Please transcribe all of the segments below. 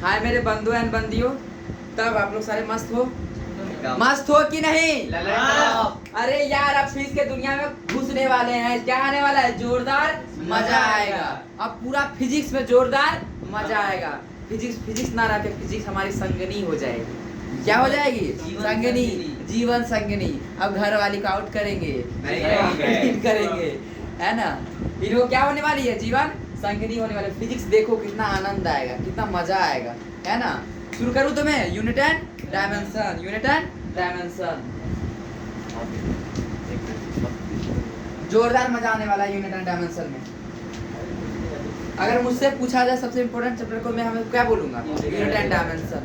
हाय मेरे बंधु एंड बंदियों, तब आप लोग सारे मस्त हो? मस्त हो कि नहीं? अरे यार, अब फिजिक्स के दुनिया में घुसने वाले हैं। क्या आने वाला है? जोरदार मजा आएगा। अब पूरा फिजिक्स में जोरदार मजा आएगा। फिजिक्स ना रह के फिजिक्स हमारी संगनी हो जाएगी। क्या हो जाएगी? संगनी, जीवन संगनी। अब घर वाली को आउट करेंगे, करेंगे, है ना? इनको क्या होने वाली है? जीवन संगनी होने वाले। फिजिक्स देखो कितना आनंद आएगा, कितना मजा आएगा, है ना? शुरू करूँ तो मैं unit and dimension, unit and dimension. जोरदार मजा आने वाला है यूनिट एंड डायमेंशन में। अगर मुझसे पूछा जाए सबसे इम्पोर्टेंट चैप्टर को, मैं हमें क्या बोलूंगा? Unit and dimension.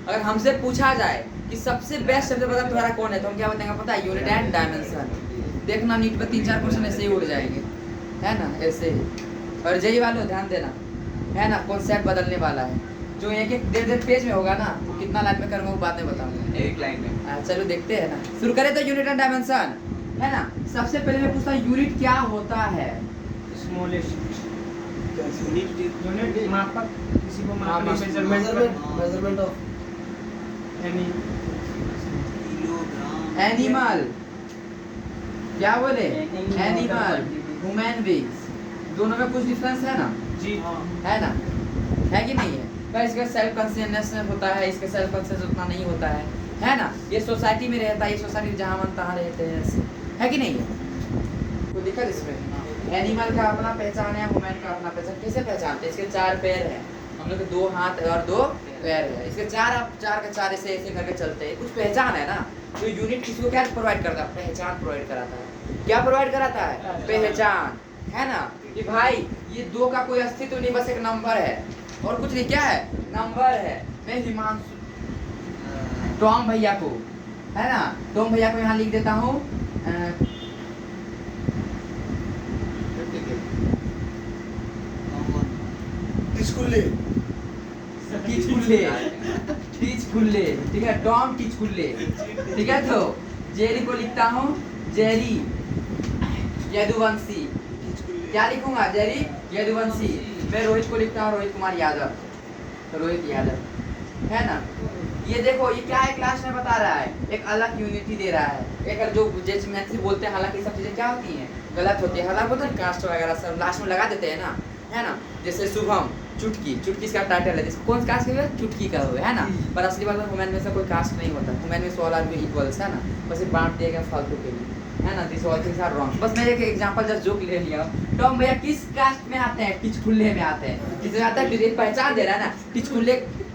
अगर हमसे पूछा जाए कि सबसे बेस्ट चैप्टर पता तुम्हारा कौन है, तो हम क्या बताएंगे? पता है, यूनिट एंड डायमेंशन। देखना नीट में 3-4 क्वेश्चन ऐसे ही उड़ जाएंगे, है ना? ऐसे ही। और जेई वालों ध्यान देना, है ना? कॉन्सेप्ट बदलने वाला है। जो एक 1.5 पेज में होगा ना, वो कितना लाइन में करूँगा वो बाद में बताऊंगा। एक लाइन में। चलो देखते हैं ना। शुरू करें तो यूनिट एंड डायमेंशन, है ना? सबसे पहले मैं पूछता हूँ, यूनिट क्या होता है? स्मॉलेस्ट यूनिट मापक, किसी को मापने मेजरमेंट ऑफ एनी एनिमल। क्या बोले? Animal. एनिमल, ह्यूमन बीइंग्स, दोनों में कुछ डिफरेंस है ना? जी है ना? है कि नहीं है? भाई इसका सेल्फ कॉन्शियसनेस होता है, इसका सेल्फ कॉन्शियस उतना नहीं होता है ना? ये सोसाइटी में रहता है, ये सोसाइटी जहाँ मन तहाँ रहते हैं ऐसे, है कि नहीं है? तो दिक्कत इसमें एनिमल का अपना पहचान है, ह्यूमन का अपना पहचान। कैसे पहचानते हैं? इसके 4 पैर हैं, हम लोग के 2 हाथ और 2 पैर है। इसके 4 का 4 ऐसे ऐसे करके चलते हैं, कुछ पहचान है ना? तो यूनिट किसको क्या प्रोवाइड करता है? पहचान प्रोवाइड कराता है। क्या प्रोवाइड कराता है? पहचान, है ना? कि भाई ये 2 का कोई अस्तित्व नहीं, बस एक नंबर है और कुछ नहीं। क्या है? नंबर है। मैं हिमांशु टॉम भैया को, है ना? टॉम भैया को यहाँ लिख देता हूँ टीचकुल्ले, ठीक है? टॉम टीचकुल्ले, ठीक है? तो जेरी को लिखता हूँ जेरी यदुवंशी। क्या लिखूंगा? जेरी यदुवंशी। मैं रोहित को लिखता हूँ रोहित कुमार यादव, तो रोहित यादव, है ना? ये देखो, ये क्या है? क्लास में बता रहा है, एक अलग यूनिटी दे रहा है। एक जो जैसे मैथ से बोलते हैं, हालांकि सब चीजें क्या होती हैं? गलत होती है। हालांकि बोलते हैं कास्ट वगैरह सब लास्ट में लगा देते हैं ना, है ना? जैसे शुभम चुटकी, चुटकी इसका टाइटल है, जिसको कौन कास्ट का? चुटकी का हुआ, है ना? पर असली बात है, ह्यूमन में से कोई कास्ट नहीं होता। ह्यूमन में ऑल आर इक्वल्स, है ना? बस ये बांट दिया गया फालतू के लिए, है ना? This all things are wrong. बस मैं एक एग्जांपल जस्ट जोक ले लिया। टॉम भैया किस कास्ट में आते हैं? टिचकुल्ले में आते हैं। किसमें आता है? पहचान दे रहा है ना?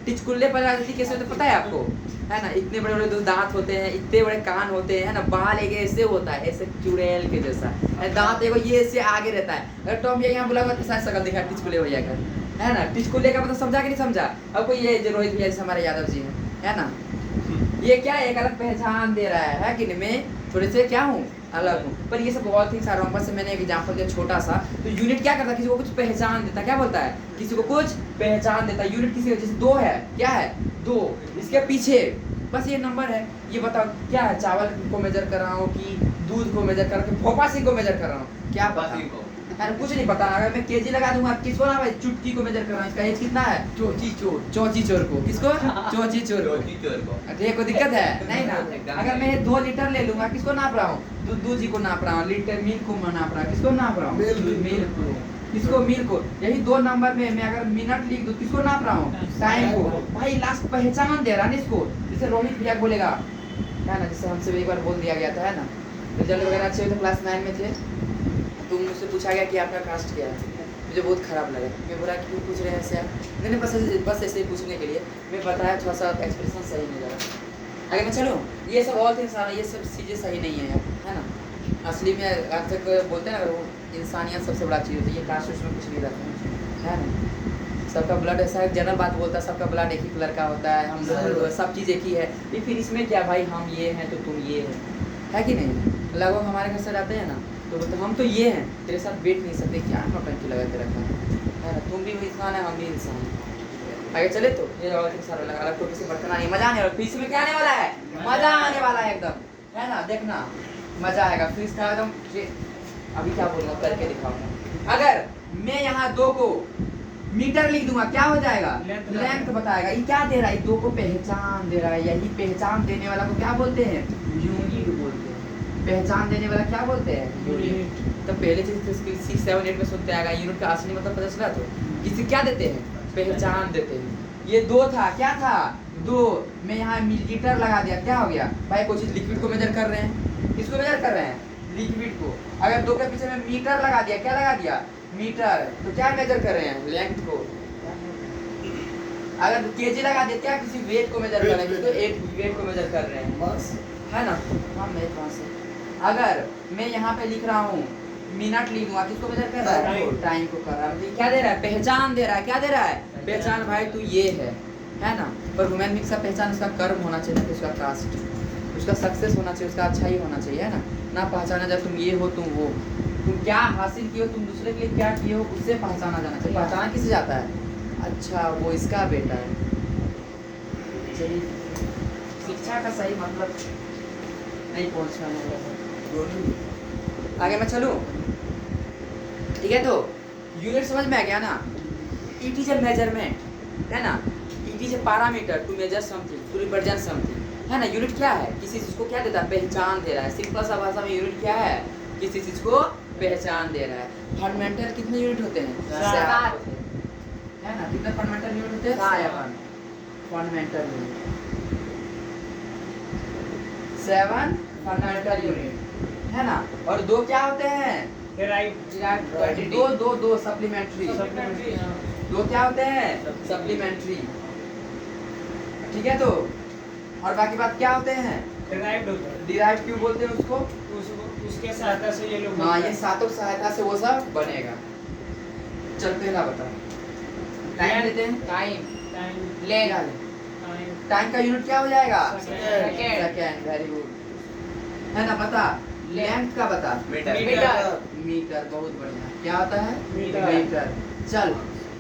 टिचकुल्ले प्रजाति कैसे होते पता है आपको? है ना? इतने बड़े बड़े 2 दांत होते हैं, इतने बड़े कान होते हैं, है ना? बाल एक ऐसे होता है, ऐसे चुड़ैल के जैसा, दांत देखो ये ऐसे आगे रहता है। अगर टॉम भैया यहाँ बुला तो शायद शकल दिखा टिचकुल्ले भैया का, है ना? टिचकुल्ले का मतलब समझा कि नहीं समझा? अब कोई ये जो रोहित भैया जैसे हमारे यादव जी है ना? ये क्या है? एक अलग पहचान दे रहा है कि नहीं? मैं थोड़े से क्या हूँ? अलग हूँ। पर ये सब बहुत ही सारा, बस मैंने एक एग्जांपल दिया छोटा सा। तो यूनिट क्या करता है? किसी को कुछ पहचान देता है। क्या बोलता है? किसी को कुछ पहचान देता है। यूनिट किसी जैसे 2 है, क्या है? 2, इसके पीछे बस ये नंबर है। ये बताओ क्या है? चावल को मेजर कर रहा हूँ कि दूध को मेजर कर रहा हूँ, भोपा सिंह को मेजर कर रहा हूँ? क्या पता? अरे कुछ नहीं पता। अगर मैं केजी लगा दूंगा, किसको ना भाई? चुटकी को मेजर कर रहा हूँ। इसका एज कितना है? चौची चोर को। किसको? चौची चोर को। ठीक है, दिक्कत है नहीं ना? अगर मैं 2 लीटर ले लूंगा, किसको नाप रहा हूँ? दूध जी को नाप रहा हूँ। लीटर मिल्क को नाप रहा हूँ। किसको नाप रहा हूँ? मिल्क को। किसको? मिल्क को। यही 2 नंबर में मैं अगर मिनट लिख दूँ, किसको नाप रहा हूँ? टाइम को। भाई लास्ट पहचान दे रहा है ना इसको। जैसे रोहित भैया बोलेगा, है ना? जैसे हमसे एक बार बोल दिया गया था, है ना? रिजल्ट वगैरह अच्छे हुए थे, क्लास 9 में थे, तो मुझसे पूछा गया कि आपका कास्ट क्या है। मुझे बहुत ख़राब लगा। मैं बोला क्यों पूछ रहे हैं ऐसे? नहीं बस ऐसे ही पूछने के लिए मैं बताया। थोड़ा सा एक्सप्रेशन सही नहीं लगा। आगे मैं चलूँ? ये सब ऑल थिंग्स, ये सब चीज़ें सही नहीं है यार, है ना? असली में आज तक बोलते हैं ना, वो इंसानियत सबसे बड़ा चीज़ होती है। ये कास्ट उसमें कुछ नहीं रहता है ना? सबका ब्लड ऐसा है, जनरल बात बोलता है, सबका ब्लड एक ही कलर का होता है। हम लोग सब चीज़ एक ही है। ये फिर इसमें क्या भाई? हम ये हैं तो तुम ये है कि नहीं? लगभग हमारे घर से जाते हैं ना, तो बोलते हम तो ये हैं, तेरे साथ बैठ नहीं सकते। क्या नौटंकी लगा के रखा है ना? तुम भी इंसान है, हम भी इंसान हैं। आगे चले तो ये सारा अलग तो किसी भटकना नहीं। मजा आने वाला। फिर इसमें क्या आने वाला है? मजा आने वाला है एकदम, है ना? देखना मजा आएगा। फिर इसका एकदम अभी क्या बोलूँगा, करके दिखाऊंगा। अगर मैं यहाँ 2 को मीटर लिख दूंगा, क्या हो जाएगा? Length लेंथ बताएगा। ये क्या दे रहा है? दो को पहचान दे रहा है। यही पहचान देने वाला को क्या बोलते हैं? यूनिट बोलते हैं। पहचान देने वाला क्या बोलते हैं? यूनिट। तो पहले चीज 6 7 8 में सुनते आएगा, यूनिट का असली मतलब पता चला। तो किसी क्या देते हैं? पहचान देते हैं। ये 2 था, क्या था? 2 मैं यहाँ मिलीलीटर लगा दिया, क्या हो गया भाई? कोई चीज लिक्विड को मेजर कर रहे हैं, किसको मेजर कर रहे हैं? लिक्विड को। अगर 2 के पीछे में मीटर लगा दिया, क्या लगा दिया? मीटर। तो क्या मेजर कर रहे हैं? लेंथ को। अगर केजी लगा दिया, क्या किसी वेट को मेजर कर रहे हैं? तो एक वेट को मेजर कर रहे हैं, बस है ना। हाँ मैं वहाँ से अगर मैं यहाँ पे लिख रहा हूँ मिनट लिखूंगा, किसको मेजर कर रहा है? टाइम को कर रहा है। मतलब क्या दे रहा है? पहचान दे रहा है। क्या दे रहा है? पहचान। भाई तू ये है ना। पर ह्यूमन बीइंग का पहचान उसका कर्म होना चाहिए, ना उसका कास्ट, उसका सक्सेस होना चाहिए, उसका अच्छा ही होना चाहिए, है ना पहचाना जाए तुम ये हो, तुम वो, तुम क्या हासिल किए हो, तुम दूसरे के लिए क्या किए हो, उससे पहचाना जाना चाहिए। पहचाना किससे जाता है? अच्छा वो इसका बेटा है। चलिए शिक्षा का सही मतलब नहीं पहुंचना है। आगे मैं चलूं, ठीक है। तो यूनिट समझ में आ गया ना। इट इज ए मेजरमेंट, है ना। It is a parameter to measure something, to represent something, है ना। यूनिट क्या है? किसी चीज को क्या देता है? पहचान दे रहा है। सिंपल सा भाषा में यूनिट क्या है? किसी चीज को पहचान दे रहा है। फंडामेंटल कितने यूनिट होते हैं? 7 है ना। कितने फंडामेंटल यूनिट होते हैं? 7 फंडामेंटल यूनिट, 7 फंडामेंटल यूनिट, है ना। और 2 क्या होते हैं? Derived। दो सप्लीमेंट्री। Supplementary, हाँ। 2 क्या होते हैं? सप्लीमेंट्री, ठीक है। तो और बाकी बात क्या होते हैं? Derived होता है। डिराइव क्यों बोलते हैं उसको? उसके सहायता से ये लोग। हाँ ये 7 की सहायता से वो सब बनेगा। चल पहला बता। टाइम लेते हैं। टाइम। लेंथ। टाइम का यूनिट क्या हो जाएगा? सेकंड। वेरी गुड, है ना। बता लेंथ का बता। मीटर। बहुत बढ़िया। क्या होता है? मीटर। चल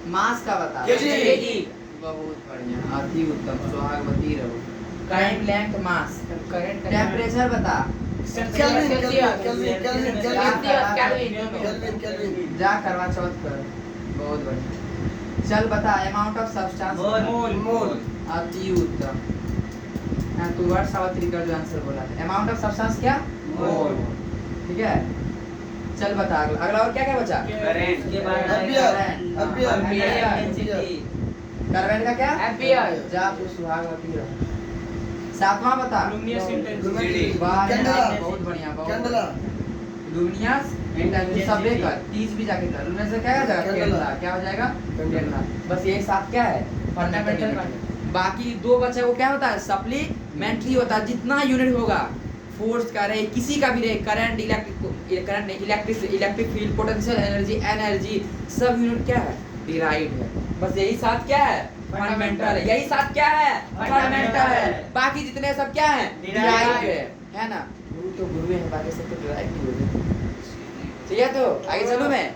मास का बता। केजी। बहुत बढ़िया, अति उत्तम, सुहागवती रहो। टाइम, लेंथ, मास। करंट। टेम्परेचर बता। जा करवा चौथ कर। बहुत बढ़िया। चल बता अमाउंट ऑफ सब्सटेंस। मोल। अति उत्तम। तू वर्ड सावित्री का जो आंसर बोला था। अमाउंट ऑफ सब्सटेंस क्या? मोल। ठीक है। चल बता अगला और क्या क्या बचा? करंट के बाद करंट का क्या? एम्पियर। जा तू सुहागवती रहो। 7वां बता। Luminous intensity. वाह कैंडला। बहुत बढ़िया, बहुत कैंडला। लुमिनस इंटेंसिटी सब कर 30 भी जाके कर। लुमिनस से क्या हो जाएगा? कैंडला। क्या हो जाएगा? कैंडला। बस ये 7 क्या है? फंडामेंटल। बाकी 2 बचे वो क्या होता है? सप्लीमेंट्री होता है। जितना यूनिट होगा, फोर्स का रहे, किसी का भी रहे, current, electric field, potential energy, सब यूनिट क्या है? डिराइव्ड है। बस यही 7 क्या है? फंडामेंटल है। यही 7 क्या है? फंडामेंटल है। बाकी जितने सब क्या है? डिराइव्ड है ना। गुरु तो गुरु है, बाकी सब तो डिराइव्ड ही होते हैं। ठीक है। तो आगे चलो मैं।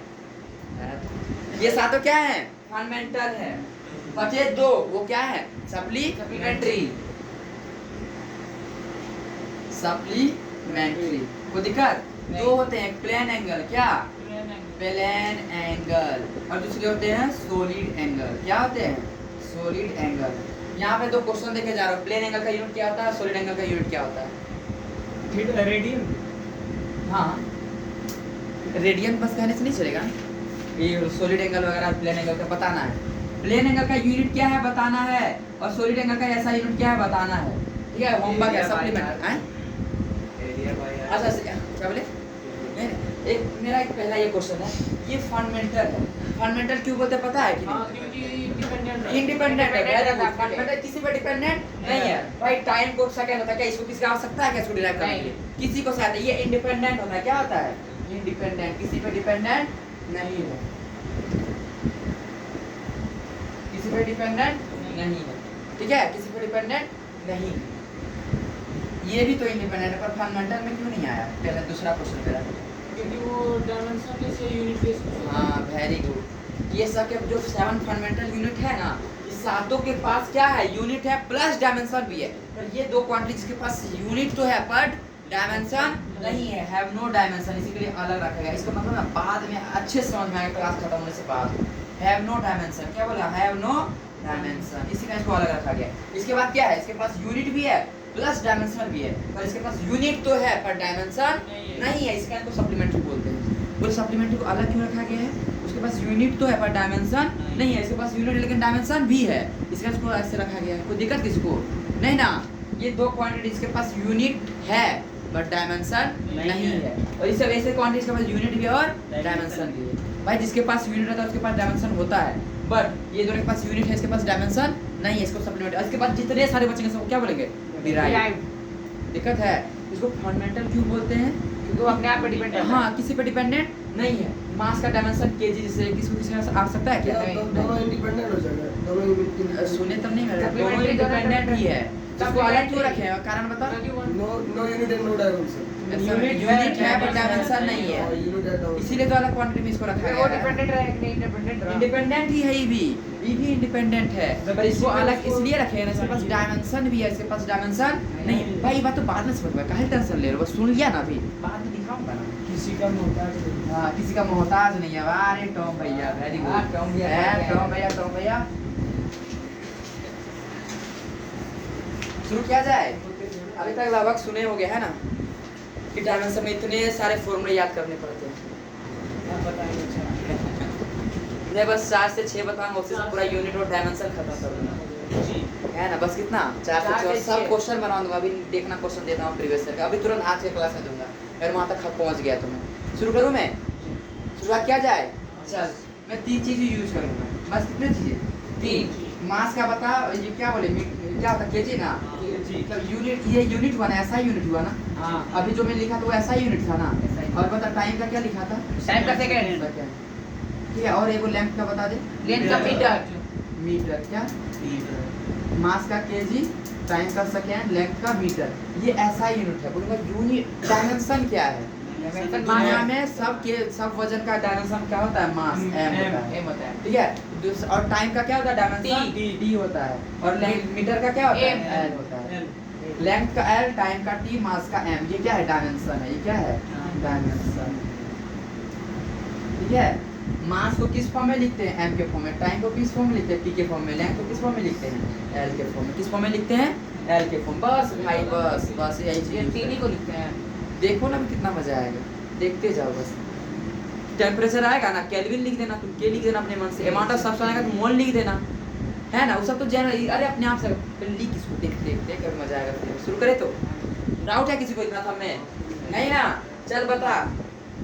ये 7 क्या है? फंडामेंटल है। बचे 2 वो क्या है? सप्लीमेंट्री। सप्लीमेंट्री को दिक्कत 2 होते हैं। प्लेन एंगल, क्या? Plane angle. और दूसरे होते हैं सॉलिड एंगल। क्या होते हैं? Solid angle. यहाँ पे 2 क्वेश्चन देखे जा रहे हो। प्लेन एंगल का यूनिट क्या होता है? सॉलिड एंगल का यूनिट क्या होता है? रेडियन। हाँ रेडियन बस कहने से नहीं चलेगा। ये सॉलिड एंगल वगैरह प्लेन एंगल का बताना है। प्लेन एंगल का यूनिट क्या है बताना है, और सॉलिड एंगल का ऐसा यूनिट क्या है बताना है। ठीक है। होमवर्क है, सप्लीमेंट है। अच्छा क्या बोले? नहीं एक मेरा एक पहला ये क्वेश्चन है, ये फंडामेंटल है। फंडामेंटल क्यों बोलते पता है कि नहीं? इंडिपेंडेंट है। फंडामेंटल किसी पे डिपेंडेंट नहीं है भाई। टाइम को सेकंड होता है क्या? इसको किसकी आवश्यकता है क्या इसको डिराइव करने के लिए? किसी को सहायता। ये इंडिपेंडेंट होता है। क्या होता है? इंडिपेंडेंट, किसी पे डिपेंडेंट नहीं है। किसी पे डिपेंडेंट नहीं है। ठीक है। किसी पे डिपेंडेंट नहीं। ये भी तो इंडिपेंडेंट है, पर फंडामेंटल में क्यों नहीं आया? पहले दूसरा क्वेश्चन मेरा, क्योंकि वो डायमेंशन से यूनिट बेस। हाँ वेरी गुड। ये सब के जो 7 फंडामेंटल यूनिट है ना, ये 7 के पास क्या है? यूनिट है प्लस डायमेंशन भी है। पर ये 2 क्वांटिटीज के पास यूनिट तो है पर डायमेंशन नहीं है। हैव नो डायमेंशन, इसी के लिए अलग रखा गया। इसका मतलब ना बाद में अच्छे समझ में आएगा क्लास खत्म होने से बाद। Have no dimension. क्या बोला? Have no dimension. इसी का इसको अलग रखा गया। इसके बाद क्या है? इसके पास यूनिट भी है प्लस डायमेंशन भी है, पर इसके पास यूनिट तो है पर डायमेंशन नहीं है। इसका इनको सप्लीमेंट्री बोलते हैं। वो सप्लीमेंट्री को अलग क्यों रखा गया है? उसके पास यूनिट तो है पर डायमेंशन नहीं है। इसके पास यूनिट लेकिन डायमेंशन भी है, इसका इसको ऐसे रखा गया है। कोई दिक्कत किसको? नहीं ना। ये दो क्वांटिटी इसके पास यूनिट है बट डायमेंशन नहीं है, और इससे वैसे क्वांटिटी इसके पास यूनिट भी है और डायमेंशन भी है। भाई जिसके पास यूनिट रहता है उसके पास डायमेंशन होता है, बट ये दोनों के पास यूनिट है, इसके पास डायमेंशन नहीं है, इसको सप्लीमेंट। इसके पास जितने सारे बचेंगे सबको क्या बोलेंगे? डिराइव्ड। दिक्कत है। इसको फंडामेंटल क्यों बोलते हैं? क्योंकि वो अपने आप पे डिपेंड है। हाँ, किसी पे डिपेंडेंट नहीं है। मास का डायमेंशन केजी जैसे किसको किसी में आ सकता है क्या? दोनों इंडिपेंडेंट हो जाएगा, दोनों सुने तब नहीं मेरा, दोनों Supplementary इंडिपेंडेंट ही है। इसको अलग क्यों रखे हैं? कारण बता। No unit and no dimension. Unit है पर डायमेंशन नहीं है, यूनिट एंड नो। इसीलिए तो अलग क्वांटिटी में इसको रखा वो गया है। डिपेंडेंट रहे कि नहीं इंडिपेंडेंट रहा। इंडिपेंडेंट ही है, ये भी इंडिपेंडेंट है, पर इसको अलग इसलिए रखे हैं ना, इसके पास डायमेंशन भी है, इसके पास डायमेंशन नहीं है। भाई ये बात तो बाद में समझ में, काहे टेंशन ले रहे हो? बस सुन लिया ना, अभी बाद में दिखाऊंगा ना। किसी का मोहताज नहीं। हाँ, किसी का मोहताज नहीं है। अरे टॉम भैया वेरी हाँ, गुड। टॉम भैया। टॉम भैया शुरू किया जाए। अभी तक लगभग सुने हो गए है ना कि डायमेंशन में इतने सारे फॉर्मूले याद करने पड़ते हैं। आप बताएंगे। मैं बस 4 से 6 बताऊंगा, उससे पूरा यूनिट और डायमेंशन खत्म कर दूंगा, जी। है ना? बस कितना? 4 से 6 सब 6 क्वेश्चन बना दूंगा। अभी देखना क्वेश्चन देता हूँ प्रीवियस ईयर का, अभी तुरंत आज के क्लास में दूंगा, और वहाँ तक पहुँच गया तो मैं शुरू करूँ। मैं शुरुआत किया जाए। चल, मैं 3 चीज़ें यूज करूँगा बस। कितनी चीज़ें? 3। मास का बता, ये क्या बोले, क्या होता? केजी ना। मतलब यूनिट, ये यूनिट हुआ ना, ऐसा यूनिट हुआ ना। हाँ। अभी जो मैं लिखा था वो ऐसा यूनिट था ना। ऐसा ही। और बता टाइम का क्या लिखा था? टाइम का सेकंड। ठीक है, और एक लेंथ का बता दे। लेंथ का मीटर। मीटर क्या? मास का केजी, टाइम का सेकेंड, लेंथ का मीटर। ये ऐसा यूनिट है। बोलूँगा यूनिट डायमेंशन क्या है? दुनिया में सब वजन का डायमेंशन क्या होता है? मास m होता है। एम होता है। ठीक है। और टाइम का क्या होता है? डायमेंशन t होता है। और मीटर का क्या होता है? l होता है। लेंथ का l, टाइम का t, मास का m। ये क्या है? डायमेंशन है। ये क्या है? डायमेंशन। ठीक है। मास को किस फॉर्म में लिखते हैं? m के फॉर्म में। टाइम को किस फॉर्म में लिखते हैं? t के फॉर्म में। लेंथ को किस फॉर्म में लिखते हैं? l के फॉर्म में। किस फॉर्म में लिखते हैं? l के फॉर्म। बस भाई बस यही चीज। टीवी को लिखते हैं। देखो ना कितना मजा आएगा, देखते जाओ बस। टेम्परेचर आएगा ना, केल्विन लिख देना, तुम के लिख देना अपने मन से। अमाउंट ऑफ सब्सटेंस आएगा तो मोल लिख देना, है ना? वो सब तो जनरल, अरे अपने आप से लिख इसको, देख कर मजा आएगा। फिर शुरू करें तो डाउट है किसी को इतना था? मैं नहीं ना। चल बता,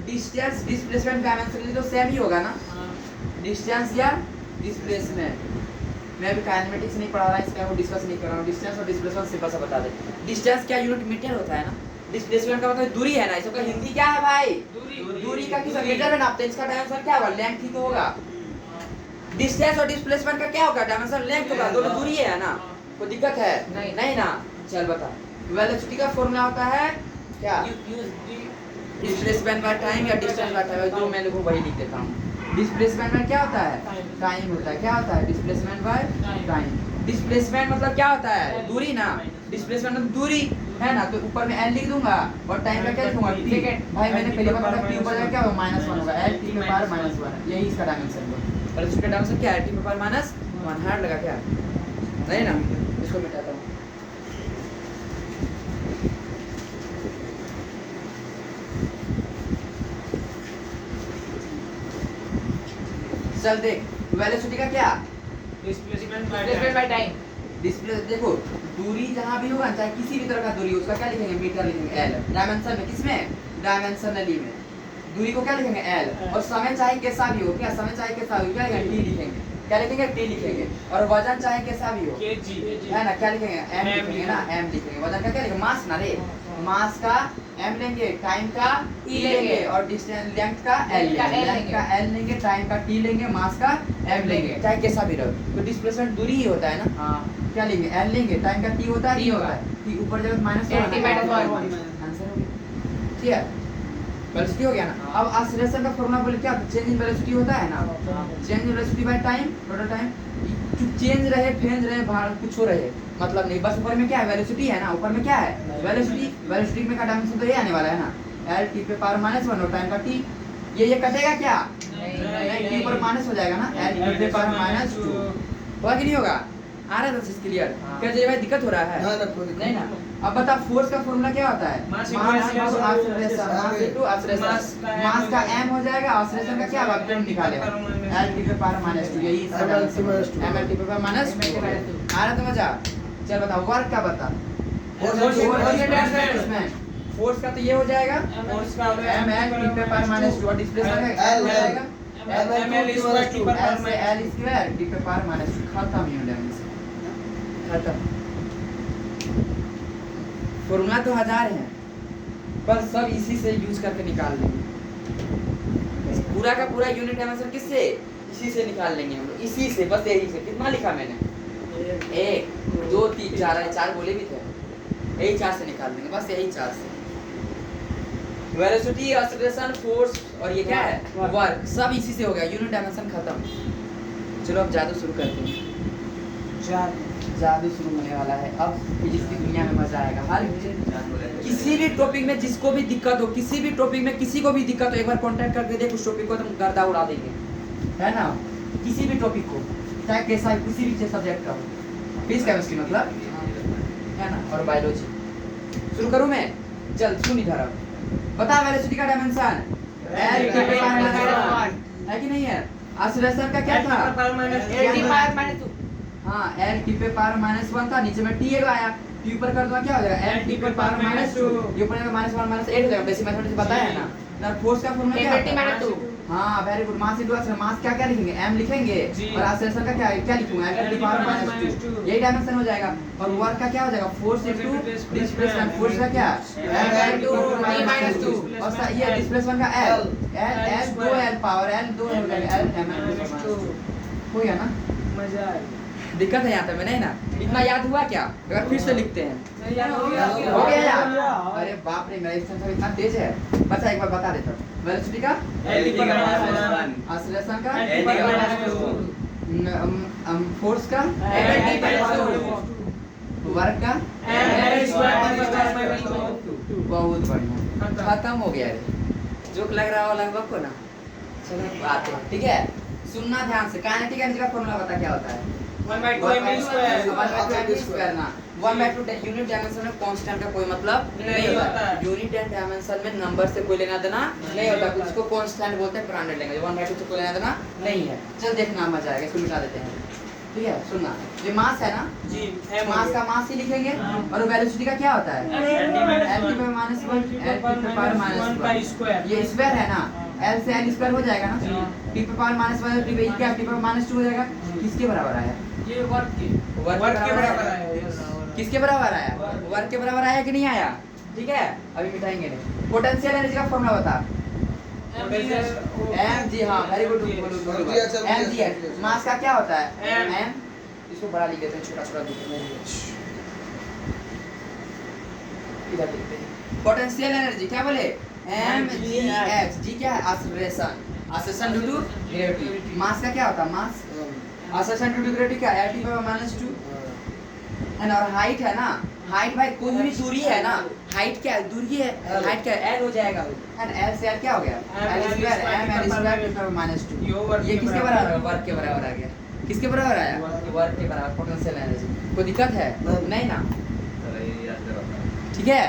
डिस्टेंस डिस्प्लेसमेंट डायमेंशन तो सेम ही होगा ना? डिस्टेंस या डिस्प्लेसमेंट। मैं भी काइनेमेटिक्स नहीं पढ़ा रहा, इसलिए वो डिस्कस नहीं कर रहा हूँ। डिस्टेंस और डिस्प्लेसमेंट सिंपल सा बता दे। डिस्टेंस क्या यूनिट मीटर होता है ना? डिस्प्लेसमेंट का मतलब दूरी है ना। इसका हिंदी क्या है भाई? दूरी का किस मीटर में नापते हैं? इसका डायमेंशन क्या होगा? लेंथ ही तो होगा। डिस्टेंस और डिस्प्लेसमेंट का क्या होगा? डायमेंशन लेंथ होगा। दोनों दूरी है ना? कोई दिक्कत है? नहीं ना। चल बता, वेलोसिटी का फॉर्मूला होता है क्या? डिस्प्लेसमेंट बाय टाइम या डिस्टेंस बाय टाइम, जो मैं लोगों को वही लिख देता हूँ। डिस्प्लेसमेंट में क्या होता है? टाइम होता है। क्या होता है? Displacement by time. डिस्प्लेसमेंट मतलब क्या होता है? दूरी ना। डिस्प्लेसमेंट मतलब दूरी, है ना? तो ऊपर में l लिख दूंगा और टाइम का क्या लिखूंगा? t। भाई मैंने पहले बताया t ऊपर क्या होगा? -1 होगा। l t पे पावर -1, यही इसका डायमेंशन है। और इसका डायमेंशन क्या है? t पे पावर -1। हार्ड लगा क्या? नहीं ना। इसको मिटाता हूँ। चल देख, वेलोसिटी का क्या? Displacement by time. डिस्प्ले देखो, दूरी जहाँ भी होगा, चाहे किसी भी तरह का दूरी, उसका क्या लिखेंगे? मीटर लिखेंगे। l डायमेंशन में, किसमें? डायमेंशनली में। दूरी को क्या लिखेंगे? l। और समय चाहे कैसा भी हो, क्या समय चाहे कैसा भी हो, क्या लिखेंगे? t लिखेंगे। क्या लिखेंगे? t लिखेंगे। और वजन चाहे कैसा भी हो, है ना? क्या लिखेंगे? m लिखेंगे ना, m लिखेंगे। वजन का क्या लिखेंगे? मास ना रे। मास का m लेंगे, टाइम का t लेंगे, और डिस्टेंस लेंथ का l लेंगे। लेंथ का l लेंगे, टाइम का t लेंगे, मास का m लेंगे, चाहे कैसा भी रहो। तो डिस्प्लेसमेंट दूरी ही होता है ना। हाँ। क्या लेंगे? l लेंगे, टाइम का t होता है, t होगा। t ऊपर जब -1 t -1 आंसर हो गया। ठीक है, वेलोसिटी हो गया ना। अब एक्सीलरेशन का फॉर्मूला बोले क्या? चेंज इन वेलोसिटी होता है ना। Change in velocity by time, total time. Change रहे, फेंज रहे, भार कुछ हो रहे, मतलब नहीं। बस ऊपर में क्या है? वेलोसिटी है ना। ऊपर में क्या है? वेलोसिटी। वेलोसिटी में का डायमेंशन तो ये आने वाला है ना, l t पे पावर -1 और टाइम का t। ये कटेगा क्या? नहीं टी पर माइनस हो जाएगा ना, एल टी पे पावर माइनस 2 होगा कि नहीं होगा? आ रहा है तो क्लियर? क्या जी भाई दिक्कत हो रहा है? हाँ ना, कोई दिक्कत नहीं ना। अब बता फोर्स का फॉर्मूला क्या होता है? Mass mass into acceleration. Mass का m हो जाएगा, एक्सेलरेशन का क्या होगा? तुम निकाले एल टी पे पावर माइनस 2, यही इसका m एल टी पे पावर माइनस 2 आ रहा तो मजा। चल बता वर्क का बता। फोर्स का तो ये हो जाएगा फोर्स का m एल टी पे पावर माइनस 2 और डिस्प्लेसमेंट का L, हो जाएगा ml स्क्वायर टी पर L से L स्क्वायर टी पे पावर माइनस 2 खत्म यूनिट से खत्म। फॉर्मूला तो 1000 है पर सब इसी से यूज करके निकाल लेंगे। पूरा का पूरा यूनिट डायमेंशन किससे? इसी से निकाल लेंगे हम लोग, इसी से, बस यही से। कितना लिखा मैंने? 1 2 3 4 4 बोले भी थे, यही 4 से निकाल देंगे, बस यही 4 से। वेलोसिटी, एक्सेलरेशन, फोर्स और ये क्या है? वर्क, सब इसी से हो गया। यूनिट डायमेंशन खत्म। चलो अब जादू शुरू करते हैं। जादू शुरू होने वाला है अब। फिजिक्स की दुनिया में मजा आएगा। हर किसी भी टॉपिक में जिसको भी दिक्कत हो, किसी भी टॉपिक में किसी को भी दिक्कत हो, एक बार कांटेक्ट करके देख, उस टॉपिक को तुम गर्दा उड़ा देंगे, है ना? किसी भी टॉपिक को, चाहे कैसा किसी भी सब्जेक्ट का हो। फिजिक्स केमिस्ट्री मतलब, है ना? और बायोलॉजी। शुरू करूं मैं? चल सुन इधर अब। बता वेलोसिटी का डायमेंशन L टी पे पावर माइनस 1 है कि नहीं है? एक्सेलरेशन का क्या था? L T power minus 2। हाँ L टी पे पावर माइनस 1 था, नीचे में T आया, T ऊपर कर दो क्या हो जाएगा? L टी पे पावर माइनस 2, ये ऊपर में माइनस 1 माइनस 8 हो जाएगा। बेसिक मैथमेटिक्स बताया है ना। फोर्स का फॉर्मूला क्या T माइनस 2। हाँ very good. Mass into acceleration, mass क्या क्या लिखेंगे? m लिखेंगे और एक्सेलरेशन का क्या लिखूंगा? L टी पावर माइनस 2, यही डायमेंशन हो जाएगा। और वर्क का क्या हो जाएगा? Force into displacement. फोर्स का क्या? m इनटू t माइनस 2 और ये डिस्प्लेसमेंट का l, l 2 l power l 2 हो जाएगा, l m माइनस 2 हो गया ना? मजा आया। दिक्कत है यहाँ पे में नहीं ना? इतना याद हुआ क्या? अगर फिर से लिखते हैं। हो हो गया यार? अरे बाप रे, मेरा स्टैंड इतना तेज है। बच्चा एक बार बता देता हूँ। वेलोसिटी का L टी पर माइनस 1। एक्सेलरेशन का L टी पर माइनस 2। फोर्स का L टी पर माइनस 2। वर्क का L स्क्वायर टी पर माइनस 2। बहुत बढ़िया, खत्म हो गया रे। जोक लग रहा हो लगभग को ना? चलो आते हैं, ठीक है? सुनना ध्यान से। काइनेटिक एनर्जी का फॉर्मूला बता क्या होता है? 1/2 ml स्क्वायर। 1/2 यूनिट डायमेंशन में कांस्टेंट का कोई मतलब नहीं होता। यूनिट एंड डायमेंशन में नंबर से कोई लेना देना नहीं होता। कुछ को कांस्टेंट बोलते हैं, ब्रांडेड लैंग्वेज। 1/2 से कोई लेना देना नहीं है। चल देखना मजा आएगा, इसको मिटा देते हैं, ठीक है? सुनना, ये मास है ना जी, मास का मास ही लिखेंगे। और वेलोसिटी का क्या होता है? L टी L टी पे माइनस 1 L टी पे पावर माइनस 1 स्क्वायर। ये स्क्वायर है ना, L से L स्क्वायर हो जाएगा ना। टी पे पावर माइनस 1 टी पे क्या टी पे माइनस 2 हो जाएगा। किसके बराबर आया? ये वर्क के बराबर आया। किसके बराबर आया? वर्क के बराबर आया कि नहीं आया? ठीक है, अभी मिटाएंगे नहीं। पोटेंशियल एनर्जी का फॉर्मूला बता। m जी, हाँ वेरी गुड। m जी है। मास का क्या होता है? m। इसको बड़ा लिख देते हैं, छोटा छोटा लिखते हैं, इधर लिखते हैं। पोटेंशियल एनर्जी क्या बोले? m g h। जी क्या है? Acceleration, acceleration due to gravity. मास का क्या होता है? मास एक्सेलरेशन ड्यू टू ग्रेविटी क्या? L टी पावर माइनस 2 है ना। और हाइट है ना, हाइट भाई कोई भी दूरी है ना, हाइट क्या है? दूरी है, हाइट क्या है? l हो जाएगा। एंड l से l क्या हो गया? l square m l square T power minus 2। ये किसके बराबर है? वर्क के बराबर आ गया। किसके बराबर आया? वर्क के बराबर। पोटेंशियल एनर्जी कोई दिक्कत है? नहीं ना? ठीक है,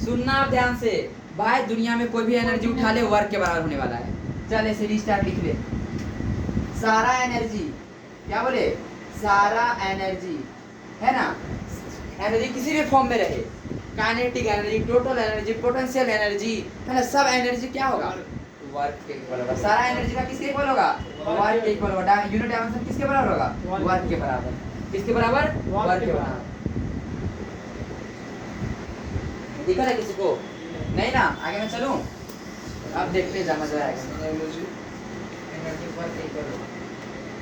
सुनना आप ध्यान से भाई। दुनिया में कोई भी एनर्जी उठा ले, वर्क के बराबर होने वाला है। चल ऐसे रिस्टार्ट लिख ले। सारा एनर्जी क्या बोले? सारा एनर्जी है ना, एनर्जी किसी भी फॉर्म में रहे, kinetic energy, total energy, potential energy, है ना, सब एनर्जी क्या होगा? वर्क के इक्वल होगा। सारा एनर्जी का किसके इक्वल होगा? वर्क के इक्वल होगा। यूनिट डायमेंशन किसके बराबर होगा? वर्क के बराबर। किसके बराबर? वर्क के बराबर। दिखा है किसी को? नहीं ना? आगे मैं चलूं? अब देखते जा, मजा आएगा।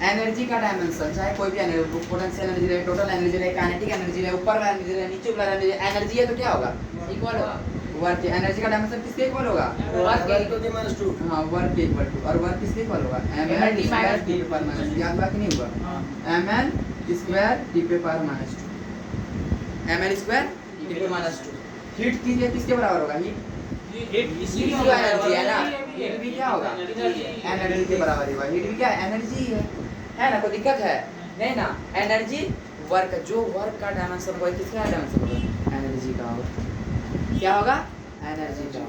एनर्जी का डायमेंशन चाहे कोई भी एनर्जी, पोटेंशियल एनर्जी रहे, टोटल एनर्जी रहे, काइनेटिक एनर्जी रहे, ऊपर वाला एनर्जी रहे, नीचे वाला एनर्जी है तो क्या होगा? इक्वल होगा। वर्क एनर्जी का डायमेंशन किसके इक्वल होगा? Work to the minus 2। हाँ वर्क के इक्वल टू। और वर्क किसके इक्वल होगा? ml स्क्वायर टी पे पावर माइनस 2। याद हुआ कि नहीं हुआ? ml स्क्वायर टी पे power minus 2। ml square T पे माइनस 2। हीट किसके बराबर होगा? हीट हीट जो एनर्जी है ना, हीट भी क्या होगा एनर्जी एनर्जी के बराबर ही होगा हीट भी क्या एनर्जी है ना कोई दिक्कत है नहीं ना एनर्जी वर्क जो वर्क का डायमेंशन होगा किसका डायमेंशन होगा एनर्जी का होगा क्या होगा एनर्जी का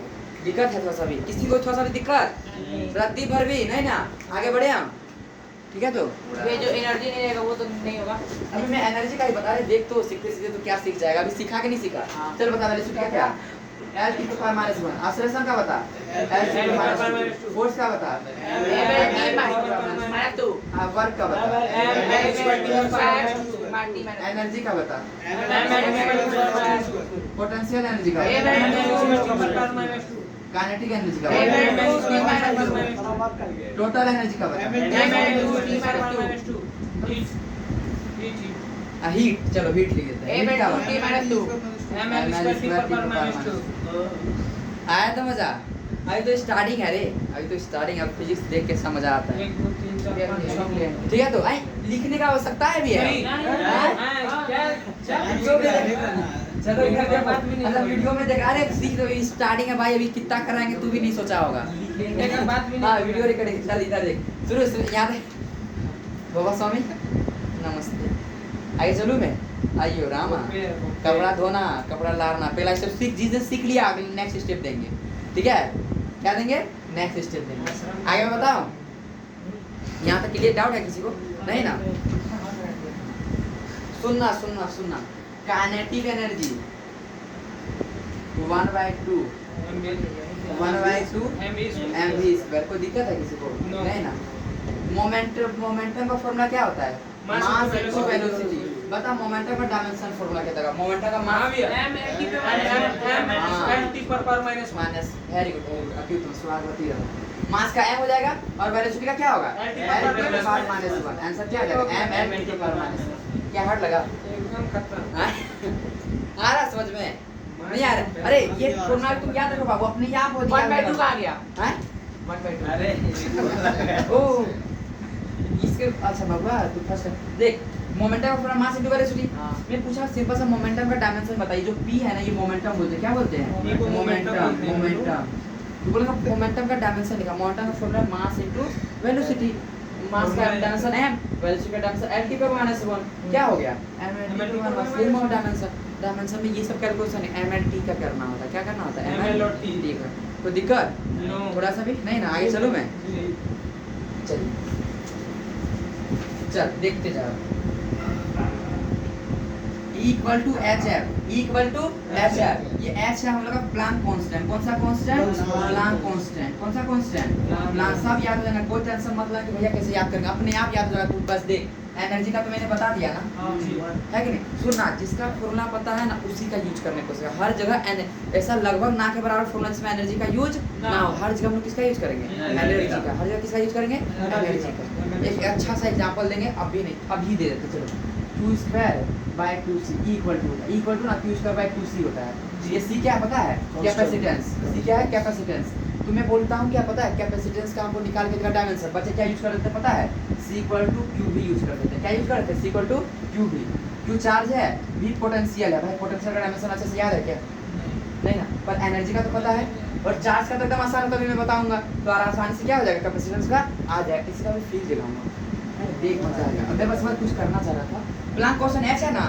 दिक्कत है थोड़ा सा भी किसी को थोड़ा सा भी दिक्कत रद्दी भर भी नहीं ना आगे बढ़े हम ठीक है तो ये जो एनर्जी नहीं रहेगा वो तो नहीं होगा। अभी मैं एनर्जी का ही बता रहे देख तो सीखते सीखते तो क्या सीख जाएगा अभी सीखा कि नहीं सीखा हाँ। चल बता मेरे से क्या L T power minus one आश्लेषण का बता L T power minus two force का बता वर्क का बता एनर्जी का बता पोटेंशियल एनर्जी का काइनेटिक एनर्जी का टोटल एनर्जी का बता हीट चलो हीट लिख देते हैं आया तो मजा अभी तो स्टार्टिंग है रे अभी तो स्टार्टिंग अब फिजिक्स देख के समझ आता है ठीक है तो लिखने का आवश्यकता है भी है चलो अच्छा वीडियो में देखा रहे सीख तो स्टार्टिंग है भाई अभी कितना कराएंगे तू भी नहीं सोचा होगा हाँ वीडियो रिकॉर्डिंग चल इधर देख शुरू यहाँ देख बाबा स्वामी नमस्ते आगे चलूँ मैं आइयो रामा कपड़ा धोना कपड़ा लाना पहला स्टेप सीख जिस दिन सीख लिया अगले नेक्स्ट स्टेप देंगे ठीक है क्या देंगे नेक्स्ट स्टेप देंगे आगे मैं बताओ यहाँ तक क्लियर डाउट है किसी को नहीं ना सुनना सुनना सुनना काइनेटिक एनर्जी 1/2 mv स्क्वायर कोई दिक्कत है किसी को नहीं ना मोमेंटम का फॉर्मूला क्या होता है मास इनटू वेलोसिटी बता मोमेंटम का डायमेंशन फॉर्मूला क्या था मोमेंटम का मास माइनस वेरी गुड अभी तुम स्वागत रहो मास का m हो जाएगा और वेलोसिटी का क्या होगा l to the power minus 1 answer क्या आ जाएगा m l to the power minus क्या हार्ड लगा एकदम खतरा आ रहा समझ में नहीं आ रहा अरे ये फॉर्मूला तुम याद रखो बाबू अपने आप हो 1/2 का आ गया हैं 1/2 अरे ओ इसके अच्छा बाबा तू फर्स्ट देख मोमेंटम का फॉर्मूला मास इनटू वेलोसिटी हाँ। मैं पूछा सिंपल सा मोमेंटम का डायमेंशन बताइए जो p है ना ये मोमेंटम बोलते हैं क्या बोलते ये को हैं momentum बोलते हैं। मोमेंटम तू बोलेगा मोमेंटम का डायमेंशन लिखा मोमेंटम का formula mass into velocity mass का डायमेंशन m वेलोसिटी का डायमेंशन l की पावर माइनस 1 क्या हो गया m l t का सेम हो डायमेंशन में ये सब कैलकुलेशन है m l t का करना होता है क्या करना होता है ML और T का कोई दिक्कत नो थोड़ा सा भी नहीं ना आगे चलो मैं चल चल देखते जाओ इक्वल टू एच एफ ये एच है हम लोग का प्लांक कांस्टेंट कौन सा कांस्टेंट प्लांक कांस्टेंट कौन सा कांस्टेंट प्लांक सब याद हो जाएगा कोई टेंशन मत ले कि भैया कैसे याद करेंगे अपने आप याद हो जाएगा तू बस देख एनर्जी का तो मैंने बता दिया ना है कि नहीं सुनना जिसका फॉर्मूला पता है ना उसी का यूज करने को सीखा हर जगह ऐसा लगभग ना के बराबर फॉर्मूला जिसमें एनर्जी का यूज ना हो हर जगह हम लोग किसका यूज करेंगे एनर्जी का हर जगह किसका यूज करेंगे एनर्जी का एक अच्छा सा एग्जांपल देंगे अभी नहीं अभी दे देते चलो q square by 2c equal to ना q स्क्वायर बाय 2c होता है ये c क्या पता है कैपेसिटेंस c क्या है कैपेसिटेंस तुम्हें बोलता हूँ क्या पता है कैपेसिटेंस का हमको निकाल के देगा डायमेंशन बच्चे क्या यूज कर देते हैं पता है c इक्वल टू q भी यूज कर देते हैं क्या यूज कर देते हैं c इक्वल टू q भी q चार्ज है v पोटेंशियल है भाई पोटेंशियल का डायमेंशन अच्छे से याद है क्या नहीं ना पर एनर्जी का तो पता है और चार्ज का तो एकदम आसान है तभी मैं बताऊंगा तो आसानी से क्या हो जाएगा कैपेसिटेंस का आ जाएगा किसी का भी फील दिखाऊंगा देख मजा आएगा अब बस मैं कुछ करना चाह रहा था प्लांक कांस्टेंट h है ना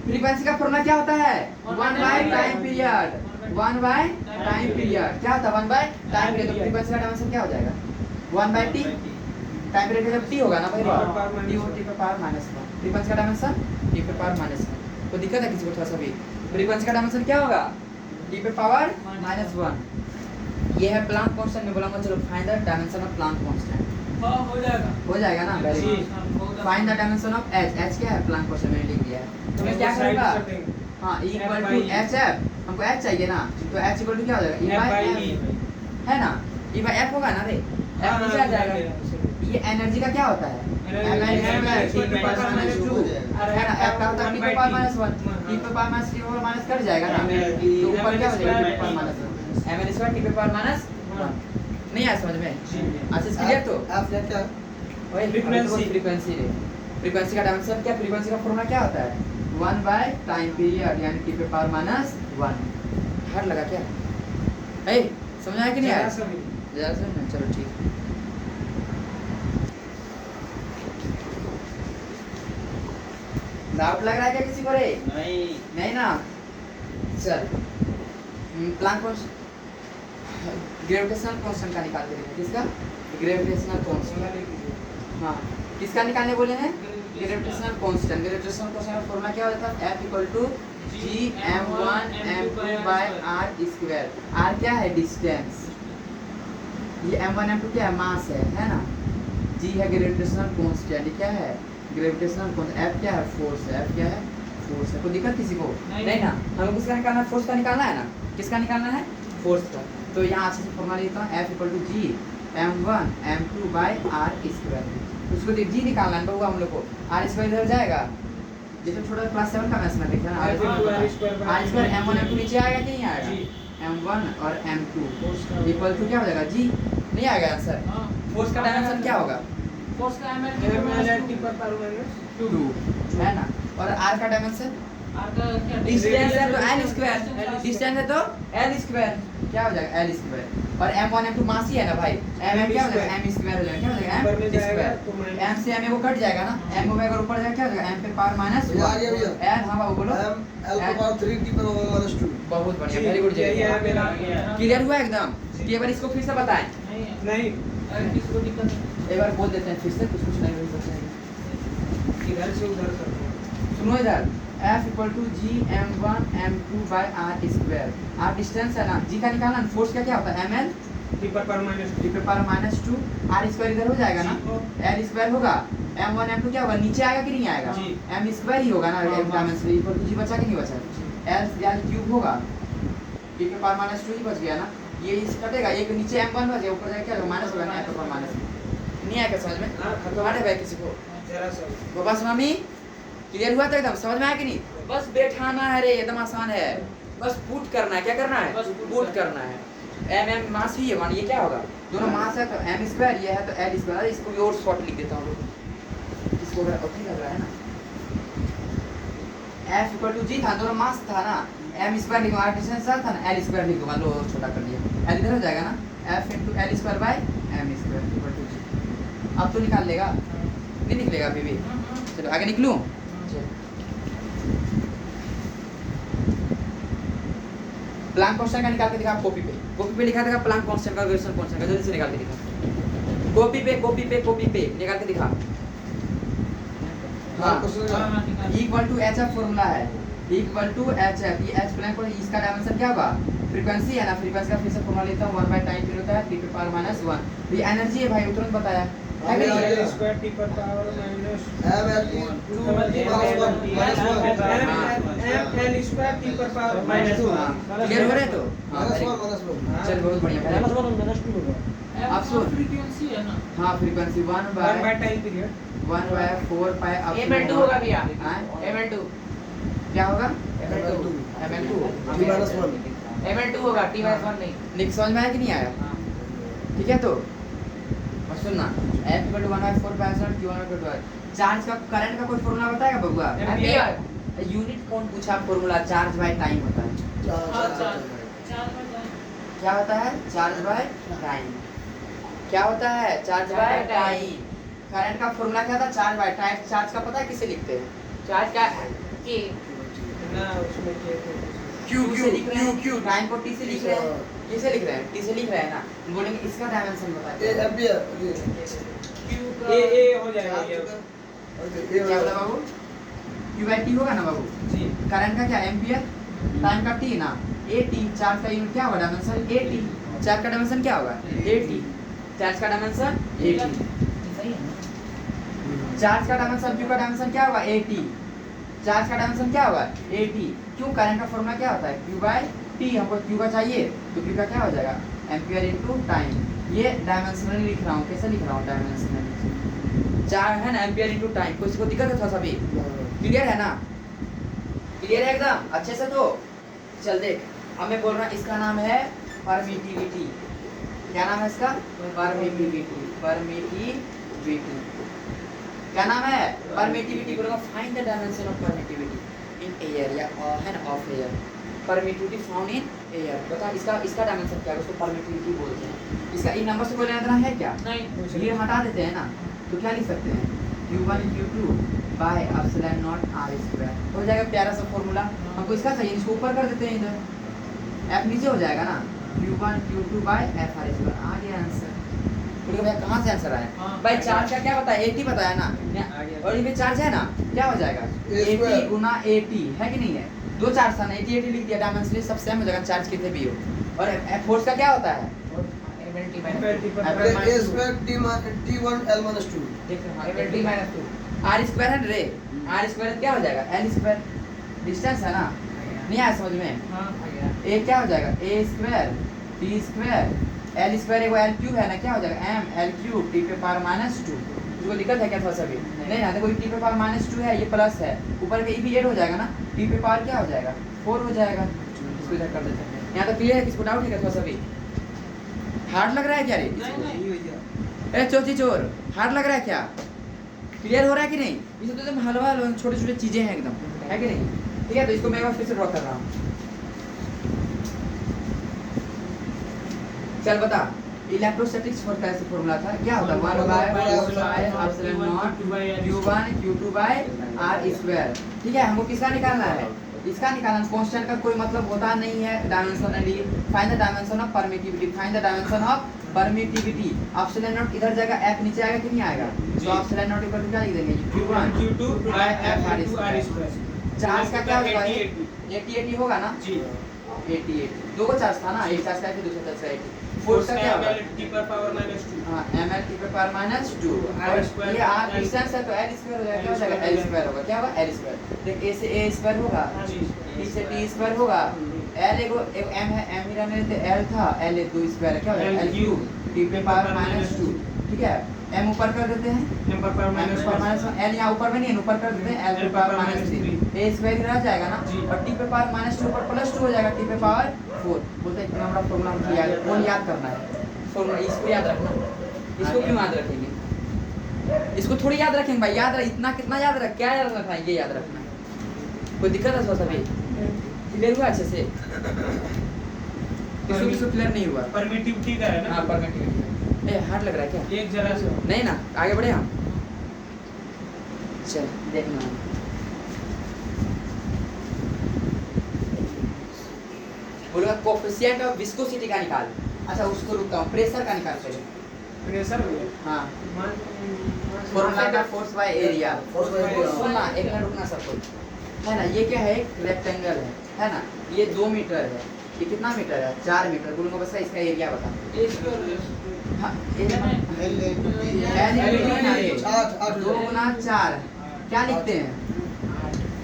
फ्रीक्वेंसी का फॉर्मूला क्या होता है 1 by time period 1 by time period क्या होता है 1 बाय टाइम पीरियड तो फ्रीक्वेंसी का डायमेंशन क्या हो जाएगा 1 बाय t टाइम पीरियड जब t होगा ना भाई t हो t पे पावर -1 फ्रीक्वेंसी का डायमेंशन t पे पावर -1 तो दिक्कत है किसी को थोड़ा सा भी फ्रीक्वेंसी का डायमेंशन क्या होगा t पे पावर -1 ये है प्लांक कांस्टेंट में बोलूंगा चलो find the dimension of Planck constant हो जाएगा ना very good find the dimension of h क्या है प्लांक कांस्टेंट मैंने लिख दिया है तो मैं क्या करूंगा हां इक्वल टू hf हमको h चाहिए ना तो h इक्वल टू क्या हो जाएगा e बाय f है ना e बाय f होगा ना रे f नीचे आ जाएगा ये एनर्जी का क्या होता है ml स्क्वायर t पे पावर -2 है ना f का होता है t पे पावर -1 t पे पावर -t पे पावर माइनस कर जाएगा ना तो ऊपर क्या हो जाएगा t पे पावर -1 ml स्क्वायर t पे पावर -1 नहीं आ समझ में अच्छा क्लियर तो आप क्या वही फ्रीक्वेंसी फ्रीक्वेंसी का डायमेंशन क्या फ्रीक्वेंसी का फॉर्मूला क्या होता है 1 बाय टाइम पीरियड यानी t पे पावर -1 हार्ड लगा क्या ए समझ आया कि नहीं आया जरा सुन चलो ठीक है। डाउट लग रहा है क्या किसी को रे? नहीं नहीं ना। चल प्लांक ग्रेविटेशनल कांस्टेंट का निकालते हैं। किसका? Gravitational constant. हाँ किसका निकालने बोले हैं? Gravitational constant. ग्रेविटेशनल कांस्टेंट का फॉर्मूला क्या होता है? F equal to Gm1 m2 by r square. r क्या है? डिस्टेंस। ये m1 m2 क्या है? मास है ना। g है ग्रेविटेशनल कांस्टेंट। ये क्या है? Gravitational constant. f क्या है? फोर्स है। f क्या है? फोर्स है। कोई दिक्कत किसी को? नहीं ना। हमें किसका निकालना है? फोर्स का निकालना है ना। किसका निकालना है? फोर्स का। तो यहाँ अच्छे से फॉर्मूला लिखता हूँ F equal to G m1 m2 by r square. उसको देख जी निकालना है बउआ हम लोग को। r स्क्वायर इधर जाएगा। जैसे छोटा क्लास 7 का मैथ्स में देखा ना, r स्क्वायर m1 m2 नीचे आएगा कि नहीं आएगा? m1 और m2 इक्वल टू क्या हो जाएगा? जी। नहीं आएगा आंसर। फोर्स का डायमेंशन क्या होगा? फोर्स का ml 2 है ना। और r का डायमेंशन क्या डिस्टेंस है तो l स्क्वायर। डिस्टेंस है तो l स्क्वायर। क्या हो जाएगा? l square. और m1 m2 मास ही है ना भाई। m क्या हो जाएगा? m स्क्वायर हो जाएगा। क्या हो जाएगा? m square. m से m वो कट जाएगा ना। m ओमेगा ऊपर जाएगा क्या हो जाएगा? m पे पावर माइनस भैया, आ गया भैया। l। हाँ बाबू बोलो। m l को पावर 3 t पर ओमेगा माइनस 2। बहुत बढ़िया, वेरी गुड। यही है मेरा आइडिया। क्लियर हुआ एकदम? एक बार इसको फिर से बताएं। नहीं अगर किसी को दिक्कत एक बार बोल देते हैं फिर से, कुछ नहीं हो सकता है। इधर से उधर कर सुनो इधर। F equal to G m1 m2 by r square. r distance है ना। g का निकालना। फोर्स का क्या होता है? ml t पर पावर माइनस t पे पावर माइनस 2 r स्क्वायर इधर हो जाएगा ना। l स्क्वायर होगा। m1 m2 क्या होगा? नीचे आएगा कि नहीं आएगा? जी। m स्क्वायर ही होगा ना। हाँ, एक डायमेंशन इक्वल टू g बचा कि नहीं बचा? l क्यूब होगा। t पे पावर माइनस 2 ही बच गया ना। ये इस कटेगा। एक नीचे m1 बच गया, ऊपर जाके क्या होगा? माइनस होगा ना। पावर माइनस नहीं आएगा समझ में? हाँ, खत्म। हमारे भाई किसी को जरा सा वो बस मम्मी क्लियर हुआ था एकदम? समझ में आया कि नहीं? बस बैठाना है रे, एकदम आसान है। बस पुट करना है। क्या करना है? बस पुट करना है। m m मास ही है मान। ये क्या होगा? दोनों मास है तो m स्क्वायर, ये है तो l स्क्वायर। इसको भी और शॉर्ट लिख देता हूँ। इसको अगर ओके लग रहा है ना। f इक्वल टू जी था, दोनों मास था ना। m स्क्वायर लिखूंगा, r डिस्टेंस था ना, l स्क्वायर लिखूंगा। लो और छोटा कर दिया। l इधर हो जाएगा ना। f into l square by m square equal to g. अब तो निकाल लेगा? नहीं निकलेगा अभी भी। चलो आगे निकलूं। प्लांक कांस्टेंट का निकाल के दिखा कॉपी पे। कॉपी पे लिखा था प्लांक कांस्टेंट का, ग्रेविटेशनल कांस्टेंट का। जल्दी से निकाल के दिखा। कॉपी पे कॉपी पे कॉपी पे निकाल के दिखा। हाँ equal to h f formula है। Equal to h f. ये एच प्लैंक और इसका डायमेंशन क्या होगा? फ्रीक्वेंसी है ना। फ्रीक्वेंसी का फिर से फॉर्मूला लेता हूं। 1 बाय टाइम पीरियड होता है 3 पे पावर माइनस 1। ये एनर्जी है भाई, तुरंत बताया है कि नहीं? l स्क्वायर t पर power minus m l 2 t minus 1 l square t पर पावर माइनस 2 क्लियर हो रहे तो? Minus 1 minus 1। चल बहुत बढ़िया। अब सुन। फ्रीक्वेंसी है ना। हाँ frequency 1 1 by by time period 1 by 4 pi up ml2 होगा भैया। ml2 क्या होगा? ml2 ml2 t minus 1। ml2 होगा t माइनस 1 नहीं। निक समझ में आया कि नहीं आया? ठीक है तो और सुनना। F equal to 1 by 4 pi epsilon Q1 equal to charge का करंट का कोई फॉर्मूला बताएगा बबुआ? एम्पियर। यूनिट कौन पूछा? फॉर्मूला चार्ज बाय टाइम होता है। क्या होता है? Charge by time. क्या होता है? Charge by time. करंट का फॉर्मूला क्या था? Charge by time. चार्ज का पता है किसे लिखते हैं? चार्ज का के ना उसमें क्यू से लिख रहे हैं। क्यू टाइम को टी से लिख रहे हैं। किसे लिख रहे हैं? टी से लिख रहे हैं ना। बोलेंगे इसका डायमेंशन ये बताइए। एम्पियर ए हो जाएगा ये। क्या बोला बाबू? क्यू बाय टी होगा ना बाबू? जी करंट का क्या? एम्पियर। टाइम का टी ना। ए टी। चार्ज का यूनिट क्या होगा? डायमेंशन ए टी। चार्ज का डायमेंशन क्या होगा? A T. चार्ज का डायमेंशन ए टी। सही है ना। चार्ज का डायमेंशन क्यू का डायमेंशन क्या होगा? A T. चार्ज का डायमेंशन क्या होगा? A T. क्यों? करंट का फॉर्मूला क्या होता है? Q by T. हमको क्यू का चाहिए तो क्यू का क्या हो जाएगा? Ampere into time. ये डायमेंशनली लिख रहा हूँ। कैसे लिख रहा हूँ? डायमेंशनली। चार्ज है ना, एम्पियर इनटू टाइम। कोई को दिक्कत है थोड़ा सा भी? क्लियर है ना? क्लियर है एकदम अच्छे से? तो चल देख, अब मैं बोल रहा हूँ इसका नाम है परमिटिविटी। क्या नाम है इसका? परमिटिविटी। परमिटिविटी क्या नाम है? परमिटिविटी। बोलूंगा find the dimension of permittivity in air या है ना of air. Permittivity found in air. बता इसका डायमेंशन क्या है, उसको परमिटिविटी बोलते हैं। इसका इन नंबर से कोई लेना देना है क्या? नहीं। ये हटा देते हैं ना, तो क्या लिख सकते हैं Q1 Q2 bye epsilon not R square. हो जाएगा प्यारा सा फॉर्मूला। हमको इसका चाहिए, इसको ऊपर कर देते हैं इधर, F नीचे हो जाएगा ना, Q1 Q2 bye FR square. आ गया आंसर। बोलिए भैया कहाँ से आंसर आया? भाई चार्ज का क्या बताया, 80 बताया ना, और ये चार्ज है ना, क्या हो जाएगा 80 गुना 80 है कि नहीं है? दो चार्ज था ना, 80 80 लिख दिया, डायमेंशनली सब सेम हो जाएगा चार्ज कितने भी हो। और फोर्स का क्या होता है? A square T1 L minus 2. R square है रे, R स्क्वायर क्या हो जाएगा L स्क्वायर, डिस्टेंस है ना, नहीं आया समझ में? ए क्या हो जाएगा A square T square L square एगो L क्यूब है ना, क्या हो जाएगा M L क्यूब T पे पावर -2। इसको दिक्कत है क्या थोड़ा सा भी? नहीं ना, देखो T पे पावर -2 है, ये प्लस है, ऊपर का भी 8 हो जाएगा ना, T पे पावर क्या हो जाएगा 4 हो जाएगा। इसको इधर कर देते हैं। यहाँ तो क्लियर है, किसको डाउट है क्या थोड़ा सा भी? हार्ड लग रहा है क्या रे? ए चोची चोर, हार्ड लग रहा है क्या? क्लियर हो रहा है कि नहीं? ये सब तो एकदम हलवा छोटे छोटे चीजें हैं एकदम, है कि नहीं? ठीक है, तो इसको मैं एक बार फिर से ड्रॉ कर रहा हूँ। चल बता, इलेक्ट्रोस्टैटिक्स फॉर कैसे फॉर्मूला था, क्या होता है 1 by epsilon naught Q1 Q2 by R square. ठीक है, हमको किसका निकालना है? इसका निकालना। कांस्टेंट का कोई मतलब होता नहीं है dimensionally. Find the dimension of permittivity, find the dimension of permittivity. Epsilon not इधर जाएगा, F नीचे आएगा कि नहीं आएगा? तो एप्सिलॉन नॉट इक्वल टू क्या लिख देंगे Q1 Q2 by F R square. Charge का क्या होगा? 80 80 होगा ना जी, 80 दो को चार्ज था ना, एक चार्ज का फिर दूसरा चार्ज का 80। फोर्स का क्या होगा? T पर पावर -2। हां ml T पे पावर -2 और ये r डिस्टेंस है तो l स्क्वायर हो जाएगा, क्या हो जाएगा l स्क्वायर होगा। क्या होगा l स्क्वायर। देख a से a स्क्वायर होगा, t से t स्क्वायर होगा, l एगो m है, m ही रहने देते, l था, l 2 स्क्वायर है, क्या हो जाएगा l क्यूब t पे पावर -2। ठीक है, m ऊपर कर देते हैं, m पर पावर -1, l यहाँ ऊपर में नहीं है, ऊपर कर देते हैं l पे पावर -3, a स्क्वायर रह जाएगा ना, और t पे पावर -2 ऊपर +2 हो जाएगा, t पे पावर 4। बोलते हैं इतना बड़ा फॉर्मूला हम किया है, कौन याद करना है फॉर्मूला? इसको याद रखना। इसको क्यों याद रखेंगे? इसको थोड़ी याद रखेंगे भाई, याद रख, इतना कितना याद रख, क्या याद रखना है, ये याद रखना है। कोई दिक्कत है थोड़ा सा भी? क्लियर हुआ अच्छे से? इसको क्लियर नहीं हुआ? परमिटिविटी का है ना? हां परमिटिविटी। ए हार्ड लग रहा है क्या? एक जरा सा नहीं ना, आगे बढ़े हम। चल देखना, बोलो कोएफिशिएंट ऑफ विस्कोसिटी का निकाल। अच्छा उसको रुकता हूँ, प्रेशर का निकाल पहले। प्रेशर हाँ, फॉर्मूला का force by area. Force by area। सुनना, एक मिनट रुकना सब कुछ, है ना। ये क्या है, एक रेक्टेंगल है ना, ये 2 मीटर है, ये कितना मीटर है 4 मीटर। बोलूँगा बस इसका एरिया बता। हाँ, आठ 2 गुना 4 क्या लिखते हैं,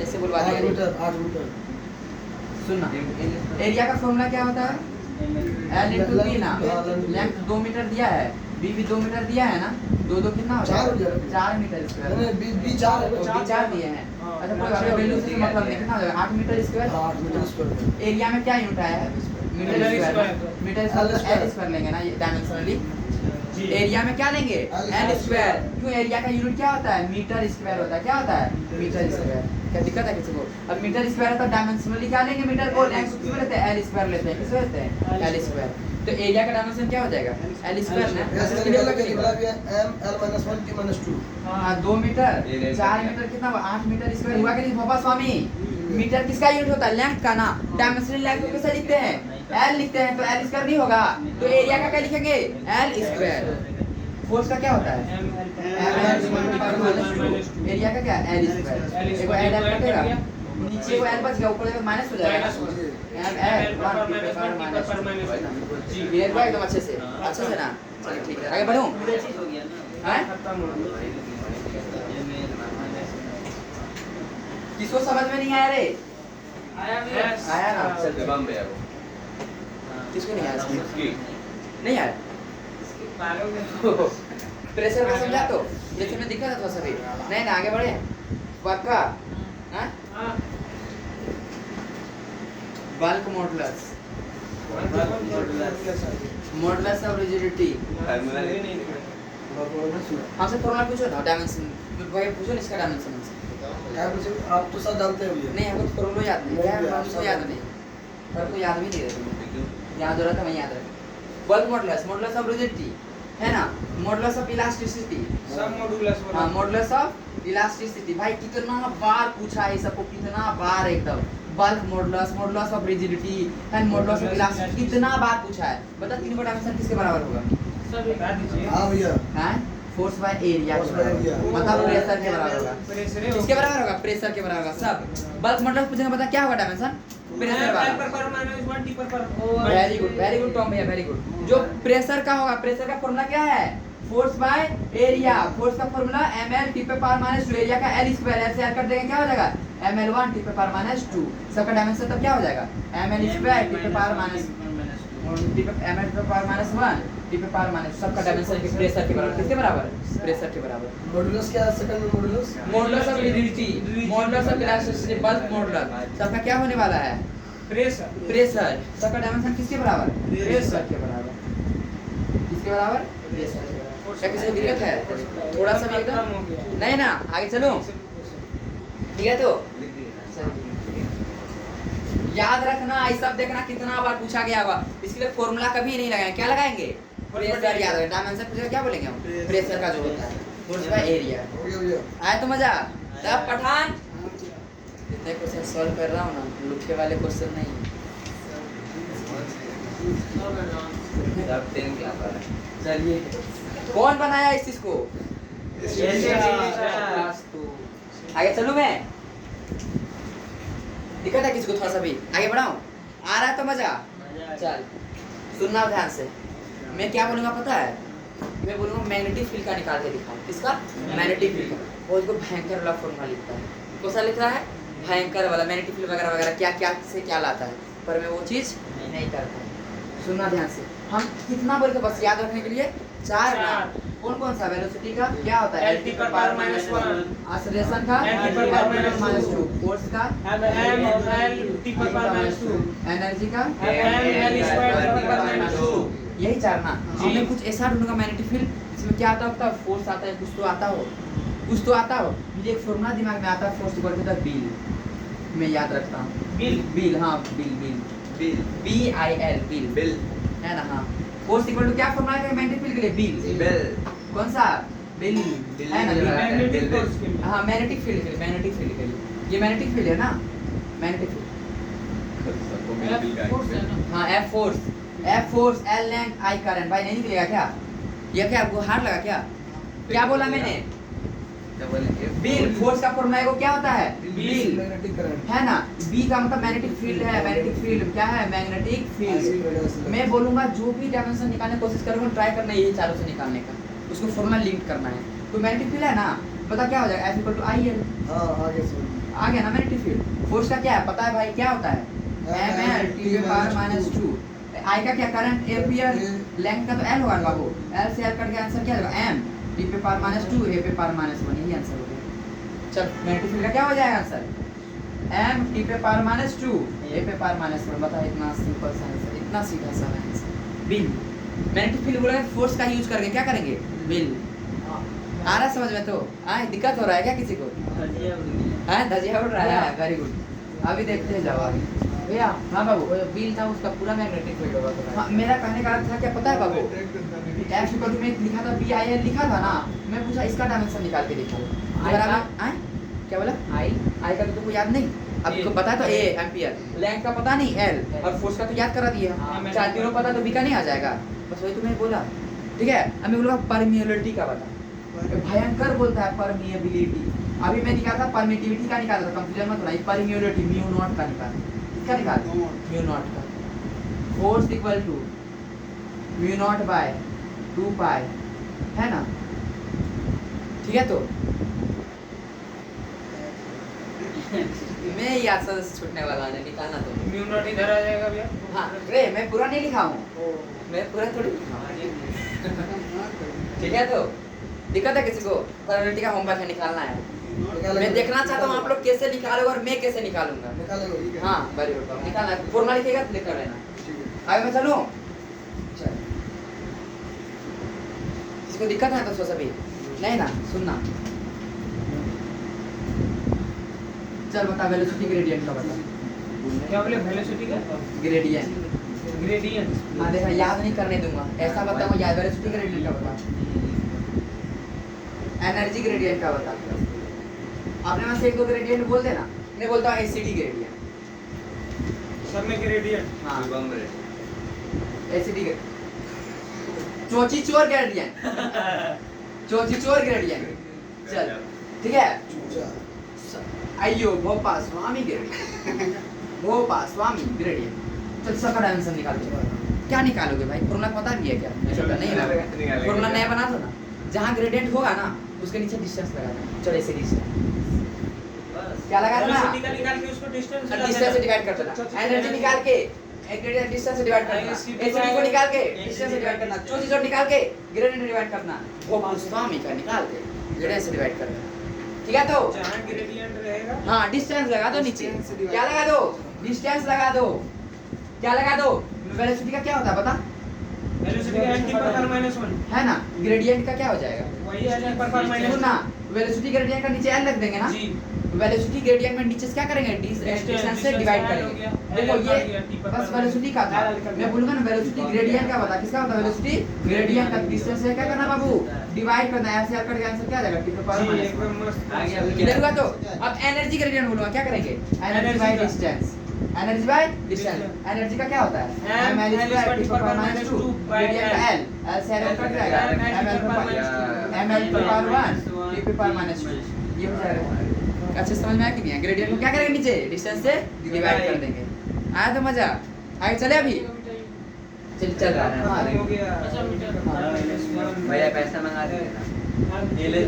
ऐसे बुलवा दिया। 8 मीटर। सुनना, एरिया का फॉर्मूला क्या होता है? L into B ना, लेंथ 2 मीटर दिया है, B भी 2 मीटर दिया है ना, 2 2 कितना हो जाएगा? 4 मीटर स्क्वायर। नहीं बी 4 है, B 4 दिए हैं। अच्छा कोई बात नहीं, वैल्यू से मतलब नहीं, कितना हो जाएगा 8 metre square. 8 metre square. Area में क्या यूनिट आया है? Metre square. Metre square L square लेंगे ना, ये डायमेंशनली। एरिया में क्या लेंगे? L स्क्वायर। क्यों, एरिया का यूनिट क्या होता है? मीटर स्क्वायर होता है। क्या होता है? Metre square. क्या दिक्कत है किसी को? अब मीटर स्क्वायर है तो डायमेंशनली क्या लेंगे? मीटर को लेंगे, किसको लेते हैं? L स्क्वायर लेते हैं। किसको लेते हैं? L square. तो एरिया का डायमेंशन क्या हो जाएगा? L स्क्वायर ना। ऐसे क्लियर होगा कि नहीं? निकला भी है m l - 1 t - 2। हाँ 2 मीटर 4 मीटर कितना हुआ? 8 मीटर स्क्वायर हुआ कि नहीं बाबा स्वामी? मीटर किसका यूनिट होता है? लेंथ का ना। डायमेंशनल लेंथ को कैसे लिखते हैं? L लिखते हैं, तो L स्क्वायर नहीं होगा, तो एरिया का क्या लिखेंगे? L square. फोर्स का क्या होता है? एरिया का क्या? L square. देखो L कटेगा, नीचे को L बच गया, ऊपर माइनस हो जाएगा। क्लियर हुआ एकदम अच्छे से? अच्छे से ना, चलिए ठीक है, आगे बढ़ूं। हैं? किसको समझ में नहीं आया रे? आया ना, चल किसको नहीं आया? नहीं आया? प्रेशर का समझा तो लेकिन में दिक्कत है थोड़ा सा भी। नहीं ना, आगे बढ़े पक्का। हाँ, bulk modulus, modulus of rigidity. हमसे फॉर्मूला पूछो ना, डायमेंशन भाई पूछो ना, इसका डायमेंशन हमसे। क्या पूछे? आप तो सब जानते हो ये। नहीं हमको फॉर्मूला याद नहीं, क्या है हमको याद नहीं। पर को याद भी नहीं रहता, याद हो रहा था मैं याद रख। Bulk modulus, modulus of rigidity है ना, मॉडुलस ऑफ इलास्टिसिटी, सब मॉडुलस वाला। हाँ मॉडुलस ऑफ इलास्टिसिटी। भाई कितना बार पूछा है सबको, कितना बार एकदम। Bulk modulus, modulus of rigidity and modulus of elasticity कितना बार पूछा है। बता तीनों का डायमेंशन किसके बराबर होगा? सब बता दीजिए। हाँ भैया हैं force by area Force by area। मतलब प्रेशर के बराबर होगा। प्रेशर है। किसके बराबर होगा? प्रेशर के बराबर होगा सब। बल्क मॉडुलस पूछेंगे बता क्या होगा डायमेंशन? प्रेशर पर वाला। माइनस 1 टी पर वेरी गुड टॉम भैया, वेरी गुड। जो प्रेशर का होगा, प्रेशर का फॉर्मूला क्या है? Force by area. फोर्स का फॉर्मूला ml टी पे पावर माइनस 2, एरिया का l स्क्वायर, l से ऐड कर देंगे क्या हो जाएगा? ml1 टी पे पावर माइनस 2। सबका डायमेंशन तब क्या हो जाएगा? ml स्क्वायर टी पे पावर माइनस टी पे ml पे पावर माइनस 1 टी पे पावर माइनस, सबका डायमेंशन के प्रेशर के बराबर। किसके बराबर? प्रेशर के बराबर। मॉडुलस क्या है? सेकंड में modulus modulus of rigidity, modulus of elasticity, bulk modulus, सबका क्या होने वाला है? प्रेशर। प्रेशर। सबका डायमेंशन किसके बराबर? प्रेशर प्रेशर के बराबर। किसके बराबर? प्रेशर के बराबर। क्या किसी को दिक्कत है? थोड़ा सा भी एकदम हो गया। नहीं ना, आगे चलो। ठीक है तो याद रखना, ये सब देखना कितना बार पूछा गया होगा। इसके लिए फॉर्मूला कभी नहीं लगाएंगे। क्या लगाएंगे? प्रेशर याद रखें। डायमेंशन पूछेगा क्या बोलेंगे हम? प्रेशर का जो होता है, फोर्स बाय एरिया। हो गया भैया। आए तो मजा? तब पठान इतने क्वेश्चन सॉल्व कर रहा हूँ ना, लुके वाले क्वेश्चन नहीं। चलिए कौन बनाया इस चीज को? आगे चलूं मैं? दिक्कत है किसी को थोड़ा सा भी? आगे बढ़ाऊं? आ रहा है तो मजा? चल सुनना ध्यान से। मैं क्या बोलूंगा पता है? मैं बोलूंगा मैग्नेटिक फील्ड का निकाल के दिखाओ। किसका? मैग्नेटिक फील्ड का। वो इसको भयंकर वाला फॉर्मूला लिखता है। कौन सा लिख रहा है? भयंकर वाला। मैग्नेटिक फील्ड वगैरह वगैरह क्या क्या से क्या लाता है, पर मैं वो चीज नहीं करता। सुनना ध्यान से। हम कितना बोल के बस याद रखने के लिए 4 ना। कौन कौन सा? वेलोसिटी का क्या होता है? L T पर पावर माइनस 1। एक्सेलरेशन का L T पर पावर माइनस 2। फोर्स का M L T पर पावर माइनस 2। एनर्जी का M L स्क्वायर पर पावर माइनस 2। यही 4 ना। जी। मैं कुछ ऐसा ढूंढूंगा मैग्नेटिक फील्ड जिसमें क्या आता है? फोर्स आता है, कुछ तो आता हो, कुछ तो आता हो। मुझे एक फॉर्मूला दिमाग में आता है, force equal to the bill. मैं याद रखता हूँ। बिल। बिल, हाँ bill bill bill BIL bill bill है ना। हाँ फोर्स इक्वल टू क्या फॉर्मूला है मैग्नेटिक फील्ड के लिए? बिल। बेल कौन सा? बिल है ना। मैग्नेटिक फोर्स के लिए। हाँ मैग्नेटिक फील्ड के लिए, मैग्नेटिक फील्ड के लिए। ये मैग्नेटिक फील्ड है ना, मैग्नेटिक फील्ड। फोर्स है ना। हाँ F force, L length, I current. भाई नहीं निकलेगा क्या? ये क्या आपको हार्ड लगा क्या? क्या बोला मैंने? बिल। फोर्स का फॉर्मूला को क्या होता है? बिल मैग्नेटिक करंट है ना। बी का मतलब मैग्नेटिक फील्ड है। मैग्नेटिक फील्ड क्या है? Magnetic field. मैं बोलूंगा जो भी डायमेंशन निकालने की कोशिश करूंगा, ट्राई करना यही चारों से निकालने का, उसको फॉर्मूला लिंक करना है। तो मैग्नेटिक फील्ड है ना, पता क्या हो जाएगा? F equal to IL। हाँ आगे सुन। आ गया ना मैग्नेटिक फील्ड। फोर्स का क्या है पता है भाई? क्या होता है? ml टी पे पावर माइनस 2। I का क्या? Current ampere. लेंथ का तो L होगा बाबू। L से L कट के आंसर क्या होगा? m टी पे पावर माइनस 2 a पे पावर माइनस 1। यही आंसर हो गया। चल मैग्नेटिक फील्ड का क्या हो जाएगा आंसर? m टी पे पावर माइनस 2 a पे पावर माइनस 1। बता इतना सिंपल सा आंसर, इतना सीधा सा आंसर। बिल। मैग्नेटिक फील्ड बोला फोर्स का यूज करके क्या करेंगे? बिल। आ रहा समझ में? तो दिक्कत हो रहा है क्या किसी को? धजिया उड़ रहा है। Very good. अभी देखते जाओ आगे भैया। हाँ बाबू, बिल था उसका पूरा मैग्नेटिक फील्ड होगा। हाँ मेरा कहने का अर्थ था क्या पता है बाबू? F इक्वल टू में लिखा था BIL लिखा था ना, मैं पूछा इसका डायमेंशन निकाल के दिखाओ। क्या बोला? I का तो तुमको याद नहीं? अब तुमको पता है तो A एम्पियर, लेंथ का पता नहीं L, और फोर्स का तो याद करा दिया। चार तीनों पता तो B का नहीं आ जाएगा। बस वही तो मैंने बोला। ठीक है, अब मैं बोलूँगा परमिएबिलिटी का बता। भयंकर बोलता है परमिएबिलिटी। अभी मैं निकाला था परमिटिविटी का, निकाला था, कंफ्यूजन मत होना। परमिएबिलिटी म्यू नॉट का निकाल, इसका निकाल म्यू नॉट का। Force equal to mu naught by 2 pi है ना। ठीक है तो मैं याद से छूटने वाला है, निकालना तो म्यू नॉट इधर आ जाएगा भैया। हाँ रे मैं पूरा नहीं लिखा हूँ, मैं पूरा थोड़ी लिखा हूँ। ठीक है तो दिक्कत है किसी को? प्रोबेबिलिटी का होमवर्क है, निकालना है। मैं देखना चाहता हूँ आप लोग कैसे निकालोगे और मैं कैसे निकालूंगा। निकालेंगे। हाँ वेरी गुड, निकालना है। फॉर्मूला लिखेगा तो लिख कर लेना। आगे मैं चलूँ? चल किसी को दिक्कत है तो सो सभी नहीं ना? सुनना चल बता वेलोसिटी ग्रेडियंट का बता। क्या बोले वेलोसिटी का ग्रेडियंट। ग्रेडियंट। हाँ देखा, याद नहीं करने दूंगा, ऐसा बताऊँ याद, वेलोसिटी ग्रेडियंट का बता, एनर्जी ग्रेडियंट का बता। आपने वहाँ से एक दो ग्रेडियंट बोल देना, मैं बोलता हूँ एसिडी ग्रेडियंट। सब में ग्रेडियंट। हाँ एसिडी चोर ग्रेडियंट, चोर ग्रेडियंट। चल ठीक है, आइयो भोपा स्वामी ग्रेडियंट, भोपा स्वामी ग्रेडियंट। चल सबका डायमेंशन निकाल दो। क्या निकालोगे भाई, फॉर्मूला पता भी है क्या? नहीं ना, फॉर्मूला नया बना दो ना, जहाँ ग्रेडियंट होगा ना उसके नीचे डिस्टेंस लगा देना। चलो ऐसे डिस्टेंस क्या लगा देना, वेलोसिटी का निकाल के उसको डिस्टेंस से डिवाइड कर देना। एनर्जी निकाल के एक ग्रेडियंट डिस्टेंस से डिवाइड करना, एसिडी को निकाल के डिस्टेंस से डिवाइड करना, चौथी निकाल के ग्रेडियंट डिवाइड करना, वो स्वामी का निकाल के ग्रेडियंट से डिवाइड कर देना। ठीक है, तो जहाँ ग्रेडियंट रहेगा हाँ डिस्टेंस लगा दो नीचे, क्या लगा दो, डिस्टेंस लगा दो, क्या लगा दो। वेलोसिटी का क्या होता है पता वेलोसिटी का n की पावर -1 है ना, ग्रेडियंट का क्या हो जाएगा वही n की पावर सुन ना, वेलोसिटी ग्रेडियंट का नीचे n रख देंगे ना, जी। वेलोसिटी ग्रेडियंट में नीचे से क्या करेंगे, डिस्टेंस से डिवाइड करेंगे। देखो ये बस वेलोसिटी का था, मैं बोलूंगा ना वेलोसिटी ग्रेडियंट का बता, किसका होता है वेलोसिटी ग्रेडियंट का, डिस्टेंस से क्या करना बाबू, डिवाइड करना है। ऐसे करके आंसर क्या आ जाएगा, t पावर जी -1 एकदम मस्त आ गया। क्लियर हुआ? तो अब एनर्जी ग्रेडियंट बोलूंगा, क्या करेंगे, energy by distance, energy by distance. Energy का क्या होता है, ml square t power -2, gradient का l, l से l कट जाएगा, ml पावर 1 t पावर -2, ये हो जाएगा। अच्छे समझ में आया कि नहीं? ग्रेडियंट को क्या करेंगे, नीचे डिस्टेंस से डिवाइड कर देंगे। आया तो मजा, आगे चले अभी चल रहा है। हाँ हो गया भैया पैसा मंगा दे ये ले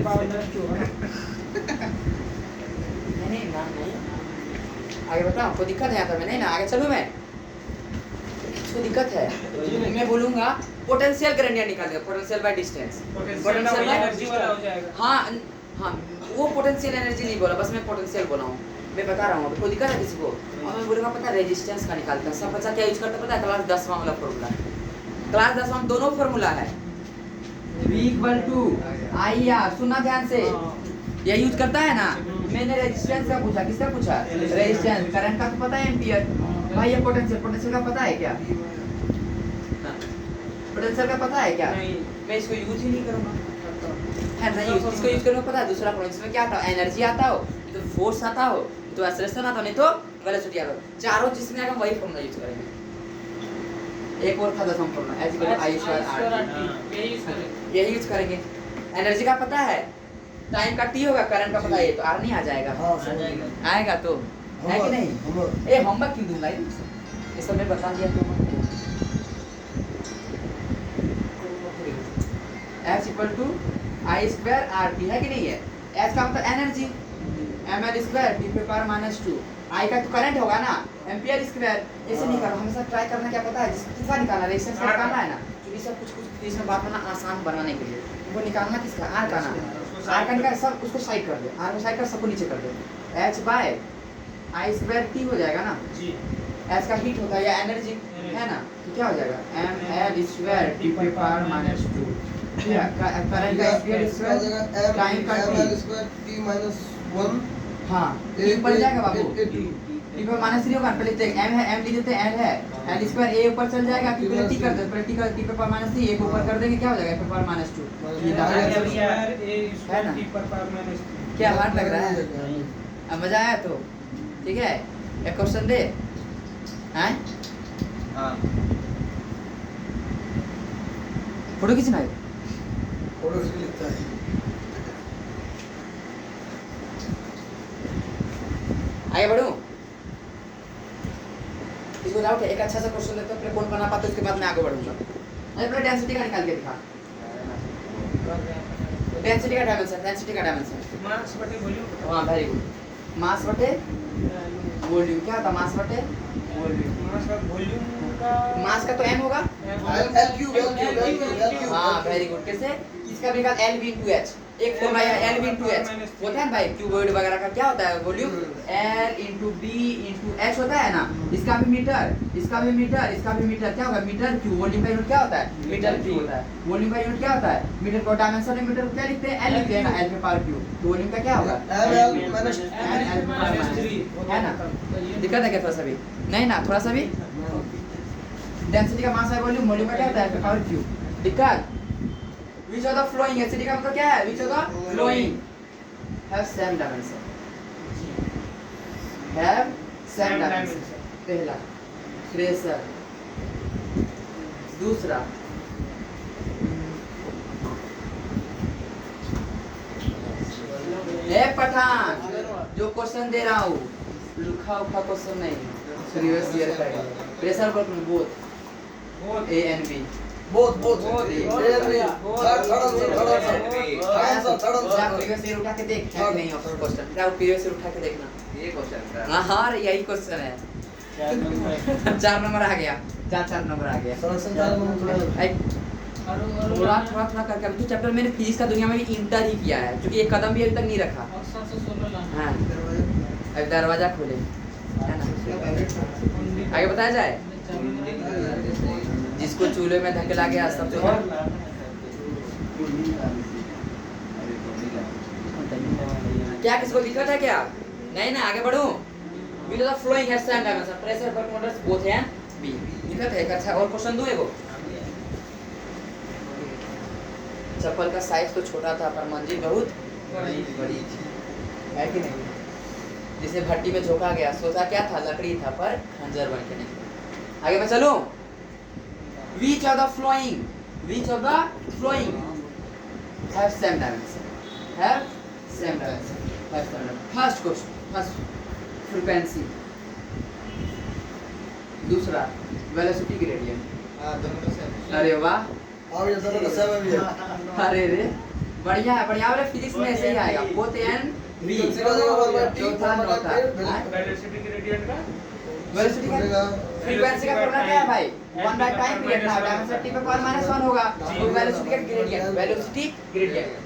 नहीं ना, नहीं आगे बताओ, कोई दिक्कत है यहाँ पे? नहीं ना, आगे चलूँ मैं, इसको दिक्कत है मैं बोलूंगा पोटेंशियल ग्रेडियंट निकाल दे, potential by distance, potential energy वाला हो जाएगा। हाँ हाँ वो पोटेंशियल एनर्जी नहीं बोला, बस मैं पोटेंशियल बोला हूँ, मैं बता रहा हूँ। कोई दिक्कत है किसी को? और मैं बोलूँगा पता है रेजिस्टेंस का निकालता है सब बच्चा, क्या यूज करता पता है, क्लास 10वां वाला फॉर्मूला, क्लास 10वां में दोनों फॉर्मूला है, V equal to I R, सुनना ध्यान से, ये यूज करता है ना। मैंने रेजिस्टेंस का पूछा, किसका पूछा, रेजिस्टेंस। करंट का तो पता है एम्पियर, भाई ये पोटेंशियल का पता है क्या, पोटेंशियल का पता है क्या? मैं इसको यूज ही नहीं करूँगा, है नहीं यूज, इसको यूज करना पता है। दूसरा पोटेंशियल में क्या आता है, एनर्जी आता हो, तो फोर्स आता हो, तो एक्सेलरेशन आता हो, नहीं तो वेलोसिटी आता हो, चारों जिसमें आएगा वही फॉर्मूला यूज करेंगे। एक और था 10वां formula, H equal to I square R, यही यूज करेंगे। एनर्जी का पता है, टाइम का टी होगा, करंट का पता है, तो आर नहीं आ जाएगा, आएगा तो है कि नहीं? ए होमवर्क क्यों दूंगा ये सब मैं बता दिया तो। H equal to I square R T, है कि नहीं है? H का मतलब एनर्जी, ml स्क्वायर टी पे पावर -2, I का तो करंट होगा ना, एम्पियर स्क्वायर। ऐसे नहीं करो, हमेशा ट्राई करना, क्या पता है किसका निकालना, रेजिस्टेंस का निकालना है ना, क्योंकि सब कुछ इसमें बात करना आसान बनाने के लिए, वो निकालना किसका, आर का ना, आर का निकाल, सब उसको साइड कर दे, आर को साइड कर, सबको नीचे कर दे, H बाय आई स्क्वायर टी हो जाएगा ना जी। H का हीट होता है या एनर्जी है ना, तो क्या हो जाएगा, ml स्क्वायर टी पे पावर -2, करंट का एम्पियर स्क्वायर, टाइम का टी -1 हाँ टी ऊपर जाएगा बाबू, टी पर -3 होगा, पहले तो m है, m लिख देते हैं, l है, l स्क्वायर a ऊपर चल जाएगा, फिर पहले t कर दो, पहले t का टी पर -3 एक ऊपर कर देंगे, क्या हो जाएगा टी पर -2। ये है ना, क्या हार्ड लग रहा है? अब मजा आया तो ठीक है, एक क्वेश्चन दे हैं, हां फोटो खींचना है, फोटो से लिखता है। आगे बढ़ूं, इसको डाउट है, एक अच्छा सा क्वेश्चन लेते हैं, फिर कौन बना पाता उसके बाद मैं आगे बढ़ूंगा। अरे पहले डेंसिटी का निकाल के दिखा, डेंसिटी का डायमेंशन, डेंसिटी का डायमेंशन, मास बटे वॉल्यूम। हां वेरी गुड, मास बटे वॉल्यूम, क्या था मास बटे वॉल्यूम, मास का वॉल्यूम का मास का तो m होगा, L क्यूब हाँ वेरी गुड। कैसे, इसका भी निकाल L V into H, एक फॉर्मूला है L V into H होता है ना भाई, क्यूबॉइड वगैरह का क्या होता है volume, L into B into H होता है ना। इसका भी मीटर, इसका भी मीटर, इसका भी मीटर, क्या होगा मीटर क्यू। वॉल्यूम का यूनिट क्या होता है मीटर क्यू होता है। वॉल्यूम का यूनिट क्या होता है मीटर को डायमेंशन में मीटर को क्या लिखते हैं L लिखते हैं ना, L पे पावर क्यू। तो वॉल्यूम का क्या होगा L minus है ना। दिक्कत है क्या थोड़ा सा भी नहीं ना, थोड़ा सा भी। डेंसिटी का मास है वॉल्यूम, वॉल्यूम का क्या होता है L पे पावर क्यू। दिक्कत which of the flowing acid का मतलब क्या है which of the flowing have same dimension, have same dimension। पहला प्रेशर, दूसरा ए पठान जो क्वेश्चन दे रहा हूँ लिखा उखा क्वेश्चन नहीं, प्रीवियस ईयर का है। प्रेशर वर्क में both A and B, both Both. third answer previous year उठा के देख है कि नहीं ऑप्शन क्वेश्चन, क्या प्रीवियस ईयर उठा के देखना। ये क्वेश्चन था। हाँ हाँ यही क्वेश्चन है। 4 नंबर आ गया, 4 नंबर आ गया। आई थोड़ा थोड़ा थोड़ा करके अभी तो चैप्टर मैंने फिजिक्स का दुनिया में भी इंटर ही किया है, क्योंकि एक कदम भी अभी तक नहीं रखा। हाँ अब दरवाजा खोले है ना। आगे बताया जाए, जिसको चूल्हे में धकेला गया सब तो क्या किसको दिक्कत है क्या नहीं ना, आगे बढ़ूं। With the flowing has same dimension, pressure work motors both हैं बी। दिक्कत है अच्छा। और क्वेश्चन दो एगो। चप्पल का साइज तो छोटा था पर मंजिल बहुत बड़ी थी, है कि नहीं। जिसे भट्टी में झोंका गया सोचा क्या था लकड़ी था पर खंजर बन के निकला। आगे मैं चलूं। Which of the flowing have same dimension, have same dimension, have same dimension। First question, first frequency, दूसरा velocity gradient। अरे वाह अरे रे बढ़िया है, बढ़िया वाला फिजिक्स में ऐसे ही आएगा बोथ एन बी। चौथा नौथा वेलोसिटी ग्रेडियंट का वेलोसिटी का फ्रीक्वेंसी का फॉर्मूला क्या है भाई 1 बाय टाइम पीरियड ना, डायमेंशन t पे पावर -1 होगा। तो वेलोसिटी का ग्रेडियंट,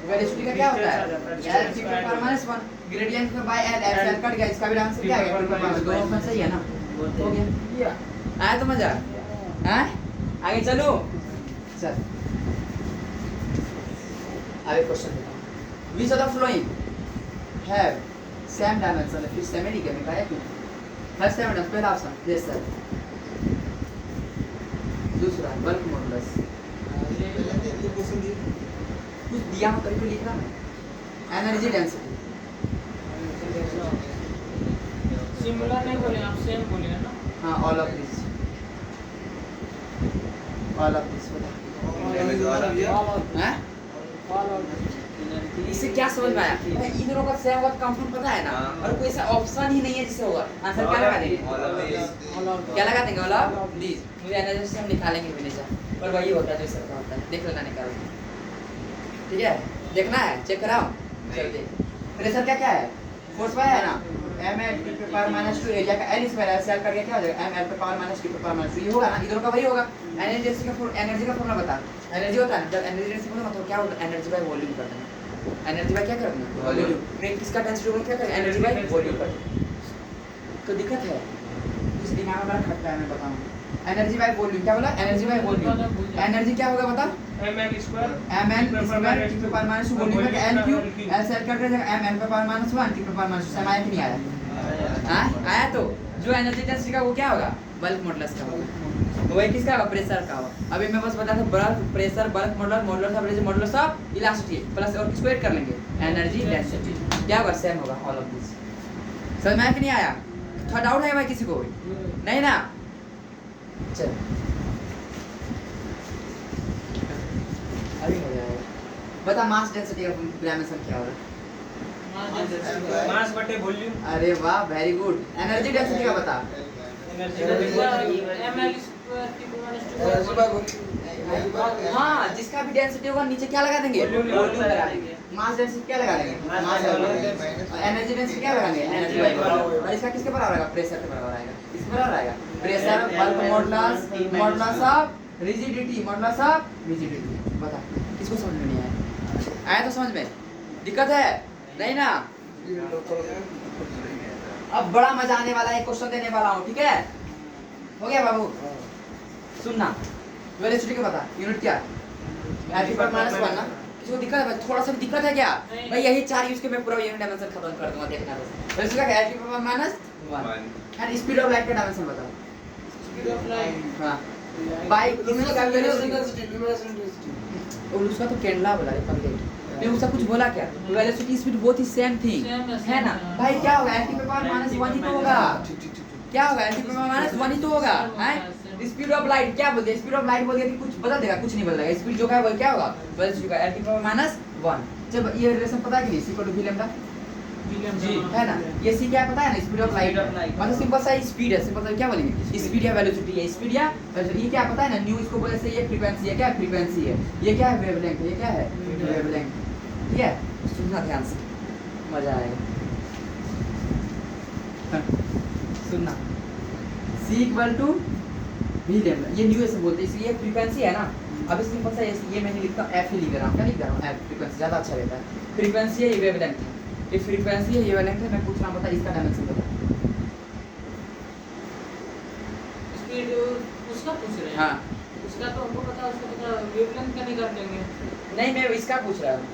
वेलोसिटी का क्या होता है l t पे पावर -1 ग्रेडियंट में बाय l, l कट गया, इसका भी डायमेंशन क्या है t पे पावर। दो ऑप्शन सही है ना, हो गया। आया तो मजा हैं। आगे चलो चल आगे क्वेश्चन देखो। which of the flowing have same dimension, फिर सेम ही क्या निकाया क्यों। फर्स्ट डायमेंशन पहला ऑप्शन प्रेशर, दूसरा बल्क मॉडुलस, कुछ दिया हो करके लिखना है। एनर्जी डेंसिटी, सिमिलर नहीं बोले आप, सेम बोले ना। हाँ ऑल ऑफ दिस हैं। इससे क्या समझ में आया भाई, इन दोनों का सेम वर्क कंफर्म पता है ना, और कोई ऐसा ऑप्शन ही नहीं है जिससे होगा। आंसर क्या लगा देंगे, क्या लगा देंगे ऑल ऑफ दिस। मुझे एनर्जी से हम निकालेंगे हमेशा, पर वही होता है जो इसका होता है। देख लेना निकाल के, ठीक है देखना है, चेक कराओ। चल देख प्रेशर क्या क्या है, फोर्स वाई है ना, m l t पे पावर -2 एरिया का l स्क्वायर है, सेल करके क्या हो जाएगा m l पे पावर -t पे पावर -2। ये होगा ना, इधर का वही होगा। एनर्जी का फॉर्मूला बता। एनर्जी होता है जब एनर्जी डेंसिटी बोलो मतलब क्या होता है, एनर्जी बाय वॉल्यूम करते हैं। एनर्जी बाय क्या करते हैं वॉल्यूम। नहीं किसका डेंसिटी बोलो क्या करते हैं, एनर्जी बाय वॉल्यूम करते हैं। तो दिक्कत है इस दिमाग में बड़ा खटका है, मैं बताऊं। एनर्जी बाय वॉल्यूम क्या बोला, एनर्जी बाय वॉल्यूम। एनर्जी क्या होगा बता, ml स्क्वायर t पे पावर -2 वॉल्यूम का l क्यूब, l सेल कर देगा m l पे पावर -1 t पे पावर -2। समझ में नहीं आया। हां आया तो जो एनर्जी डेंसिटी का वो क्या होगा बल्क मॉडुलस का होगा। तो वही किसका होगा प्रेशर का होगा। अभी मैं बस बता दूं bulk pressure bulk modulus modulus of energy modulus of elasticity plus और किसको ऐड कर लेंगे एनर्जी डेंसिटी, क्या होगा सेम होगा ऑल ऑफ दिस। समझ में आया कि नहीं आया, थोड़ा डाउट है भाई किसी को नहीं ना। चल अभी हो जाएगा। बता मास डेंसिटी का डायमेंशन क्या होगा। मास बटे वॉल्यूम। अरे वाह वेरी गुड। एनर्जी डेंसिटी का बता। हाँ जिसका भी डेंसिटी होगा नीचे क्या लगा देंगे वॉल्यूम लगा देंगे। मास डेंसिटी क्या लगा देंगे मास, एनर्जी डेंसिटी क्या लगाएंगे एनर्जी बाय वॉल्यूम। और इसका किसके बराबर आएगा प्रेशर के बराबर आएगा। किसके बराबर आएगा pressure bulk modulus modulus of rigidity modulus of rigidity. बता किसको समझ में नहीं आया। आया तो समझ में? दिक्कत है नहीं ना? अब बड़ा मजा आने वाला है, क्वेश्चन देने वाला हूँ, ठीक है? हो गया बाबू? सुनना, वेलोसिटी का पता, यूनिट क्या? एफ पर माइनस 1 ना? किसी को दिक्कत है? थोड़ा सा दिक्कत है क्या? नहीं। भाई यही 4 यूज के मैं पूरा यूनिट डायमेंशन खत्म कर दूंगा, देखना बस। वेलोसिटी का एफ पर minus 1 and speed of light का डायमेंशन बताओ। स्पीड ऑफ लाइट हाँ, बाइक luminous का वेलोसिटी intensity, luminous intensity. और उसका तो केंडला बोला रे पगले। मैं उसका कुछ बोला क्या? वेलोसिटी स्पीड बोथ ही सेम थिंग है ना? भाई क्या होगा? एफ पर माइनस 1 ही तो होगा। क्या होगा? एफ पर माइनस 1 ही तो होगा, हैं? स्पीड ऑफ लाइट क्या बोलते हैं? स्पीड ऑफ लाइट बोल दिया कि कुछ बदल देगा, कुछ नहीं बदलेगा। स्पीड जो है वो क्या होगा? वेलोसिटी का एफ पर माइनस 1। जब ये रिलेशन पता है कि नहीं? सी इक्वल टू वी लैम्डा जी। है ना? ये सी क्या पता है ना? Speed of light. Speed of light। मतलब सिंपल सा स्पीड है, सिंपल सा क्या बोलेंगे? स्पीड या वेलोसिटी है, स्पीड या वेलोसिटी। ये क्या पता है ना? न्यू इसको बोले से ये फ्रीक्वेंसी है, क्या फ्रीक्वेंसी है? ये क्या है? वेवलेंथ है। ये क्या है? वेवलेंथ। ठीक है? सुनना ध्यान से, मजा आएगा। सुनना, सी इक्वल टू वी लैम्डा, ये न्यू ऐसे बोलते हैं, इसलिए फ्रीक्वेंसी है ना। अब इस सिंपल सा ये मैं नहीं लिखता, एफ ही लिख रहा हूँ। क्या लिख रहा हूँ? एफ, फ्रीक्वेंसी ज़्यादा अच्छा रहता है। फ्रीक्वेंसी है, ये वेवलेंथ है। ये फ्रीक्वेंसी है, ये वेवलेंथ है। मैं पूछ रहा हूँ, बता इसका डायमेंशन बता। स्पीड उसका पूछ रहे हैं। हाँ, उसका तो हमको पता है, उसका पता वेवलेंथ का नहीं कर लेंगे। नहीं मैं इसका पूछ रहा हूँ।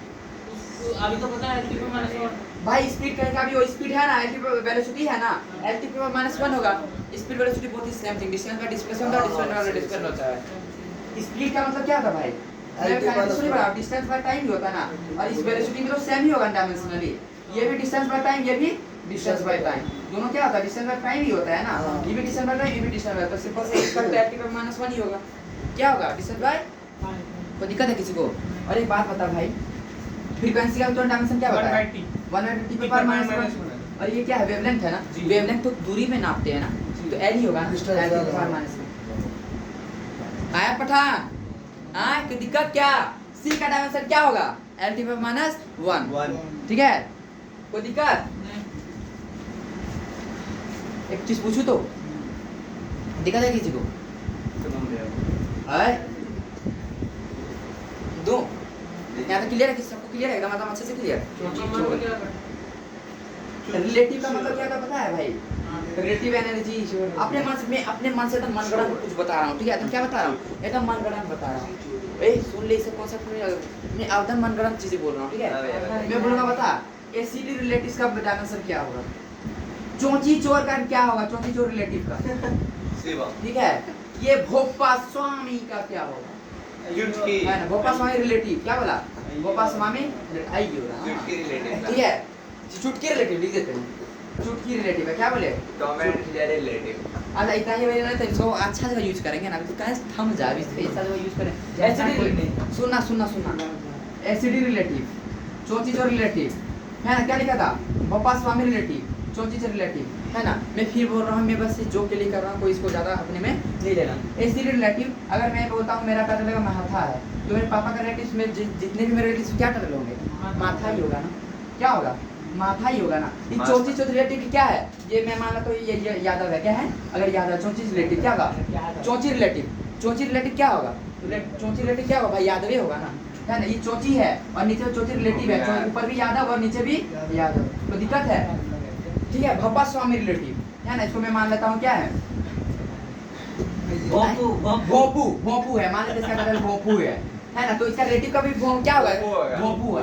अभी तो पता है एलटी पे -1। भाई स्पीड कहीं का भी वो स्पीड है ना, एलटी पे वेलोसिटी है ना, एलटी पे -1 होगा। स्पीड वेलोसिटी बोथ ही सेम थिंग, डिस्टेंस का डिस्प्लेसमेंट और डिस्प्लेसमेंट का डिस्प्लेसमेंट होता है। स्पीड का मतलब क्या होता है भाई? डिस्टेंस बाय टाइम ही होता है ना, और इस वेलोसिटी में तो सेम ही होगा डायमेंशनली। ये भी डिस्टेंस बाय टाइम, ये भी डिस्टेंस बाय टाइम, दोनों क्या होता है? डिस्टेंस बाय टाइम ही होता है ना। ये भी डिस्टेंस बाय टाइम, ये भी डिस्टेंस बाय, तो सिंपल से इसका एलटी पे -1 ही होगा। क्या होगा? Distance by. कोई दिक्कत है किसी को? और एक बात बता भाई, फ्रीक्वेंसी का तो डायमेंशन क्या होता है? 1/t पे पर -1। और ये क्या है? वेवलेंथ है ना? जी। वेवलेंथ तो दूरी में नापते हैं ना, तो एल ही होगा ना। Distance एल ज़्यादा पर -1 आया पठान? हाँ, कोई दिक्कत क्या? सी का डायमेंशन क्या होगा? एल पर -1। ठीक है? कोई दिक्कत? एक चीज पूछूं तो दिक्कत है किसी को? है? दो यहाँ तक क्लियर है? किसी सबको क्लियर है? एकदम अच्छे से क्लियर? रिलेटिव का मतलब क्या था पता है भाई? रिलेटिव एनर्जी अपने मन से एकदम मनगढ़ंत कुछ बता रहा हूँ, ठीक है? एकदम क्या बता रहा हूँ? एकदम मनगढ़ंत बता रहा हूँ। ए सुन ले, इसे कॉन्सेप्ट में मैं एकदम मनगढ़ंत चीजें बोल रहा हूँ, ठीक है? मैं बोलूँगा बता, एसिडी रिलेटिव्स का डायमेंशन क्या होगा? चौंची चोर का क्या होगा? चौंची चोर रिलेटिव का, ठीक है? ये भोपा स्वामी का क्या होगा? है ना? भोपा स्वामी रिलेटिव क्या बोला? भोपा स्वामी आई होगा, ठीक है? चुटकी रिलेटिव लिख देते हैं। चुटकी रिलेटिव है, क्या बोले? अच्छा इतना ही मेरे तो इसको अच्छा जगह यूज करेंगे ना, तो कैसे थम जा, अभी इसका ऐसा जगह यूज करें। एसिडी, सुनना एसिडी रिलेटिव, चौंची चोर रिलेटिव है ना? क्या लिखा था? भोपा स्वामी रिलेटिव, चौंची चोर रिलेटिव है ना? मैं फिर बोल रहा हूँ, मैं बस जो के लिए कर रहा हूँ, कोई इसको ज़्यादा अपने में नहीं लेना। एसिडी रिलेटिव, अगर मैं बोलता हूँ मेरा टाइटल का माथा है, तो मेरे पापा का रिलेटिव में जितने भी मेरे रिलेटिव क्या टाइटल होंगे? माथा ही होगा ना? क्या होगा? माथा ही होगा ना। ये चौथी रिलेटिव क्या है? ये मैं मान लो तो ये यादव है, क्या है? अगर यादव चौथी रिलेटिव क्या होगा? चौथी रिलेटिव क्या होगा? चौथी रिलेटिव क्या होगा भाई? यादव ही होगा ना, है ना? ये चौथी है और नीचे चौथी रिलेटिव है, ऊपर भी यादव और नीचे भी यादव, तो दिक्कत है, ठीक है? भोपा स्वामी रिलेटिव है ना, इसको मैं मान लेता हूँ क्या है? भोपू है, मान लेते इसका टाइटल भोपू है ना? तो इसका रिलेटिव का भी क्या होगा? भोपू है।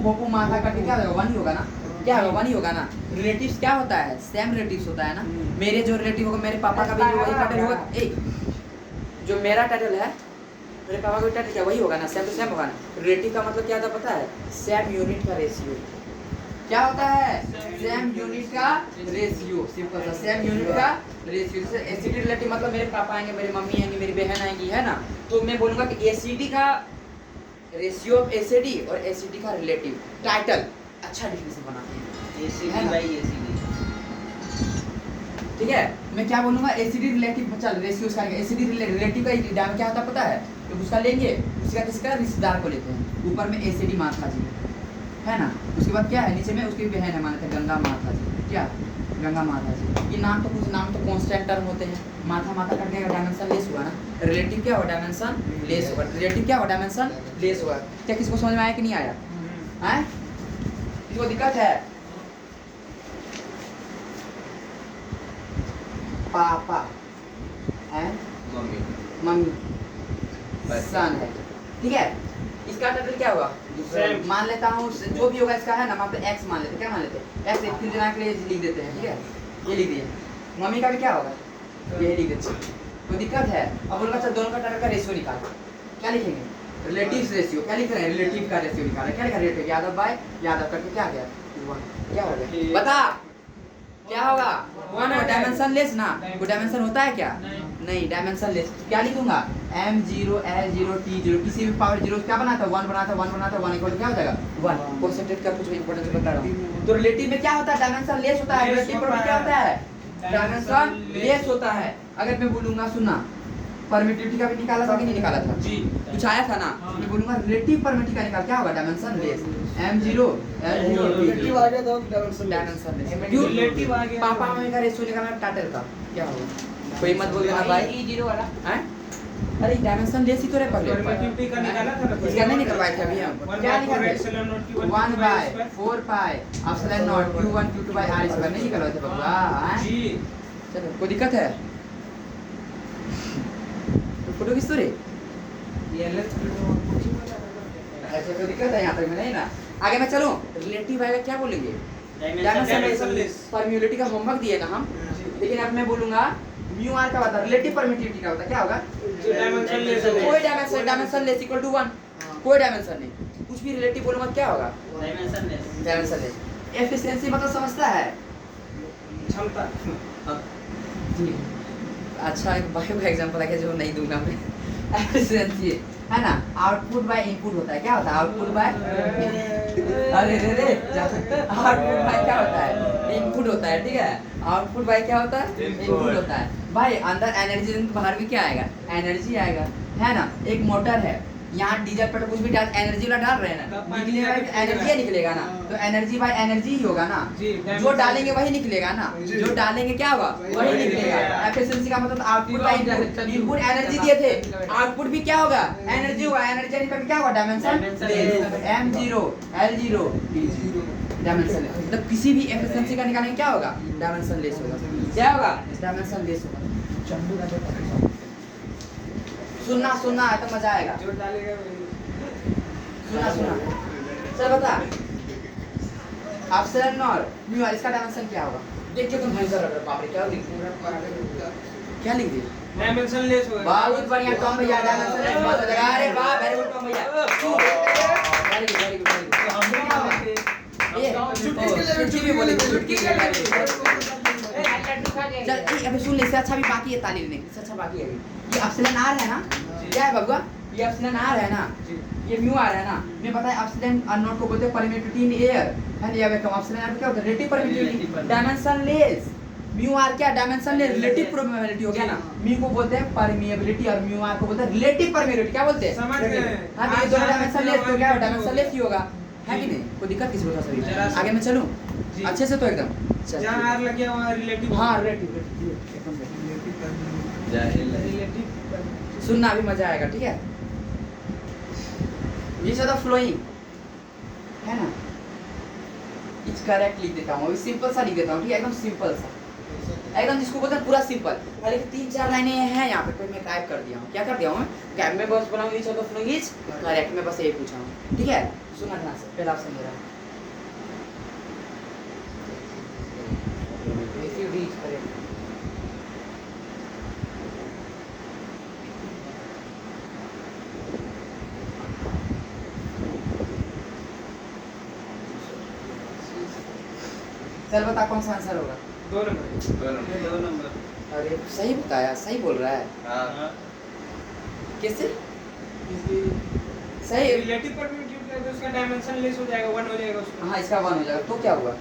भोपू माथा करके क्या होगा? 1 ही होगा ना? क्या होगा? 1 ही होगा ना? रिलेटिव्स क्या होता है? सेम रिलेटिव्स होता है ना? मेरे जो रिलेटिव होगा, मेरे पापा का भी जो वही टाइटल होगा। जो मेरा टाइटल है, मेरे पापा का टाइटल क्या वही होगा ना? सेम टू सेम होगा ना? रिलेटिव का मतलब क्या था पता है? सेम यूनिट का रेशियो। क्या होता है? सेम यूनिट का रेशियो, सिंपल सा सेम यूनिट का रेशियो। जैसे एसिडी रिलेटिव मतलब मेरे पापा आएंगे, मेरी मम्मी आएंगी, मेरी बहन आएंगी, है ना? तो मैं बोलूँगा कि एसिडी का रेशियो ऑफ एसिडी और एसिडी का रिलेटिव टाइटल अच्छा डिफिनेशन बनाते हैं। एसिडी बाय एसिडी, ठीक है? मैं क्या बोलूँगा? एसिडी रिलेटिव, चल रेशियो का एसिडी रिलेटिव का डायम क्या होता है पता है? तो उसका लेंगे, उसका किसका? रिश्तेदार को लेते हैं। ऊपर में एसिडी माथा जी है ना, उसके बाद क्या है? नीचे में उसकी बहन है, मानते हैं गंगा माथा जी, क्या गंगा माता जी। ये नाम तो कुछ नाम तो कांस्टेंट टर्म होते हैं। माथा माथा कटने का डायमेंशन लेस हुआ ना, रिलेटिव क्या हुआ डायमेंशन लेस हुआ, रिलेटिव क्या हुआ डायमेंशन लेस हुआ। क्या किसी को समझ में आया कि नहीं आया? हैं? किसी को दिक्कत है? पापा हैं, मम्मी सन है, ठीक है। इसका टोटल क्या होगा? मान लेता हूँ जो भी होगा इसका है ना, मतलब एक्स मान लेते, क्या मान लेते? एक्स एक फिर दिनांक के लिए लिख देते हैं, ठीक है, ये लिख दिए। मम्मी का भी क्या होगा? ये लिख देते हैं। कोई दिक्कत है? अब उनका अच्छा दोनों का टोटल का रेशियो निकालो, क्या लिखेंगे? Relative ratio. क्या लिख रहे हैं? रिलेटिव का रेशियो निकाला। क्या लिखा? रिलेटिव यादव बाय यादव करके क्या गया? क्या हो गया? बता क्या होगा? वन है डायमेंशन लेस ना, कोई डायमेंशन होता है क्या? नहीं डायमेंशन लेस। क्या लिखूंगा? m0 l0 t0 किसी भी पावर जीरो क्या बनाता है? 1 बनाता है, 1 बनाता है, 1 इक्वल क्या हो जाएगा? 1। कंसंट्रेट कर, कुछ इंपॉर्टेंस बता रहा हूं। तो रिलेटिव में क्या होता है? डायमेंशन लेस होता है। रिलेटिव पर क्या होता है? डायमेंशन लेस होता है। अगर मैं बोलूंगा सुनना, परमिटिविटी का भी निकाला था कि नहीं निकाला था? जी कुछ आया था ना। मैं बोलूंगा रिलेटिव परमिटिविटी का निकाल, क्या होगा? Dimension less. m0 l0 relative आ गया तो डायमेंशन डायमेंशन लेस। क्यों? रिलेटिव आ गया। पापा मम्मी का रेशियो निकालना टाइटल का क्या होगा? कोई मत बोल देना भाई ई जीरो वाला हैं? अरे डायमेंशन लेस ही तो रे पहले। परमिटिविटी का निकाला था ना? इसका नहीं निकलवाए थे अभी हम। क्या निकाले? 1 by 4 pi epsilon naught q1 q2 by r square नहीं निकलवाए थे बबुआ हैं? जी चलो कोई दिक्कत है? तो फोटो किस तरह? ये लेट्स ऐसे कोई दिक्कत है यहाँ तक में नहीं ना। आगे मैं चलूं, रिलेटिव आएगा क्या बोलेंगे? Dimension less. परमिटिविटी का होमवर्क दिए ना हम, लेकिन अब मैं बोलूंगा म्यू आर का बता, रिलेटिव परमिटिविटी का होता क्या होगा? डायमेंशन लेस कोई डायमेंशन लेस इक्वल टू 1, कोई डायमेंशन नहीं। कुछ भी रिलेटिव बोलूंगा क्या होगा? Dimension less. एफिशिएंसी मतलब समझता है? क्षमता। जी अच्छा, एक बायो का एग्जांपल है जो नहीं दूंगा मैं। एफिशिएंसी है ना, आउटपुट बाय इनपुट होता है। क्या होता है आउटपुट बाय? अरे रे रे आउटपुट बाय क्या होता है? इनपुट होता है, ठीक है। आउटपुट बाय क्या होता है? इनपुट होता है। भाई अंदर एनर्जी, बाहर भी क्या आएगा? एनर्जी आएगा, है ना। एक मोटर है, यहाँ डीजल पेट्रोल कुछ भी डाल, एनर्जी वाला डाल रहे हैं ना, निकलेगा एनर्जी निकलेगा ना। तो एनर्जी बाय एनर्जी ही होगा ना, जो डालेंगे वही निकलेगा ना, जो डालेंगे क्या होगा? वही निकलेगा। एफिशिएंसी का मतलब output by input. Input energy दिए थे, आउटपुट भी क्या होगा? एनर्जी होगा। एनर्जी निकल क्या होगा? Dimension m0 l0 t0 dimension less. मतलब किसी भी एफिशिएंसी का निकालेंगे क्या होगा? डायमेंशन लेस होगा। क्या होगा? डायमेंशन लेस होगा। सुनना सुनना है तो मजा आएगा। जो डालेगा सुना सुना चल बता। एप्सिलॉन नॉट म्यू आर इसका डायमेंशन क्या होगा? देख के तुम भयंकर लग रहा बाप रे। क्या लिख क्या लिख दिए? डायमेंशन लेस होगा। बहुत बढ़िया टॉम भैया, डायमेंशन लेस बहुत हो जाएगा। अरे वाह वेरी गुड टॉम भैया, वेरी गुड वेरी गुड। ये चुटकी भी बोले, चुटकी चल अभी सुन ले, इससे अच्छा भी बाकी है ताली देने, इससे अच्छा बाकी है। ये एप्सिलॉन आर है ना, क्या है बबुआ? ये एप्सिलॉन आर है ना, ये म्यू आर है ना। मैं पता है एप्सिलॉन नॉट को बोलते हैं परमिटिविटी इन एयर, है ना। ये एप्सिलॉन आर क्या होता है? Relative permittivity. Dimensionless mu R क्या? डायमेंशन लेस रिलेटिव परमिटिविटी हो गया ना। म्यू को बोलते हैं परमिएबिलिटी और म्यू आर को बोलते हैं रिलेटिव परमिएबिलिटी। क्या बोलते हैं? समझ गए। हां तो ये दोनों डायमेंशन लेस तो क्या है? डायमेंशन लेस ही होगा, है कि नहीं? कोई दिक्कत किसी को? सभी आगे मैं चलूं अच्छे से तो एकदम जहां आर लग गया वहां रिलेटिव। हां रिलेटिव रिलेटिव सुनना अभी मजा आएगा, ठीक है। ये ज्यादा फ्लोइंग है ना, इट्स करेक्ट लिख देता हूँ। अभी सिंपल सा लिख देता हूँ, ठीक है, एकदम सिंपल सा, एकदम जिसको बोलते हैं पूरा सिंपल। पहले 3-4 लाइनें हैं यहाँ पे, कोई मैं टाइप कर दिया हूँ। क्या कर दिया हूँ? कैब में बस बनाऊँ each of following is correct में बस यही पूछा हूँ, ठीक है। सुना ध्यान से, पहला ऑप्शन मेरा इफ यू रीच करेक्ट। चल बता कौन सा आंसर होगा? 2 नंबर। अरे सही बताया, सही बोल रहा है। हां कैसे सही? रिलेटिव परमिटिविटी है तो उसका डायमेंशन लेस हो जाएगा, 1 हो जाएगा उसका। हाँ इसका 1 हो जाएगा। तो क्या हुआ?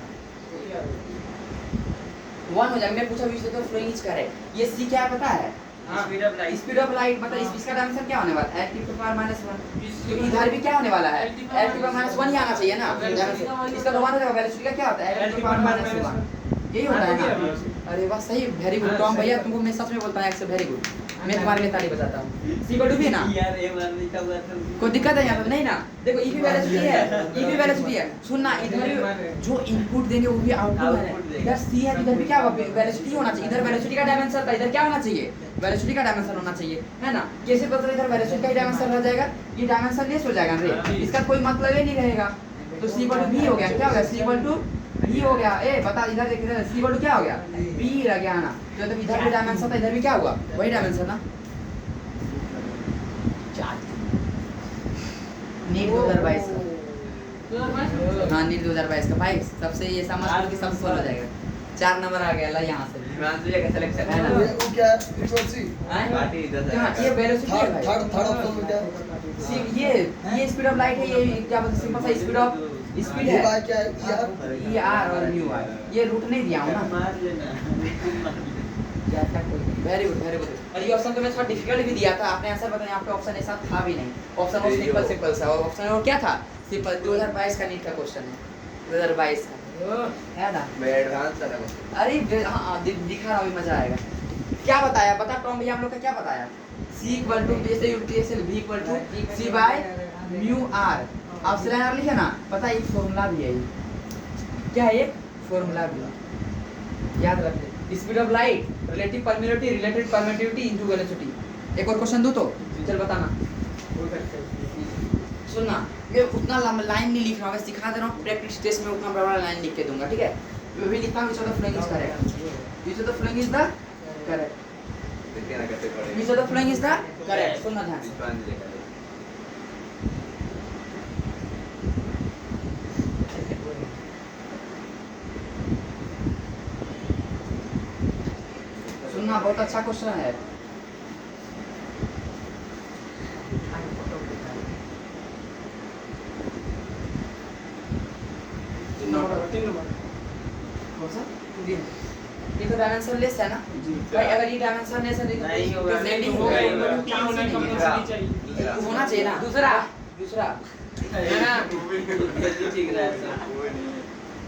1 हो जाएगा। मैं पूछा भी तो फ्लोइंग इज करेक्ट। ये सी क्या है पता है? स्पीड ऑफ लाइट मतलब इसका डायमेंशन क्या होने वाला है? l to power -1। क्योंकि इधर भी क्या होने वाला है? l to power -1 ही आना चाहिए ना डायमेंशन। इसका तो 1 हो जाएगा। वेलोसिटी का क्या होता है? l to power -1। यही होता है ना। अरे वाह सही, वेरी गुड टॉम भैया, तुमको मैं सच में बोलता हूँ एक्स वेरी गुड, मैं तुम्हारे लिए ताली बजाता हूँ। सी इक्वल टू भी है ना, यार ये बार नहीं था कोई दिक्कत है यहाँ पे नहीं ना। देखो ई भी वेलोसिटी है, ई भी वेलोसिटी है। सुनना इधर भी जो इनपुट देंगे वो भी आउटपुट है। इधर सी है, इधर भी क्या होगा, वेलोसिटी होना चाहिए। इधर वेलोसिटी का डायमेंशन था, इधर क्या होना चाहिए, वेलोसिटी का डायमेंशन होना चाहिए, है ना। कैसे पता इधर वेलोसिटी का डायमेंशन रह जाएगा, ये डायमेंशन लेस हो जाएगा रे, इसका कोई मतलब ही नहीं रहेगा। तो सी इक्वल टू बी हो गया, क्या हो गया, सी इक्वल टू बी हो गया। ए बता इधर देख, इधर सी इक्वल टू क्या हो गया, बी रह गया ना। तो जब इधर भी डायमेंशन था, इधर भी क्या हुआ, वही डायमेंशन ना। नीट 2022 का, हाँ नीट 2022 का भाई, सबसे ये समझ लो कि सब सॉल्व हो जाएगा। 4 नंबर आ गया ला यहाँ से, हिमांशु जी का सिलेक्शन है ना। वो क्या है, इक्वल सी हैं? क्या ये वेलोसिटी है भाई, थर्ड ऑप्शन में क्या है? ये स्पीड ऑफ लाइट है, ये क्या बोलते हैं, सिंपल सा स्पीड ये है। बात क्या है, ये आर और म्यू आर, ये रूट नहीं दिया हूँ ना। मार लेना वेरी गुड वेरी गुड। और ये ऑप्शन तो मैं थोड़ा डिफिकल्ट भी दिया था, आपने आंसर बताया, यहाँ पे ऑप्शन ऐसा था भी नहीं। ऑप्शन वो सिंपल सिंपल सा, और ऑप्शन वो क्या था, सिंपल 2022 का नीट का क्वेश्चन है, 2022 का है ना। एडवांस था वो। अरे हाँ दिखा रहा हूँ, मजा आएगा। क्या बताया बता टॉम भैया, हम लोग का क्या बताया, C इक्वल टू जैसे यूटीएसएल V equal to C by mu R. आप सिलेंडर लिखे ना, पता है एक फॉर्मूला भी है ये, क्या है ये फॉर्मूला भी याद रखते। Speed of light, relative permittivity, related permittivity into velocity. एक और क्वेश्चन दूं तो चल बताना। सुनना, मैं उतना लंबा लाइन नहीं लिख रहा हूँ, मैं सिखा दे रहा हूँ, प्रैक्टिस टेस्ट में उतना बड़ा लाइन लिख के दूंगा, ठीक है। मैं भी लिखता हूँ which of the following is correct, which of the following is the correct, which of the following is the correct. सुनना ध्यान से, सुनना, बहुत अच्छा क्वेश्चन है। ये तो डायमेंशन लेस है ना भाई, अगर ये डायमेंशन लेस है तो नहीं होगा, नहीं होगा, होना चाहिए ना। दूसरा है ना, ठीक रहा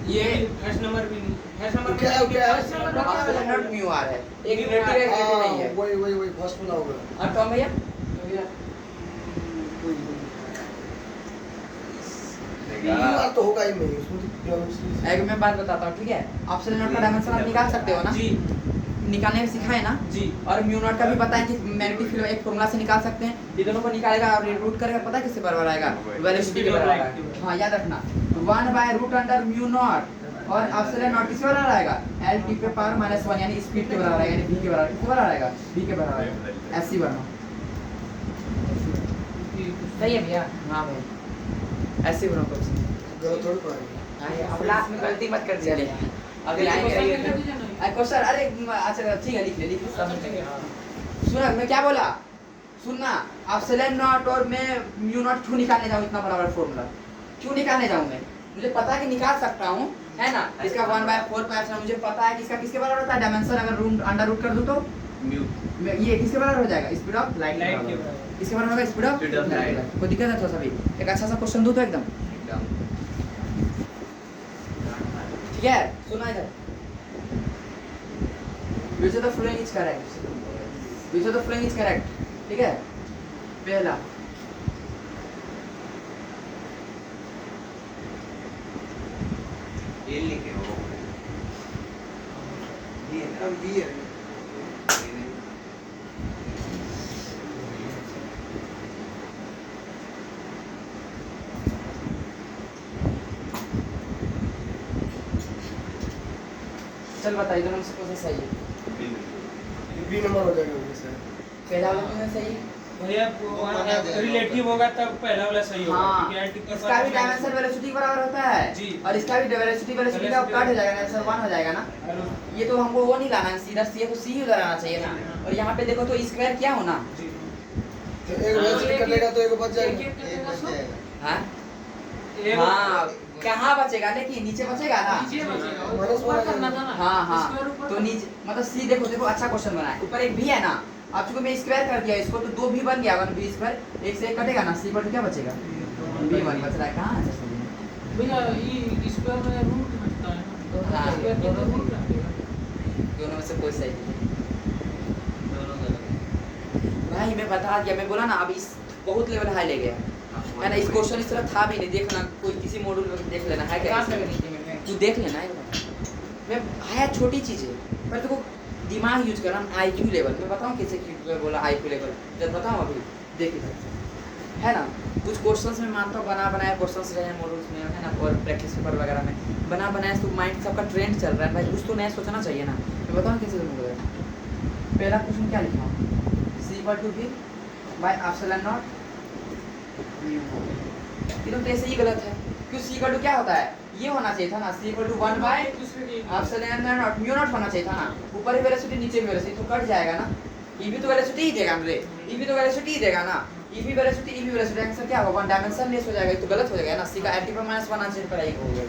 ये फर्स्ट नंबर भी नहीं, फर्स्ट नंबर क्या है, क्या है? ऑप्शन नॉट म्यू आर है, एक रिलेटिव है, रिलेटिव नहीं है। वही फर्स्ट वाला होगा। और टॉम भैया ये तो होगा ही नहीं, उसमें तो geometry एक मैं बात बताता हूँ, ठीक है। ऑप्शन नॉट का डायमेंशन आप निकाल सकते हो ना जी निकालने में सिखाए ना जी। और म्यू नॉट का भी पता है कि मैग्नेटिक फील्ड एक फॉर्मूला से निकाल सकते हैं। ये दोनों को निकालेगा और रूट करेगा, पता है किससे बराबर आएगा, वेलोसिटी के बराबर आएगा। हाँ याद रखना, 1 by root under mu naught और एप्सिलॉन नॉट किसके बराबर आएगा, एल टी पे पावर -1 यानी स्पीड के बराबर आएगा, यानी v के बराबर, किसके बराबर आएगा, v के बराबर आएगा। ऐसे बनो, सही है भैया। हाँ भाई ऐसे बनो कुछ, गलत थोड़ी पड़ेगा। अब लास्ट में गलती मत कर दिया। अभी आएंगे क्वेश्चन, अरे अच्छा ठीक है, लिख ले सुना मैं क्या बोला, सुनना। एप्सिलॉन नॉट और मैं म्यू नॉट क्यों निकालने जाऊँ, इतना बड़ा फॉर्मूला क्यों निकालने जाऊँ मैं, मुझे पता है कि निकाल सकता हूँ, है ना। इसका 1/4 पाई मुझे पता है कि इसका किसके बराबर होता है, डायमेंशन अगर रूट अंडर रूट कर दूँ तो ये किसके बराबर हो जाएगा, स्पीड ऑफ लाइट के बराबर। किसके बराबर होगा, स्पीड ऑफ लाइट। कोई दिक्कत है थोड़ा सा भी, एक अच्छा सा क्वेश्चन दूँ तो एकदम ठीक है। सुना इधर, which of the following is correct, which of the following is correct, ठीक है। पहला ये लिखे हो ये अब ये है। चल बताइए दोनों में से कौन सा सही है। बी नंबर हो जाएगा वैसे। पहला वाला क्यों है सही, भैया रिलेटिव होगा तब पहला वाला सही होगा, हाँ क्योंकि एंटी इसका भी डायमेंशन वेलोसिटी बराबर होता है जी। और इसका भी वेलोसिटी का कट हो जाएगा ना, आंसर 1 हो जाएगा ना। ये तो हमको वो नहीं लाना है, सीधा सी है तो सी उधर आना चाहिए ना। और यहाँ पे देखो तो स्क्वायर क्या होना, तो एक वेलोसिटी कटेगा तो एक बच जाएगा। हाँ हाँ कहाँ बचेगा, लेकिन नीचे बचेगा ना। हाँ हाँ तो नीचे मतलब सी, देखो अच्छा क्वेश्चन बना है, ऊपर एक भी है ना, अब चूंकि मैं स्क्वायर कर दिया इसको तो 2 भी बन गया, 1b स्क्वायर, एक से एक कटेगा ना, सी पर क्या बचेगा, b1 बच रहा है। कहाँ है भैया ये स्क्वायर में रूट घटता है ना, हाँ। दोनों रूट लगेगा। दोनों में से कोई सही नहीं। दोनों गलत भाई मैं बता दिया, मैं बोला ना अब इस बहुत लेवल हाई ले गया है ना। इस क्वेश्चन इस तरह था भी नहीं, देखना कोई किसी मॉड्यूल में देख लेना है क्या, कहाँ से नीचे में तू देख लेना है। मैं आया छोटी चीज़ है पर तेरे को दिमाग यूज करना। IQ लेवल मैं बताऊँ कैसे मैं बोला IQ लेवल जब बताऊँ अभी देख इधर है ना। कुछ क्वेश्चंस में मानता हूँ बना बनाया क्वेश्चंस रहे हैं मॉड्यूल्स में है ना, और प्रैक्टिस पेपर वगैरह में बना बनाया तो माइंड सबका ट्रेंड चल रहा है भाई, कुछ तो नया सोचना चाहिए ना। मैं बताऊँ कैसे करूँगा। पहला क्वेश्चन क्या लिखा हूँ, C/V bye epsilon not mu. तो ऐसे ही गलत है क्यों। C क्या होता है, ये होना चाहिए था ना, C1 bye epsilon not mu naught होना चाहिए था ना। ऊपर ही वेलोसिटी नीचे भी वेलोसिटी तो कट जाएगा ना। ये भी तो वेलोसिटी ही देगा मेरे, ये भी तो वेलोसिटी ही देगा ना। ये भी वेलोसिटी आंसर क्या होगा, वन डायमेंशन लेस हो जाएगा, ये तो गलत हो जाएगा ना। C का (-1) आंसर पर आई हो गया।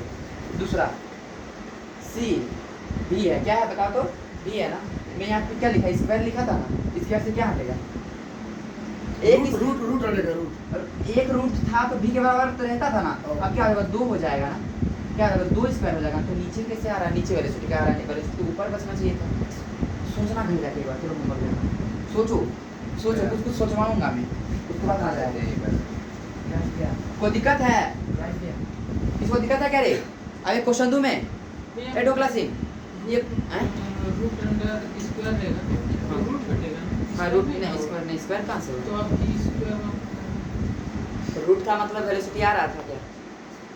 दूसरा C B है, क्या है बता तो, B है ना। मैं यहाँ पे क्या लिखा, स्क्वायर लिखा था ना, इसके वजह से क्या हटेगा, एक रूट हटेगा रूट। एक रूट था तो B के बराबर तो रहता था ना। अब क्या होगा, 2 हो जाएगा ना, क्या होगा 2 स्क्वायर हो जाएगा। तो नीचे कैसे आ रहा है, नीचे वेलोसिटी क्या आ रहा है, वेलोसिटी ऊपर बचना चाहिए था। सोचना कहीं जाके एक बार, चलो नंबर देना, सोचो सोचो, कुछ सोचवाऊंगा मैं, उसके बाद आ जाएगा। कोई दिक्कत है, इसको दिक्कत है क्या रे। अरे क्वेश्चन दूं मैं, ए ढोकला सिंह ये रूट अंडर स्क्वायर रहेगा तो रूट घटेगा ना। हाँ रूट नहीं, स्क्वायर कहाँ से तो आप स्क्वायर रूट का मतलब वेलोसिटी आ रहा था क्या।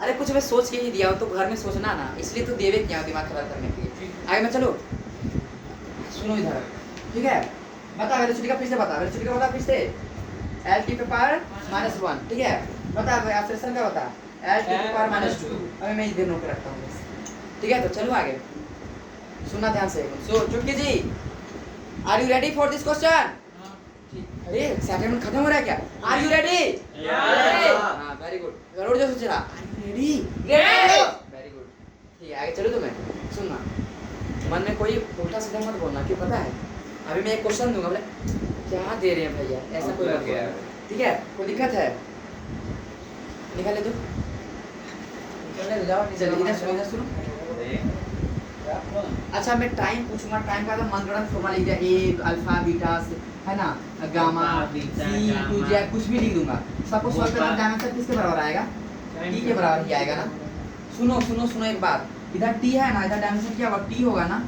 अरे कुछ मैं सोच के ही दिया हो तो घर में सोचना ना, इसलिए तो देवे क्या दिमाग खराब करने के लिए। आगे मैं चलो सुनो इधर, ठीक है। बता वेलोसिटी का फिर से बता, वेलोसिटी का बता फिर से, L(t⁻⁻1), ठीक है। बता एक्सेलरेशन का बता, L(t⁻2). अभी मैं इधर नोट रखता हूँ, ठीक है। तो चलो आगे सुनना ध्यान से। So Chutki ji, are you ready for this question. अरे सेकंड खत्म हो रहा है क्या, आर यू रेडी। हाँ वेरी गुड, जरूर जो सोच रहा, are you ready, very good, ठीक है। आगे चलो तुम्हें सुनना, मन में कोई उल्टा सीधा मत बोलना, क्यों पता है अभी मैं एक क्वेश्चन दूंगा, बोले क्या दे रहे हैं भैया, ऐसा कोई बात नहीं, ठीक है। कोई दिक्कत है निकाल ले दो, निकाल ले जाओ, इधर सुनो, इधर सुनो। अच्छा मैं टाइम पूछूंगा, टाइम का तो मनगढ़ंत फॉर्मूला लिख दिया, ए अल्फा बीटा है ना, गामा सी टू जेड कुछ भी लिख दूंगा। सबको सॉल्व करना, डायमेंशन किसके बराबर आएगा, टी के बराबर ही आएगा ना। सुनो सुनो सुनो एक बात, इधर टी है ना, इधर डायमेंशन क्या होगा, टी होगा ना।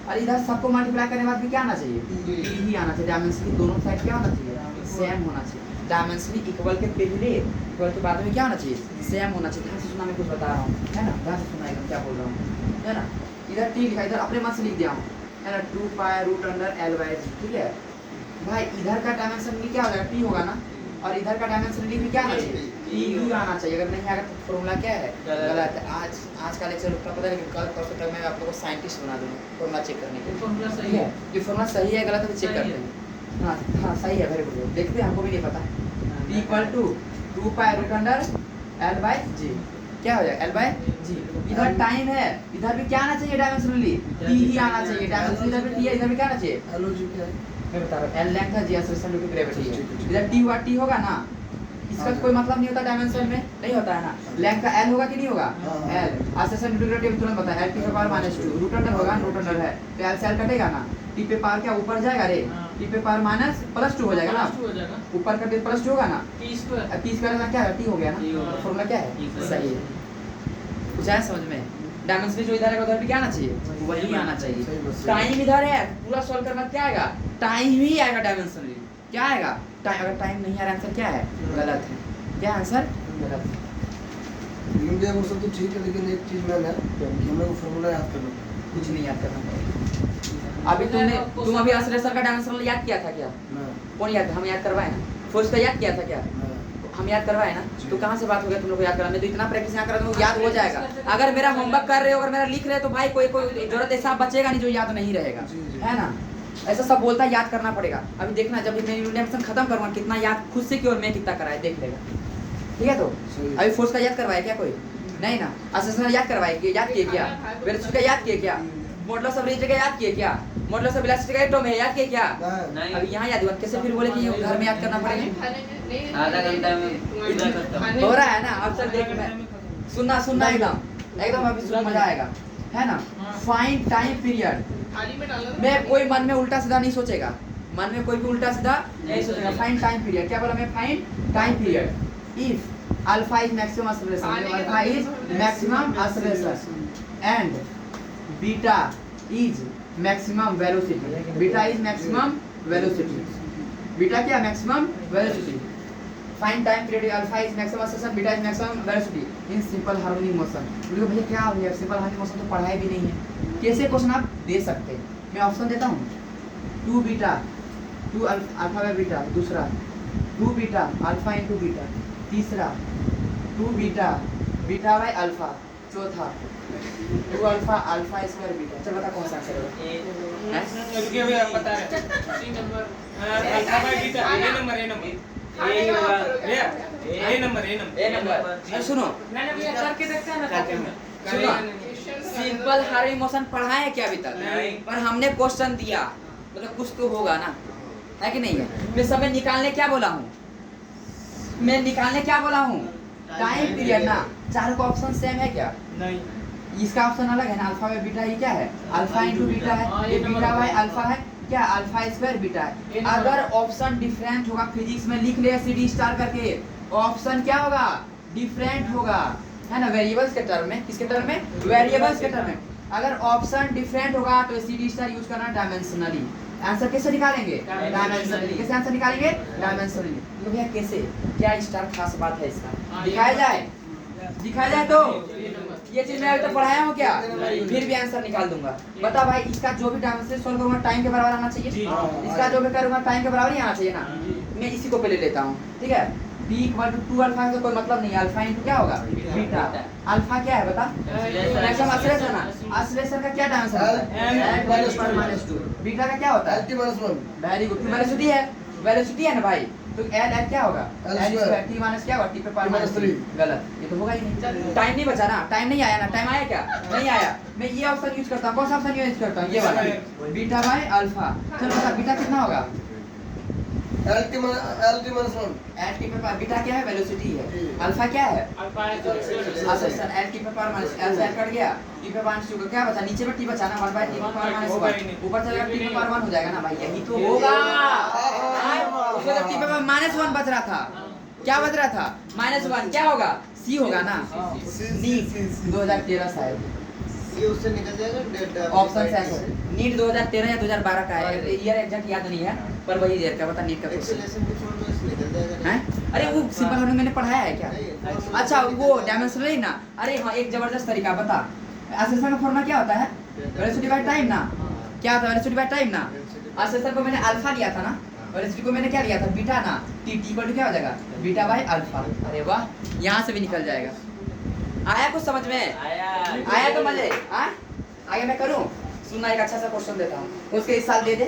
और इधर सबको मल्टीप्लाई करने के बाद भी क्या आना चाहिए, टी ही आना चाहिए। डायमेंशन की दोनों साइड क्या होना चाहिए, सेम होना चाहिए। डायमेंशन इक्वल के पहले इक्वल के बाद में क्या होना चाहिए, सेम होना चाहिए। ध्यान से सुना, मैं कुछ बता रहा हूँ है ना, ध्यान से सुना एकदम क्या बोल रहा हूँ है ना। इधर टी लिखा, इधर अपने मन से लिख दिया हूँ है ना, 2π√L/g, ठीक है भाई। इधर का डायमेंशन भी क्या हो जाएगा, टी होगा ना, और इधर का डायमेंशन भी क्या आना चाहिए, टी ही आना चाहिए। अगर नहीं आएगा तो फॉर्मूला क्या है, गलत है। आज का लेक्चर का पता नहीं, कल परसों तक मैं आप लोगों को साइंटिस्ट बना दूंगा फॉर्मूला चेक करने के लिए। फॉर्मूला सही है, जो फॉर्मूला सही है गलत है तो चेक करते हैं। हाँ हाँ सही है, वेरी गुड। देखते हैं, हमको भी नहीं पता। T = 2π√L/g क्या हो जाएगा, L/g। इधर टाइम है, इधर भी क्या आना चाहिए, डायमेंशनली टी ही आना चाहिए। डायमेंशन इधर भी टी है, इधर भी क्या आना चाहिए, एलओजी क्या है, मैं बता रहा हूँ। L लेंथ है, G acceleration due to gravity है। इधर टी हुआ, टी होगा ना, इसका कोई मतलब नहीं होता, डायमेंशन में नहीं होता है ना। लेंथ का L होगा कि नहीं होगा, L acceleration due to gravity तुरंत पता है, L(t⁻²) रूट अंडर होगा, रूट अंडर है तो L से L कटेगा ना, टी पे पावर क्या ऊपर जाएगा रे, टी पे पावर -+2 हो जाएगा ना, हो जाएगा ऊपर का भी +2 होगा ना, टी स्क्वायर टी स्क्वायर का क्या है, टी हो गया T हो ना। गया। फॉर्मूला क्या है, T स्क्वायर। सही है। कुछ है समझ में, डायमेंशन जो इधर है उधर भी क्या आना चाहिए, वही आना सही चाहिए। बस। टाइम इधर है, पूरा सॉल्व करना क्या आएगा, टाइम ही आएगा डायमेंशन, क्या आएगा टाइम। अगर टाइम नहीं आ रहा, आंसर क्या है, गलत है। क्या आंसर, गलत है। इंडिया वो सब तो ठीक है, लेकिन एक चीज मैंने कि हम लोग फॉर्मूला याद कर लो, कुछ नहीं याद करना पड़ेगा। अभी तुम अभी एक्सेलरेशन का डायमेंशन याद किया था क्या, ना कौन याद, हम याद करवाए ना। फोर्स का याद किया था क्या, ना हम याद करवाए ना। जी। तो कहाँ से बात हो गया तुम लोग को याद कराने, तो इतना प्रैक्टिस यहाँ करा तो याद हो जाएगा। अगर मेरा होमवर्क कर रहे हो, अगर मेरा लिख रहे हो, तो भाई कोई जरूरत ऐसा बचेगा नहीं जो याद नहीं रहेगा, जी, जी। है ना। ऐसा सब बोलता है, याद करना पड़ेगा। अभी देखना, जब मैं इंट्रोडक्शन खत्म करूँगा, कितना याद खुद से की और मैं कितना कराए देख लेगा, ठीक है। तो सही। अभी फोर्स का याद करवाए क्या कोई, नहीं ना। एक्सेलरेशन याद करवाए, याद किए क्या, वेलोसिटी का याद किए क्या, मॉडुलस ऑफ रेंज का याद किए क्या, मॉडुलस ऑफ इलास्टिसिटी का एटम है, याद किए क्या। नहीं। अभी यहाँ याद हुआ, कैसे फिर बोले कि ये घर में याद करना पड़ेगा, आधा घंटा में पूरा खत्म। हो रहा है ना। अब चल देख, मैं सुनना एकदम एकदम, अभी सुन मजा आएगा, है ना। हाँ। फाइंड टाइम पीरियड, थाली में डालना मैं कोई मन में उल्टा सीधा नहीं सोचेगा, मन में कोई भी उल्टा सीधा नहीं सोचेगा। फाइंड टाइम पीरियड, क्या बोला मैं? Find time period if alpha is maximum acceleration, alpha is maximum acceleration and beta is maximum velocity, beta is maximum velocity, beta क्या? Maximum velocity. Find time period alpha is maximum acceleration, beta is maximum velocity in simple harmonic motion. बोलो भैया क्या हो गया, simple harmonic motion तो पढ़ाई भी नहीं है, कैसे क्वेश्चन आप दे सकते हैं? मैं ऑप्शन देता हूँ, 2 बीटा 2 अल्फा बाय बीटा, दूसरा 2 बीटा अल्फा इंटू बीटा, तीसरा 2 बीटा बीटा बाय अल्फा, चौथा 2 अल्फा अल्फा स्क्वायर बीटा। चल बता कौन सा आंसर होगा? रुकिए भैया बता रहे C number alpha by beta A number A होगा भैया ए नंबर अरे सुनो मैंने भैया करके देखते हैं ना कॉपी में। सुनो, सिंपल हार्मोनिक मोशन पढ़ाए है क्या अभी तक? नहीं। पर हमने क्वेश्चन दिया, मतलब कुछ तो होगा ना, है कि नहीं है? मैं समय निकालने क्या बोला हूँ? मैं निकालने क्या बोला हूँ? टाइम पीरियड ना। चारों का ऑप्शन सेम है क्या? नहीं इसका ऑप्शन अलग है ना। अल्फा बाय बीटा, ये क्या है? अल्फा इंटू बीटा है, ये बीटा बाय अल्फा है, क्या? अल्फा स्क्वायर बीटा है। अगर ऑप्शन डिफरेंट होगा, फिजिक्स में लिख ले CD स्टार करके, ऑप्शन क्या होगा? डिफरेंट होगा, है ना, वेरिएबल्स के टर्म में। किसके टर्म में? वेरिएबल्स के टर्म में। अगर ऑप्शन डिफरेंट होगा तो CD स्टार यूज करना डायमेंशनली। आंसर कैसे निकालेंगे? डायमेंशनली। कैसे आंसर निकालेंगे? डायमेंशनली। तो भैया कैसे, क्या स्टार खास बात है इसका? दिखाया जाए, दिखाया जाए तो ये चीज मैं अभी तक पढ़ाया हूँ क्या? फिर भी आंसर निकाल दूंगा। बता भाई, इसका जो भी डायमेंशन सॉल्व करूंगा टाइम के बराबर आना चाहिए। इसका जो भी करूंगा टाइम के बराबर ही आना चाहिए ना। मैं इसी को पहले लेता हूँ, ठीक है। b इक्वल टू 2 अल्फा का कोई मतलब नहीं है, अल्फा इंटू क्या होगा? बीटा। अल्फा क्या है बता? मैक्सिमम एक्सेलरेशन ना। एक्सेलरेशन का क्या डायमेंशन होता है? -2। बीटा का क्या होता है? L-1। वेरी गुड, वेलोसिटी है, वेलोसिटी है ना भाई। तो L क्या होगा? L L square T minus क्या होगा? T पे पावर माइनस 3। गलत, ये तो होगा ही नहीं। टाइम नहीं बचा ना, टाइम नहीं आया ना। टाइम आया क्या? नहीं आया। मैं ये ऑप्शन यूज करता हूँ, कौन सा ऑप्शन यूज करता हूँ? ये वाला, बीटा बाय अल्फा। चलो बता बीटा कितना होगा? L-1। L T पे पावर, बीटा क्या है? वेलोसिटी है। अल्फा क्या है? अल्फा है तो एक्सेलरेशन। L T पे पावर माइनस L से L कट गया, T पे पावर -2 क्या बचा? नीचे में T बचा ना, 1 बाय T पे पावर -1। ऊपर चलेगा T पे पावर 1 हो जाएगा ना भाई, यही तो होगा। उसमें तो T पे पावर -1 बच रहा था, क्या बच रहा था? -1 क्या होगा? C होगा ना। नीट 2013 शायद ये उससे निकल जाएगा डेल्टा। ऑप्शन से आंसर। नीट 2013 या 2012 का है, ईयर एग्जैक्ट याद नहीं है, पर वही ईयर का बता। नीट का क्वेश्चन एक्सेलरेशन को छोड़ दो, इससे निकल जाएगा। हैं? अरे वो सिंपल हार्मोनिक मैंने पढ़ाया है क्या? अच्छा वो डायमेंशनली ना। अरे हाँ, एक जबरदस्त तरीका बता। एक्सेलरेशन का फॉर्मूला क्या होता है? वेलोसिटी बाय टाइम ना। क्या होता है? वेलोसिटी बाय टाइम ना। एक्सेलरेशन को मैंने अल्फा लिया था ना, वेलोसिटी को मैंने क्या लिया था? बीटा ना। T इक्वल टू क्या हो जाएगा? Beta by alpha. अरे वाह, यहाँ से भी निकल जाएगा। आया कुछ समझ में? आया तो मजे। हाँ, आगे मैं करूँ? सुनना, एक अच्छा सा क्वेश्चन देता हूँ, उसके इस साल दे दे,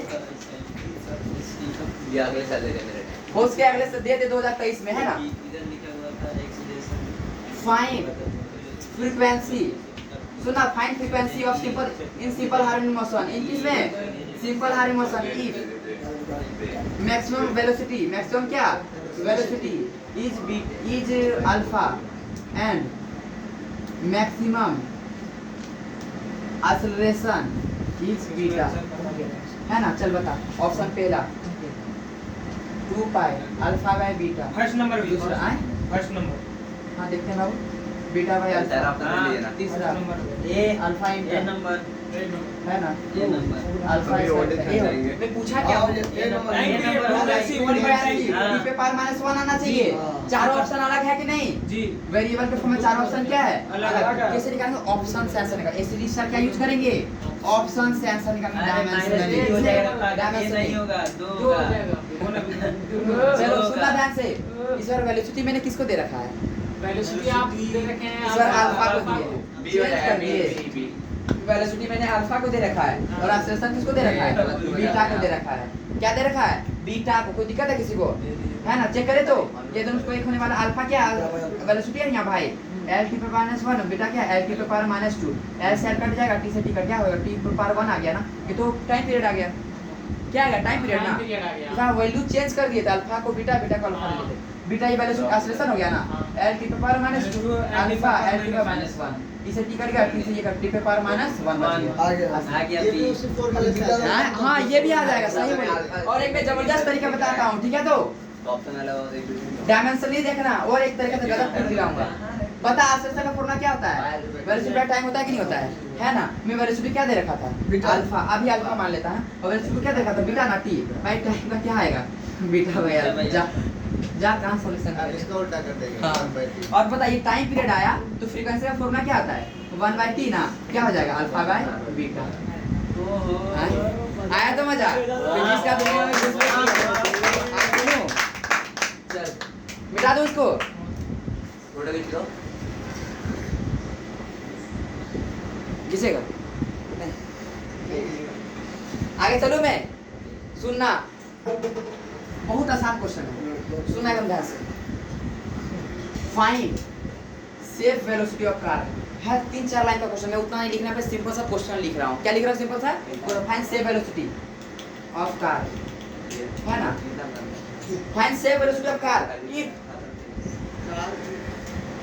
अगले साल दे दे मेरे उसके अगले से दे दे 2023 में, है ना। फाइंड फ्रीक्वेंसी, सुना, find frequency of simple in simple harmonic motion. In किसमें? Simple harmonic motion. If maximum velocity, maximum क्या? Velocity is alpha and maximum acceleration is beta, है ना। चल बता, ऑप्शन पहला 2 pi alpha by beta. First number भी दूसरा आए, फर्स्ट नंबर हाँ देखते हैं बाबू, बीटा बाय सर अल्फा। आप तो लिए ना तीसरा number a alpha into number है ना, ये नंबर अल्फा अभी स्क्वायर। ऑडिट कर ए, जाएंगे। मैं पूछा क्या? ये नंबर T पे पावर -1 आना चाहिए। चारों ऑप्शन अलग है कि नहीं? जी वेरिएबल के फॉर्म में चार ऑप्शन क्या है? अलग अलग। कैसे निकालेंगे? ऑप्शन से आंसर निकाल। एसिडी स्टार क्या यूज करेंगे? ऑप्शन से आंसर निकालना, डायमेंशनली हो जाएगा, ये डायमेंशनली। नहीं होगा, दो दो हो होगा। जाएगा। चलो सुनना ध्यान से, इस बार वेलोसिटी मैंने किसको दे रखा है? वेलोसिटी आप दे रखे हैं, इस बार अल्फा को बी दिए, हो चेंज जाएगा कर दिए। वेलोसिटी मैंने अल्फा को दे रखा है और एक्सेलरेशन किसको दे रखा है? बीटा को दे रखा है। क्या दे रखा है? बीटा को। कोई दिक्कत है किसी को? है ना, चेक करे तो ये दोनों को एक होने वाला। अल्फा क्या वेलोसिटी है यहाँ भाई, L T पे पावर -1, बीटा क्या है? L T पे पावर -2। L से L कट जाएगा, T से T कट, क्या होगा? T पे पावर 1 आ गया ना, ये तो टाइम पीरियड आ गया। क्या आ गया? टाइम पीरियड ना। टाइम पीरियड आ गया। यहाँ वैल्यू चेंज कर दिए थे, अल्फा को बीटा, बीटा को अल्फा ले लेते। बीटा ये वैल्यू एक्सेलरेशन हो गया ना, एल टी पे power minus 2 alpha L T पे माइनस 1, इसे टी कट गया, टी से ये कट, टी पे पावर माइनस 1 आ गया ये भी उसी फॉर्मूले से आ हाँ हाँ ये भी आ जाएगा, सही बोले। और एक मैं जबरदस्त तरीका बताता हूँ, ठीक है? तो ऑप्शन वाला वो देख लीजिए। डायमेंशन नहीं देखना, और एक तरीके से गलत कर दिलाऊंगा। बता एक्सेलरेशन का फॉर्मूला क्या होता है? वेलोसिटी टाइम होता है कि नहीं होता है ना? मैं वेलोसिटी क्या दे रखा था? बीटा। अल्फा, अभी अल्फा मान लेता है, और वेलोसिटी क्या दे रखा था? बीटा ना टी। भाई टाइम का क्या आएगा? बीटा भैया जा जा कहां सॉल्यूशन अब कर। इसका उल्टा कर देंगे हाँ। 1/t। और पता ये टाइम पीरियड आया तो फ्रीक्वेंसी का फॉर्मूला क्या आता है? 1/t ना, क्या हो जाएगा? Alpha by beta. आया तो मजा? फिजिक्स का दुनिया में घुस गए। चल मिटा दो इसको। फोटो खींच लो। किसेगा? आगे चलो मैं, सुनना बहुत आसान क्वेश्चन है, सुनना एकदम ध्यान से। Find safe velocity of car है, 3-4 लाइन का क्वेश्चन है, उतना नहीं लिखना, मैं सिंपल सा क्वेश्चन लिख रहा हूँ। क्या लिख रहा हूँ? सिंपल सा, find safe velocity of car, है ना? Find safe velocity of car if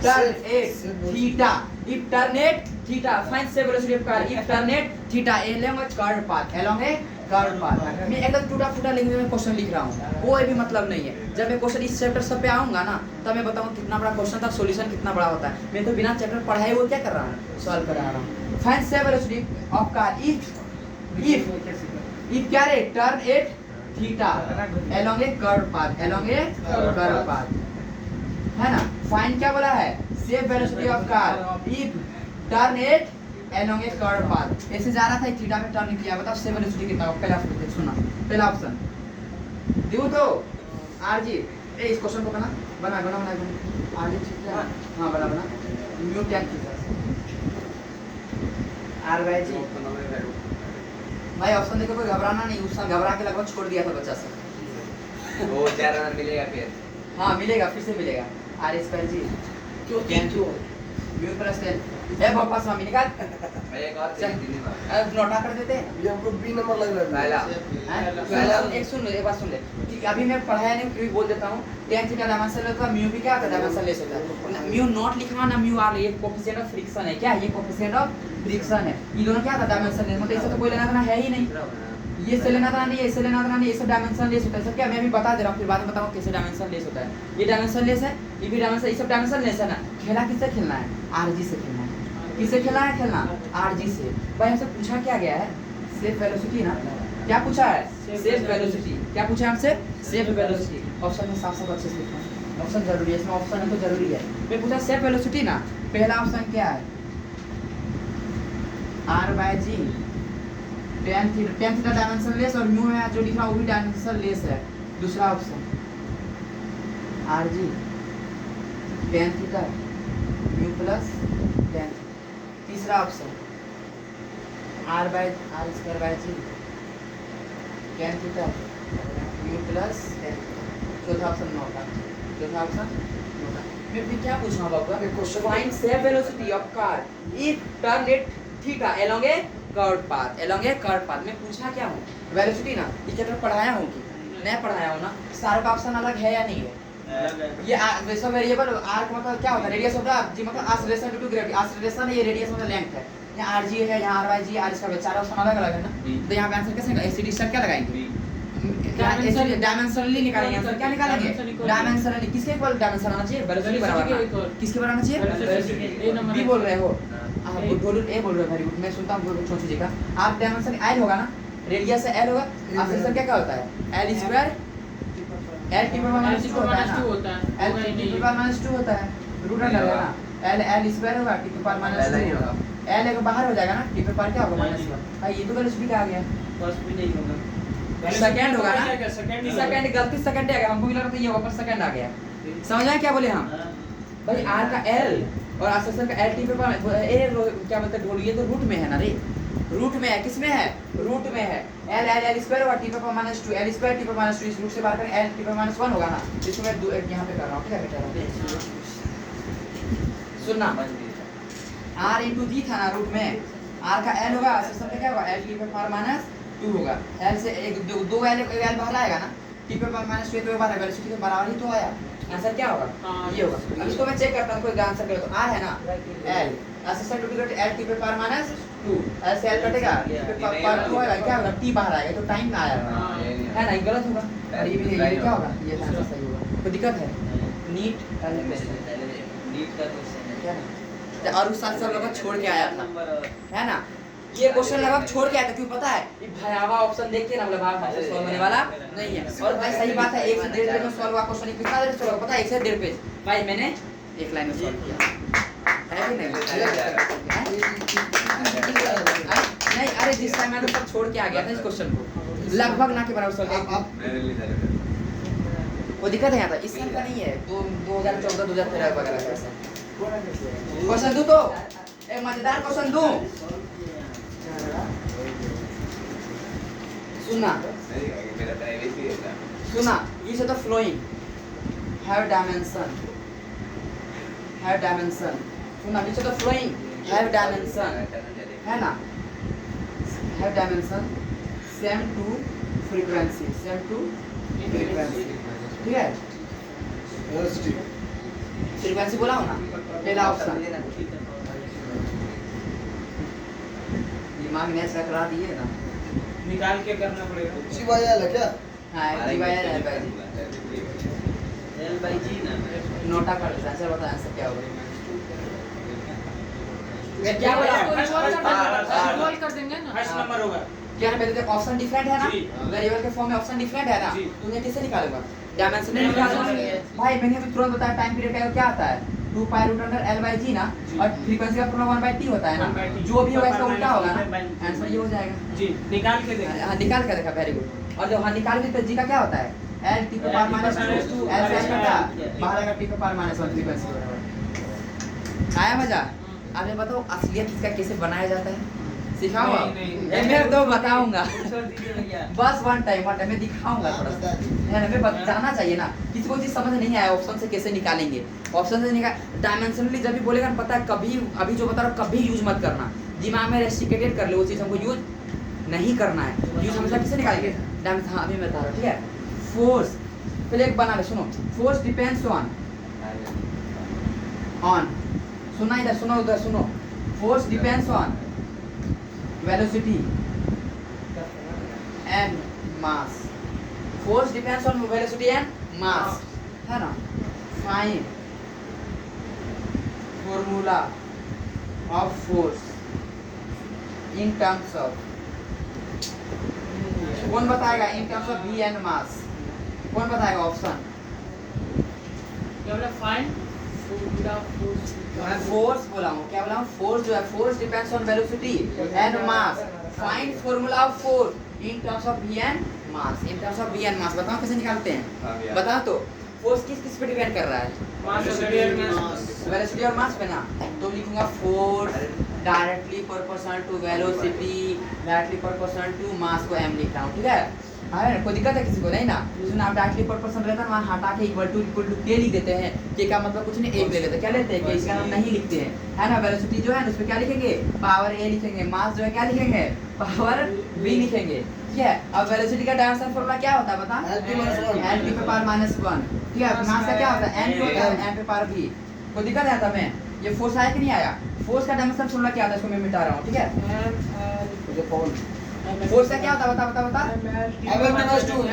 turn at theta, if turn at theta, find safe velocity of car if turn at theta along a curved path, along a curved path। मैं एकदम टूटा फूटा language में question लिख रहा हूँ, कोई भी मतलब नहीं है। जब मैं क्वेश्चन इस चैप्टर सब पे आऊंगा ना, तब मैं बताऊँ कितना बड़ा क्वेश्चन था, सॉल्यूशन कितना बड़ा होता है। मैं तो बिना चैप्टर पढ़ाए वो क्या कर रहा हूँ, सॉल्व करा रहा हूँ। Find safe velocity of car if क्या रे, turn at theta along a curved path, along a curved path, है ना? फाइंड क्या बोला है? Safe velocity of car if turn eight along a curved path। ऐसे जा रहा था, थीटा पे टर्न किया, बताओ सेफ वेलोसिटी कितना होगा? पहला ऑप्शन सुना, पहला ऑप्शन दियो तो आरजी। ए इस क्वेश्चन को बना बना बना बना आरजी ठीक है, हां बना बना new tan theta R by g. भाई ऑप्शन देखो, कोई घबराना नहीं, उस समय घबरा के लगभग छोड़ दिया था बच्चा सब। वो 4 रन मिलेगा फिर। हाँ मिलेगा, फिर से मिलेगा। आर स्क्वायर जी क्यों म्यू प्लस 10 है वापस स्वामी निकाल। मैं एक और चल। तीन बार। अब नोटा कर देते हैं। ये हमको बी नंबर लग रहा है। पहला पहला एक सुन ले, एक बात सुन ले, ठीक है? अभी मैं पढ़ाया नहीं, फिर भी बोल देता हूँ। tan थीटा डायमेंशन होता है, म्यू भी क्या होता है? डायमेंशन लेस होता है। म्यू नॉट लिखना ना, म्यू आर, ये कोएफिशिएंट ऑफ फ्रिक्शन है। क्या ये कोएफिशिएंट ऑफ फ्रिक्शन है? ये दोनों क्या होता है? Dimension less. मतलब इससे तो कोई लेना देना है ही नहीं, ये से लेना देना नहीं, इससे लेना देना नहीं, ये सब डायमेंशन लेस होता है। सब क्या मैं अभी बता दे रहा हूँ, फिर बाद में बताऊँ कैसे डायमेंशन लेस होता है। ये डायमेंशन लेस है, ये भी डायमेंशन, ये सब डायमेंशन लेस है ना। खेला किससे खेलना है? आरजी से खेलना है। किससे खेलना है? खेलना आरजी से। भाई हमसे पूछा क्या गया है? सेफ वेलोसिटी ना। क्या पूछा है? Safe velocity. क्या पूछा है हमसे? Safe velocity. ऑप्शन में साफ साफ अच्छे से लिखना, ऑप्शन जरूरी है, इसमें ऑप्शन है तो जरूरी है। मैं पूछा सेफ वेलोसिटी ना, पहला ऑप्शन क्या है? R by G tan theta dimensionless, और म्यू है जो लिख रहा हूँ वो भी डायमेंशन लेस है। दूसरा option R G tan theta mu plus tan। तीसरा option R square by G tan theta mu plus tan। चौथा ऑप्शन नोटा, चौथा ऑप्शन नोटा। मैं क्या पूछ रहा हूँ बाबू? एक question find safe velocity of car if turn at theta along a curved path, along a curved path। मैं पूछना क्या हूँ? वेलोसिटी ना। ये चैप्टर पढ़ाया हूँ कि नहीं पढ़ाया हूँ ना? सारे का ऑप्शन अलग है या नहीं है? ये वैसा वेरिएबल आर का मतलब क्या होता है? रेडियस होता है जी, मतलब acceleration due to gravity. Acceleration है, ये रेडियस मतलब लेंथ है। यहाँ आर जी है, यहाँ R by G, R square, चार ऑप्शन अलग अलग है ना। तो यहाँ पे आंसर कैसे? एसिडी सर क्या लगाएंगे? डायमेंशनली निकालेंगे आंसर। क्या निकालेंगे? डायमेंशनली। किसके इक्वल डायमेंशन आना चाहिए? वेलोसिटी बराबर किसके बराबर आना चाहिए? बी बोल रहे हो आप, बोलो ए बोल रहे हो। वेरी गुड, मैं सुनता हूँ, छोड़ दीजिएगा आप। डायमेंशन एल होगा ना, रेडियस से एल होगा। एक्सेलरेशन क्या क्या होता है? L square L T power minus 2 होता है ना, एल टी पावर माइनस 2 होता है, रूट अंडर है ना। एल स्क्वायर होगा, टी पावर माइनस 2 होगा। एल एक बाहर हो जाएगा ना, टी पावर क्या होगा? -1। भाई ये तो वेलोसिटी का आ गया। फर्स्ट भी नहीं होगा, सेकंड होगा ना, सेकंड गलती सेकंड आ गया। हमको भी लगा था ये होगा, पर सेकंड आ गया। समझ आया क्या बोले हम? भाई आर का एल और एक्सेलरेशन का एल टी पे क्या बोलते हैं? ढोलिए तो रूट में है ना रे, रूट में है। किस में है? रूट में है। एल स्क्वायर होगा, टी पे -2, एल स्क्वायर टी पे -2, इस रूट से बाहर कर एल टी पे -1 होगा ना। इसको मैं यहाँ पे कर रहा हूँ, ठीक है बेटा? सुनना, आर इंटू जी था ना रूट में, आर का एल होगा, एक्सेलरेशन का क्या होगा? एल टी पे -2 होगा। एल से एक दो एल बाहर आएगा ना, टी पे -2 तो बाहर वेलोसिटी के बराबर ही तो आया। आंसर क्या होगा? हाँ, ये होगा। अब इसको मैं चेक करता हूँ, कोई आंसर करे तो आ है ना l assistant to B l t पे पावर माइनस 2 l से l कटेगा पावर 2 आएगा, क्या होगा? t बाहर आएगा तो टाइम ना आएगा, हाँ, है ना? ये गलत होगा और ये क्या होगा? ये आंसर सही होगा। कोई दिक्कत है? नीट नीट का क्वेश्चन है क्या ना? और उस साल सब लोग छोड़ के आया था, है ना? ये क्वेश्चन लगभग छोड़ के आया था, क्यों पता है? ये भयावह ऑप्शन देख के ना मतलब भाग से सॉल्व होने वाला नहीं है। और भाई सही बात है, 1 से 1.5 पेज में सॉल्व हुआ क्वेश्चन कितना देर में सॉल्व पता है? 1 से 1.5 पेज भाई मैंने एक लाइन में सॉल्व किया है कि नहीं? नहीं अरे जिस टाइम मैं तो सब छोड़ के आ गया था इस क्वेश्चन को, लगभग ना के बराबर सॉल्व किया। वो दिक्कत है यहाँ था, इस साल का नहीं है, 2014 2013 वगैरह का ऐसा क्वेश्चन दूं तो एक मजेदार क्वेश्चन दूं, सुनना मेरा प्राइवेसी है सुना, ये से तो फ्लोइंग हैव डायमेंशन सुना, ये से तो फ्लोइंग हैव डायमेंशन है ना, have dimension same to frequency ठीक है? वेलोसिटी फ्रीक्वेंसी बोला हो ना पहला ऑप्शन, दिमाग में रख रहा दिए ना, निकाल के करना पड़ेगा। जी भाई है क्या? हाँ जी भाई है भाई एल बाई जी ना नोटा कर लेते हैं, आंसर बता, आंसर क्या होगा? क्या बोला? सॉल्व कर देंगे ना। फर्स्ट नंबर होगा। क्या है? पहले ऑप्शन डिफरेंट है ना, जी। वेरिएबल के फॉर्म में ऑप्शन डिफरेंट है ना, जी। तुमने कैसे निकालेगा? डायमेंशन में निकालेगा भाई, मैंने अभी तुरंत बताया टाइम पीरियड का क्या आता है 2 pi root under l by g ना, और फ्रीक्वेंसी का फॉर्मूला 1/t होता है ना, 1/t जो भी होगा इसका उल्टा होगा ना, आंसर ये हो जाएगा। जी निकाल के देखिए। हाँ निकाल कर देखा, वेरी गुड। और जब हाँ निकाल के तो g का क्या होता है? l t पे पावर माइनस 2 l से l कटा बाहर आएगा t पे पावर माइनस 1 फ्रीक्वेंसी बराबर। आया मजा? अब ये बताओ असलियत इसका कैसे बनाया जाता है, सिखाओ? नहीं। मैं तो बताऊंगा छोड़ दीजिए भैया बस वन टाइम मैं दिखाऊंगा थोड़ा सा, है ना? मैं बताना चाहिए ना, किसी को चीज समझ नहीं आया ऑप्शन से कैसे निकालेंगे, ऑप्शन से निकाल डायमेंशनली जब भी बोलेगा ना, पता है कभी अभी जो बता रहा हूँ कभी यूज मत करना, दिमाग में रेस्ट्रिक्टेड कर ले वो चीज, हमको यूज नहीं करना है। यूज हमेशा किससे निकालेंगे? डायमेंशन। हाँ अभी मैं बता रहा हूँ, ठीक है? फोर्स पहले एक बना ले, सुनो, फोर्स डिपेंड्स ऑन सुना इधर, सुनो उधर, सुनो, force depends on velocity and mass, force depends on velocity and mass, है ना? Find formula of force in terms of, कौन बताएगा? इन terms of v and mass, कौन बताएगा? ऑप्शन क्या बोला? Find formula force. मैं फोर्स बोला हूँ, क्या बोला हूँ? फोर्स जो है, force depends on velocity and mass, find formula of force in terms of v and mass, in terms of v and mass. बताओ कैसे निकालते हैं? बताओ तो, फोर्स किस किस पे डिपेंड कर रहा है? वेलोसिटी और मास पे ना, तो लिखूंगा force directly proportional to velocity directly proportional to mass को m लिख रहा हूँ, ठीक है? अरे कोई दिक्कत है किसी को? नहीं ना, सुना आप डायरेक्टली प्रोपोर्शनल रहता है वहाँ हटा के इक्वल टू k लिख देते हैं, k का मतलब कुछ नहीं, एक ले लेते हैं, क्या लेते हैं? इसका नाम नहीं लिखते हैं, है ना? वेलोसिटी जो है ना उस पर क्या लिखेंगे? पावर a लिखेंगे, मास जो है क्या लिखेंगे? पावर b लिखेंगे, ठीक है? अब वेलोसिटी का डायमेंशन फॉर्मूला क्या होता है बता? l t पे पावर माइनस 1, ठीक है? मास का क्या होता है? m होता है, m पे पावर b। कोई दिक्कत है तुम्हें? ये फोर्स आया कि नहीं आया? फोर्स का डायमेंशन फॉर्मूला क्या आता है, इसको मैं मिटा रहा हूँ, ठीक है? मुझे कौन फोर्स का क्या होता है बता?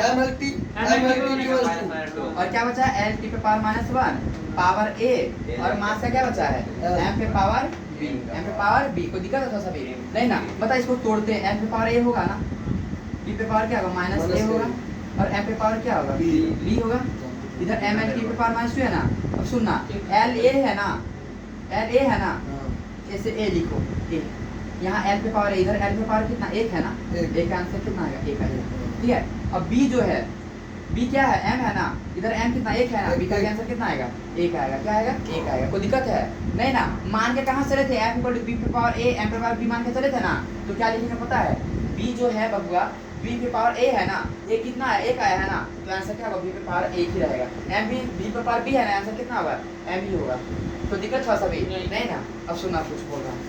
MLT और क्या बचा है? l t पे पावर माइनस 1 पावर a, और मास का क्या बचा है? m पे पावर b। कोई दिक्कत है तो सभी? नहीं ना, बता इसको तोड़ते हैं, m पे पावर a होगा ना, b पे पावर क्या होगा? माइनस a होगा, और m पे पावर क्या होगा? b होगा। इधर m l t पे पावर माइनस 2 है ना, अब सुनना, l a है ना, ऐसे a लिखो, a यहाँ l पे पावर है, इधर l पे पावर कितना? 1 है ना, एक का आंसर कितना आएगा? 1 आएगा, ठीक है? अब b जो है, b क्या है? m है ना, इधर m कितना? 1 है ना, b का आंसर कितना आएगा? 1 आएगा, क्या आएगा? 1 आएगा। कोई दिक्कत है? नहीं ना, मान के कहाँ चले थे? f इक्वल टू b पे पावर a m पे पावर b मान के चले थे ना, तो क्या लिखेंगे पता है? b जो है बबुआ, b पे पावर a है ना, ये कितना है? 1 आया है ना, तो आंसर क्या होगा? b पे पावर 1 ही रहेगा। m भी b पे पावर b है ना, आंसर कितना होगा? m ही होगा। तो दिक्कत था सभी? नहीं ना। अब सुनना, कुछ बोल रहा हूँ,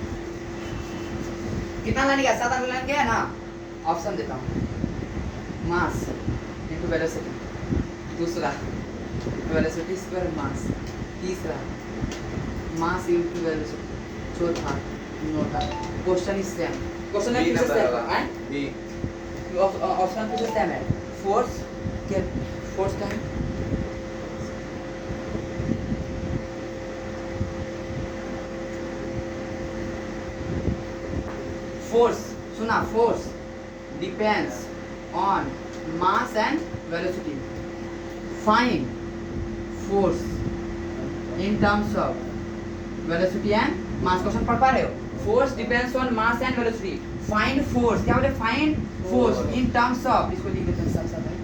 कितना लाने गया? 7 लाने गया है ना। ऑप्शन देता हूँ, मास इनटू वेलोसिटी, दूसरा वेलोसिटी स्क्वायर मास। तीसरा मास इनटू वेलोसिटी। चौथा NOTA. Question is same. Question में फिर से सेम है। बी ऑप्शन फिर से सेम है। फोर्स के फोर्स का है फोर्स। सुना, force depends on mass and velocity. Find force in terms of velocity and mass. Question पढ़ पा रहे हो? Force depends on mass and velocity. Find force, क्या बोले? Find force in terms of, इसको लिख देते हैं साथ साथ है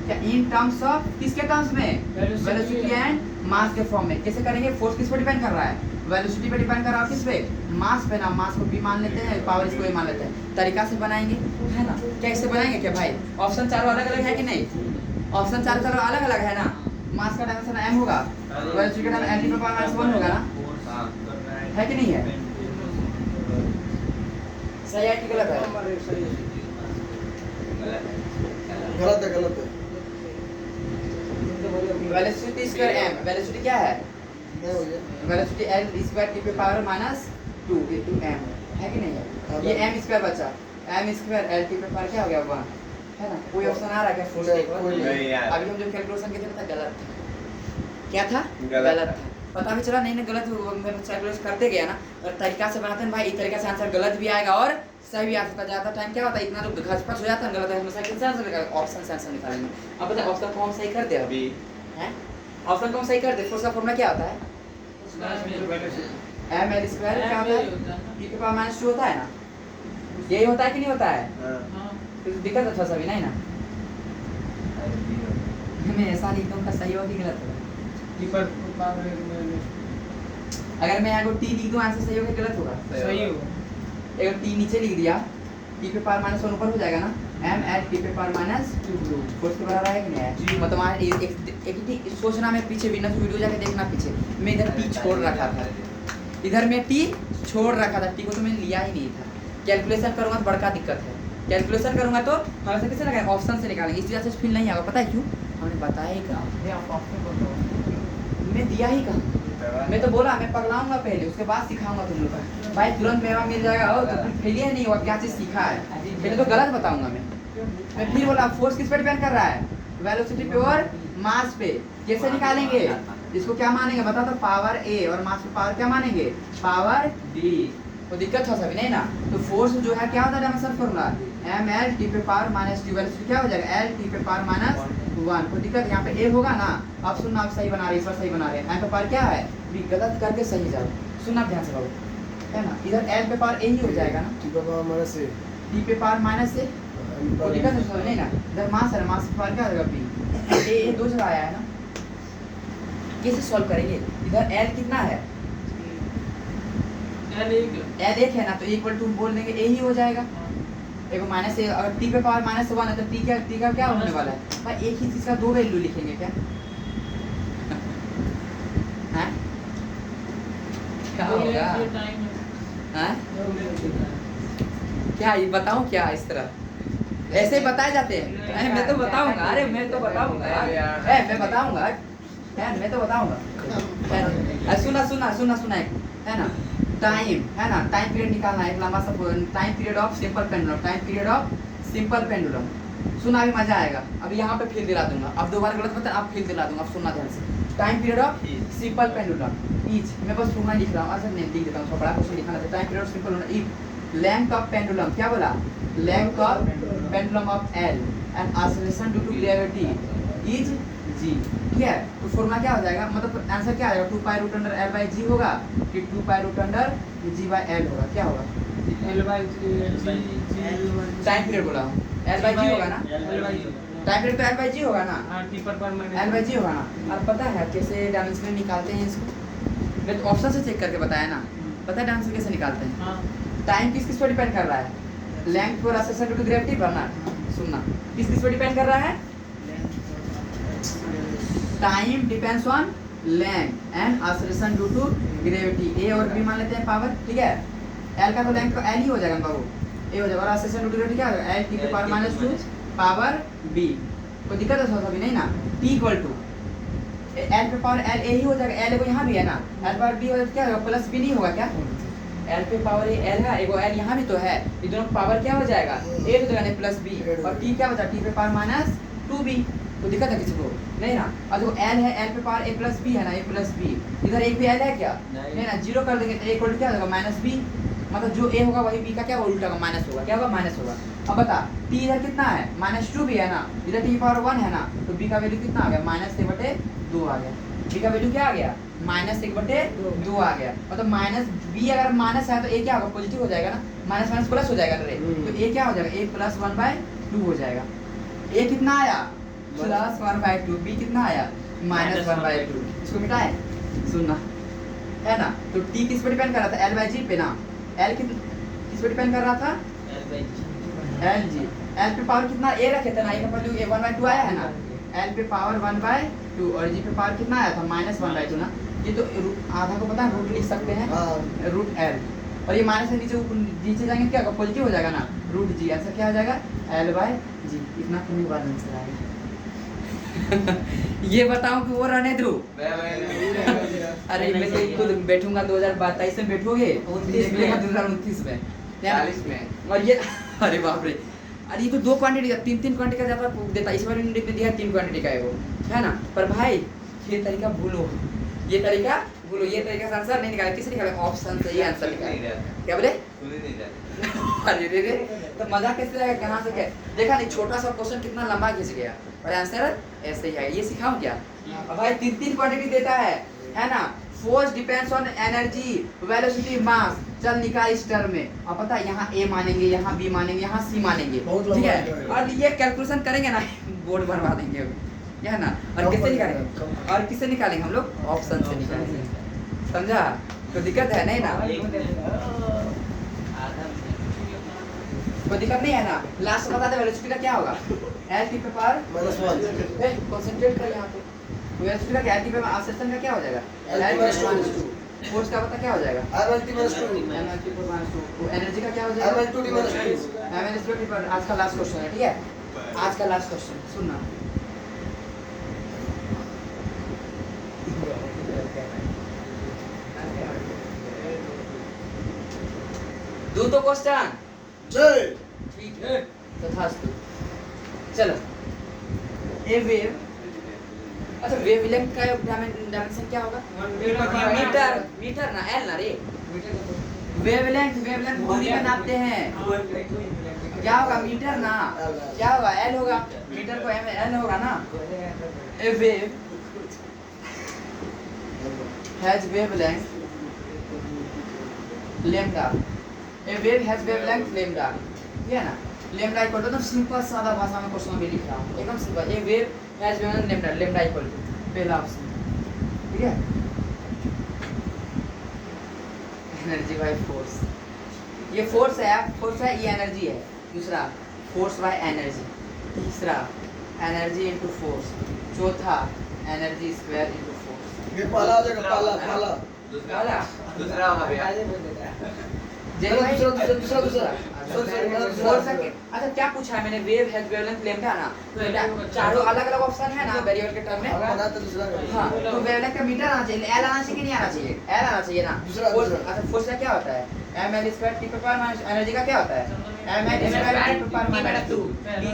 क्या, इन टर्म्स ऑफ किसके टर्म्स में? वेलोसिटी एंड मास के फॉर्म में। कैसे करेंगे? फोर्स किस पर डिपेंड कर रहा है? वेलोसिटी पे डिपेंड कर रहा है। किस पे? मास पे ना। मास को भी मान लेते हैं, पावर इसको भी मान लेते हैं। तरीका से बनाएंगे, है ना? क्या इससे बनाएंगे क्या भाई? ऑप्शन चारों अलग अलग है कि नहीं? ऑप्शन चारों अलग अलग है ना? मास का डायमेंशन m होगा, वेलोसिटी का डायमेंशन l की पावर -1 होगा ना? है कि नहीं है? सही है कि गलत है? गलत है गलत है। वेलोसिटी स्क्वायर m, वेलोसिटी क्या है? नहीं हो गया। वेलोसिटी l स्क्वायर t पे पावर -2 into m, है कि नहीं है? ये m स्क्वायर बचा, m स्क्वायर l t पे पावर क्या हो गया? 1, है ना? कोई ऑप्शन आ रहा है क्या फोर्स के ऊपर? नहीं यार। अभी हम जो कैलकुलेशन किए थे था गलत था। क्या था? गलत था। पता भी चला नहीं ना गलत कैलकुलेशन करते गया ना, और तरीका से बनाते हैं भाई, इस तरीके से आंसर गलत भी आएगा और सही भी आ सकता है। ज़्यादा टाइम क्या होता है, इतना लोग घसपच हो जाता है, गलत है हमेशा किस आंसर निकालेंगे? ऑप्शन से आंसर निकालेंगे। अब बताए ऑप्शन को हम सही कर दे अभी, हैं? ऑप्शन को हम सही कर दे। फोर्स का फॉर्मूला क्या होता है? m l स्क्वायर क्या होता है? t के पावर -2 होता है ना? यही होता है कि नहीं होता है? तो दिक्कत है थोड़ा सा भी नहीं ना? मैं ऐसा लिखता हूँ का सही होगा कि गलत होगा? अगर मैं यहाँ को t लिख दूँ आंसर सही होगा कि गलत होगा? सही हो। एक t नीचे लिख दिया, t पे पावर -1 ऊपर हो जाएगा ना? m at t पे पावर -2 फोर्स के बराबर है कि नहीं है? मतलब एक सोचना, मैं पीछे बिना वीडियो जाके देखना, पीछे मैं इधर t छोड़ रखा था, इधर मैं t छोड़ रखा था, t को तो मैंने लिया ही नहीं था। कैलकुलेशन करूँगा तो बड़का दिक्कत है। कैलकुलेशन करूँगा तो हमेशा किससे लगाएंगे? ऑप्शन से निकालेंगे। इस वजह से फील नहीं आएगा। पता है क्यों? हमने बताया ही कहा, मैं दिया ही कहा। मैं तो बोला मैं पगलाऊंगा पहले, उसके बाद सिखाऊंगा तुम लोग का। भाई तुरंत मेवा मिल जाएगा हो तो फिर फेलियर नहीं हुआ, क्या चीज़ सीखा है। पहले तो गलत बताऊंगा मैं फिर बोला फोर्स किस पे डिपेंड कर रहा है? वेलोसिटी पे और मास पे। कैसे निकालेंगे? इसको क्या मानेंगे बता तो? पावर a और मास पे पावर क्या मानेंगे? Power b। तो दिक्कत हो सभी नहीं ना? तो फोर्स जो है क्या होता है dimension formula? m l t पे पावर -2। वेलोसिटी क्या हो जाएगा? l t पे पावर -1। कोई दिक्कत यहाँ पे a होगा ना? अब सुनना, आप सही बना रहे, इस बार सही बना रहे हैं। m पे पावर क्या है? b। गलत करके सही जाओ, सुनना ध्यान से बाबू, है ना? इधर l पे पावर a ही हो जाएगा ना? t पे पावर -a, t पे पावर -a। कोई दिक्कत है समझ नहीं ना? इधर मास है, मास पे पावर क्या होगा? b। a दो जगह आया है ना? कैसे सॉल्व करेंगे? इधर l कितना है? L एक है ना, तो इक्वल टू बोल देंगे a ही हो जाएगा। देखो माइनस a, अगर t पे पावर -1 है तो t का क्या होने वाला है? भाई एक ही चीज का दो वैल्यू लिखेंगे क्या? हैं? क्या होगा? हैं? क्या ये बताऊं क्या इस तरह? ऐसे ही बताए जाते हैं। अरे मैं तो बताऊंगा, अरे मैं तो बताऊंगा, मैं बताऊंगा, मैं तो बताऊंगा। सुना सुना सुना सुना एक, है ना? टाइम, है ना? टाइम पीरियड निकालना है, एक लंबा सा time period of simple pendulum. Time period of simple pendulum सुना, भी मजा आएगा। अब यहाँ पे फिर दिला दूंगा, अब दोबारा गलत बता, अब फिर दिला दूंगा। अब सुनना ध्यान से। Time period of simple pendulum is, मैं बस सुनना लिख रहा हूँ, अच्छा नहीं लिख देता हूँ, बड़ा कुछ लिखना था। Time period of simple pendulum, length of pendulum, क्या बोला? Length of pendulum of L and acceleration due to gravity is g। ठीक है? तो फॉर्मूला क्या हो जाएगा? मतलब आंसर क्या आएगा? 2π√L/g होगा कि 2π√g/L होगा? क्या होगा? टाइम पीरियड बोला हूँ, L/g होगा ना? टाइम पीरियड तो L/g होगा ना? L/g होगा ना? और पता है कैसे डायमेंशन निकालते हैं इसको? मैं तो ऑप्शन से चेक करके बताया ना। पता है डायमेंशन कैसे निकालते हैं? टाइम किस किस पर डिपेंड कर रहा है? लेंथ पर एक्सेलरेशन ड्यू टू ग्रेविटी भरना। सुनना, किस किस पर डिपेंड कर रहा है? Time depends on length and acceleration due to gravity. A और बी मान लेते हैं पावर, ठीक है? एल का तो लेंथ का एल ही हो जाएगा बाबू, ए हो जाएगा। और एक्सेलरेशन ड्यू टू ग्रेविटी क्या होगा? एल टी के पावर -2 पावर बी। कोई दिक्कत है सभी नहीं ना? टी इक्वल टू एल पे पावर एल ए ही हो जाएगा, एल एगो यहाँ भी है ना, एल पावर बी हो जाएगा, क्या होगा प्लस बी नहीं होगा क्या? एल पे पावर एल है, एगो एल यहाँ भी तो है, ये दोनों पावर क्या हो जाएगा ए हो जाएगा प्लस बी, और टी क्या बचा टी पे पावर माइनस 2b, तो दिक्कत है किसी को नहीं ना। और जो एल है एल पे पावर ए प्लस बी है ना, ए प्लस बी, इधर एक भी एल है क्या नहीं ना, जीरो कर देंगे तो ए इक्वल टू क्या हो जाएगा माइनस बी, मतलब जो ए होगा वही बी का क्या होगा उल्टा होगा माइनस होगा, क्या होगा माइनस होगा। अब बता टी इधर कितना है माइनस 2 भी है ना, इधर टी पावर 1 है ना, तो बी का वैल्यू कितना आ गया माइनस 1/2 आ गया, बी का वैल्यू क्या आ गया माइनस 1/2 आ गया, मतलब माइनस बी अगर माइनस है तो ए क्या होगा पॉजिटिव हो जाएगा ना, माइनस माइनस प्लस हो जाएगा रे, तो ए क्या हो जाएगा ए प्लस 1/2 हो जाएगा। ए कितना आया प्लस 1/2, बी कितना आया माइनस 1/2, इसको मिटाए सुनना है ना। तो टी किस पे डिपेंड कर रहा था एल/जी पे ना, एल किस पे डिपेंड कर रहा था एल जी, एल पे पावर कितना ए रखे थे ना, ए का वैल्यू 1/2 आया है ना, एल पे पावर 1/2 और जी पे पावर कितना आया था माइनस 1/2 ना, ये तो आधा को पता है रूट लिख सकते हैं रूट एल, और ये माइनस से नीचे जाएंगे क्या होगा पॉजिटिव हो जाएगा ना रूट जी, आंसर क्या हो जाएगा L/G, इतना कमी बार आंसर आएगा। ये बताऊं कि वो रहने दो, अरे मैं तो खुद बैठूंगा 2022 में बैठोगे 29 में 2029 में 40 में, और ये अरे बाप रे, अरे ये तो 2 क्वांटिटी का 3 क्वांटिटी का ज्यादा देता, इस बार इन्होंने दिया 3 क्वांटिटी का है वो, है ना। पर भाई ये तरीका भूलो, ये तरीका भूलो, ये तरीका से आंसर नहीं निकाला, किसने निकाला ऑप्शन से ये आंसर निकाला, क्या बोले अरे रे रे, तो मजा कैसे आएगा कहाँ से क्या देखा नहीं, छोटा सा क्वेश्चन कितना लंबा खींच गया और आंसर ऐसे ही है, ये सिखाऊं क्या। अब भाई 3 क्वांटिटी देता है ना, force depends on energy velocity mass, चल निकाल इस टर्म में, अब पता है यहाँ ए मानेंगे यहाँ बी मानेंगे यहाँ सी मानेंगे, ठीक है, और ये कैलकुलेशन करेंगे ना बोर्ड भरवा देंगे क्या है ना, और किससे निकालेंगे, और किससे निकालेंगे हम लोग ऑप्शन से निकालेंगे, समझा। तो दिक्कत है नहीं ना, कोई दिक्कत नहीं है ना। लास्ट बता दे वेलोसिटी का क्या होगा एल टी पे पावर -1 कंसंट्रेट कर यहाँ पे, वेलोसिटी का क्या एल टी पे आसेशन का क्या हो जाएगा L/2 फोर्स का पता क्या हो जाएगा R/T-2 तो एनर्जी का क्या हो जाएगा R/2 आज का लास्ट क्वेश्चन है, ठीक है, आज का लास्ट क्वेश्चन सुनना। दो तो क्वेश्चन जय ठीक है तथास्तु। चलो ए वेव, अच्छा वेवलेंथ का डायमेंशन क्या होगा मीटर, मीटर ना एल ना रे, वेवलेंथ दूरी में नापते हैं, क्या होगा मीटर ना, क्या होगा एल होगा, मीटर को एल होगा ना। A wave has wavelength lambda, a wave has wavelength lambda, ये है ना, लैम्डा इक्वल टू, एकदम सिंपल सादा भाषा में क्वेश्चन में लिख रहा हूं, एकदम simple, a wave has wavelength lambda, lambda equal to पहला ऑप्शन, ठीक है, एनर्जी बाय फोर्स, ये फोर्स है ये एनर्जी है, दूसरा फोर्स बाय एनर्जी, तीसरा एनर्जी इनटू फोर्स, चौथा एनर्जी स्क्वायर इनटू फोर्स, ये पहला आ जाएगा, पहला दूसरा होगा भैया, दूसरा फोर्स है कि अच्छा क्या पूछा है मैंने, वेव हैज वेवलेंथ लैम्डा ना, तो बेटा चारों अलग-अलग ऑप्शन है ना वेरिएबल के टर्म में, बना तो दूसरा हां तो वेवलेंथ का मीटर आना चाहिए, एल आना चाहिए कि नहीं आना चाहिए, एल आना चाहिए ना। फोर्स अच्छा फोर्स का क्या होता है ml स्क्वायर टी पे पावर माइनस एनर्जी का क्या होता है ml स्क्वायर टी पे पावर माइनस 2,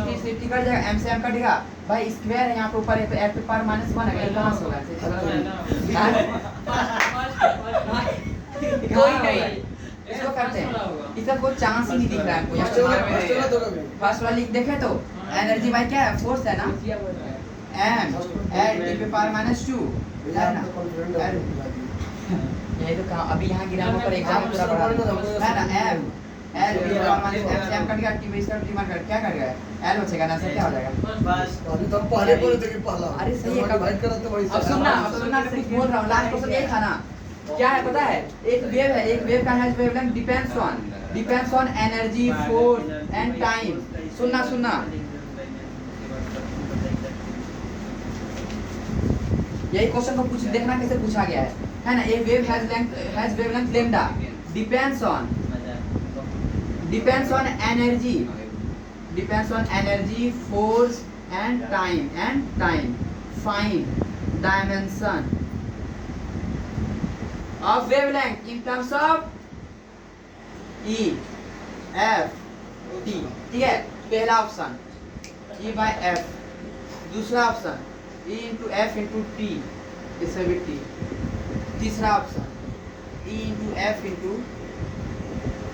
टी से टी कट जाएगा, m से m कटेगा, भाई स्क्वायर है यहाँ पे ऊपर है तो l पे पावर माइनस 1 है, कहां से होगा कोई नहीं, इसको करते हैं, इसका कोई चांस ही नहीं दिख रहा है हमको, फर्स्ट वाला लिख देखे तो एनर्जी भाई क्या है फोर्स है ना, m l टी पे पावर माइनस 2 है ना, ये तो कहां अभी यहाँ गिरा पर एग्जाम में पूरा पढ़ा है ना, m l टी पे पावर माइनस m से m कट गया, टी पे इसका टी मान कर क्या कर गया l बचेगा ना, सर क्या हो जाएगा बस अभी तो पहले बोले थे कि पहला, अरे सही है, भाई करते वही अब सुनना मैं कुछ बोल रहा हूँ, लास्ट क्वेश्चन यही था ना, क्या है पता है, एक वेव है, एक वेव का has wavelength depends on energy force and time, सुनना यही क्वेश्चन को पूछ देखना कैसे पूछा गया है ना, a wave has wavelength lambda depends on energy force and time find dimension of wavelength in terms of E F T, ठीक है, पहला ऑप्शन E by F, दूसरा option E into F into T, इसमें भी T, तीसरा option E into F into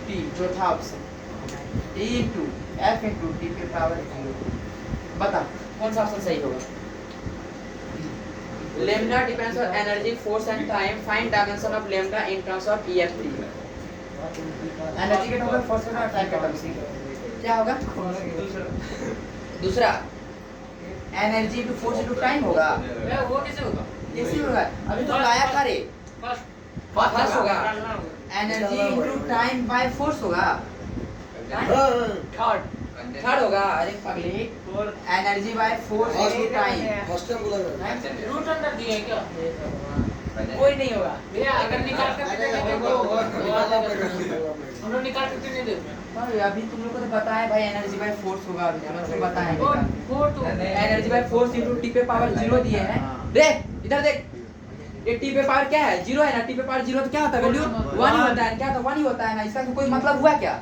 T, चौथा option E into F into T पे power 0। बता कौन सा ऑप्शन सही होगा? Lambda depends on energy, force and time. Find dimension of lambda in terms of EFT. Energy के term में force और टाइम के टर्म से क्या होगा? दूसरा energy into force into time होगा। वो कैसे होगा? कैसे होगा? अभी तो लाया था रे। फर्स्ट होगा energy into time by force होगा। थर्ड होगा, अरे पगले, energy by force into time. First time बोला मैंने। रूट अंडर दिया है क्या? कोई नहीं होगा भैया अगर निकाल कर देगा निकालना पड़ेगा। हम लोग निकाल कर नहीं देते। अभी तुम लोग को तो पता है भाई एनर्जी बाय फोर्स होगा। अभी तुम लोग को पता है फोर तो energy by force into T पे पावर 0 दिए हैं। देख इधर देख, ये टी पे पावर क्या है? 0 है ना। टी पे पावर 0 तो क्या होता है? वैल्यू 1 ही होता है। क्या तो 1 ही होता है ना। इसका तो कोई मतलब हुआ क्या?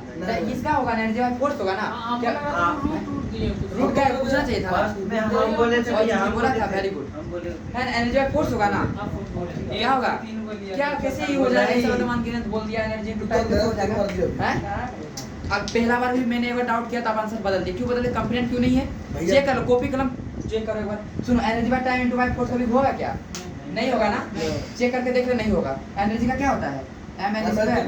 इसका होगा ना एनर्जी बाय फोर्स होगा ना। क्या रूट का पूछना चाहिए था ना। हम बोले थे भैया, हम बोला था, वेरी गुड। हम बोले है एनर्जी बाय फोर्स होगा ना। क्या होगा? क्या कैसे ही हो जाएगा? ऐसा तो मान के बोल दिया एनर्जी इनटू टाइम हो जाएगा। हैं? अब पहला बार भी मैंने एक बार डाउट किया था, अब आंसर बदल दिया। क्यों बदले? कंप्लेंट क्यों नहीं है? भैया- चेक करो, कॉपी कलम चेक करो एक बार। सुनो, energy by time into by force कभी होगा क्या? नहीं होगा ना। चेक करके देख ले, नहीं होगा। एनर्जी का क्या होता है? mn स्क्वायर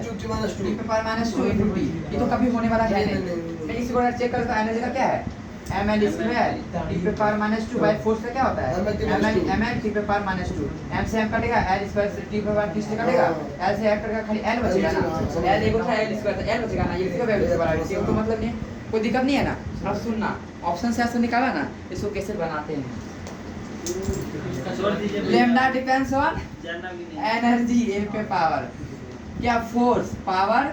टी पे पावर -2 इनटू टी। ये तो कभी होने वाला है नहीं। मैं इसी को चेक करता हूं, एनर्जी का क्या है? mn स्क्वायर टी पे पावर -2 बाय फोर्स का क्या होता है? mn टी पे पावर -2। m से m कटेगा, l स्क्वायर से टी पे पावर 30 से कटेगा, l से f कटेगा, खाली l बचेगा ना। l एक होता है, l स्क्वायर तो l बचेगा ना। ये इसका वैल्यू से बराबर है, तो मतलब नहीं है, कोई दिक्कत नहीं है ना। अब सुनना, ऑप्शन से आंसर निकाला ना, इसको कैसे बनाते हैं। छोड़ दीजिए। लैम्डा डिपेंड्स ऑन जानना भी नहीं। एनर्जी ए पे पावर, क्या फोर्स पावर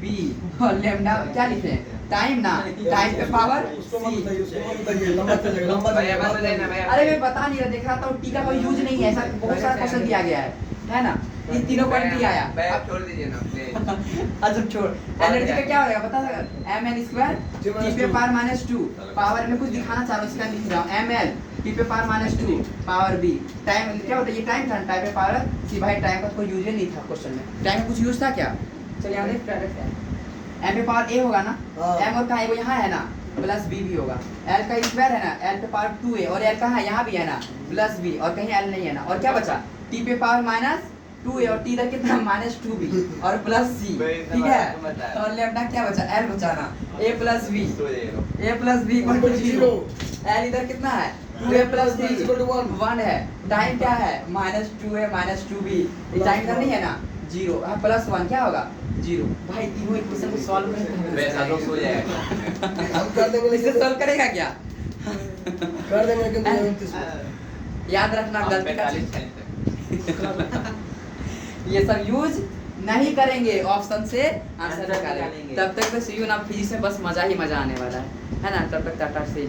बी, और लैम्डा क्या लिखे? टाइम ना, टाइम पे पावर उसको मत सी। बताइए, उसको मत बताइए, लंबा चलेगा, लंबा चलेगा। अरे मैं बता नहीं रहा, देख रहा था टी का कोई यूज नहीं है। ऐसा बहुत सारा क्वेश्चन दिया गया है ना। ये तीनों पॉइंट नहीं आया। अब छोड़ दीजिए ना प्लीज। अच्छा छोड़। एनर्जी का क्या हो जाएगा बता सकते? mn स्क्वायर टी पे पावर -2 पावर में कुछ दिखाना चाह रहा हूं, इसका लिख रहा हूं ml टी पे पावर -2 पावर b। टाइम क्या होता है? ये टाइम था, टाइम पे पावर सी। भाई टाइम का कोई यूज ही नहीं था क्वेश्चन में। टाइम का कुछ यूज था क्या? चलिए यहां देख करते हैं। m पे पावर a होगा ना। m और कहां है? वो यहां है ना, प्लस b भी होगा। l का स्क्वायर है ना, l पे पावर 2 है, और l कहां है? यहां भी है ना, प्लस b, और कहीं l नहीं है ना। और क्या बचा? t पे पावर -2 है, और t इधर कितना? -2 भी और प्लस c, ठीक है। और लैम्डा क्या बचा? l बचा ना, a plus b, a plus b equal to 0। l इधर कितना है? 2a प्लस 3 1 है। टाइम क्या है? -2 है, -2b। ये टाइम का नहीं है ना, 0 है, प्लस 1 क्या होगा? 0। भाई तीनों इक्वेशन को सॉल्व वैसा तो सो जाएगा। हम कर देंगे, इसे लेकिन सॉल्व करेगा क्या? कर देंगे, लेकिन 29 में। याद रखना, गलती का 45 ये सब यूज नहीं करेंगे, ऑप्शन से आंसर निकालेंगे। तब तक तो सी यू ना फिजिक्स में बस मजा ही मजा आने वाला है ना। तब तक टाटा से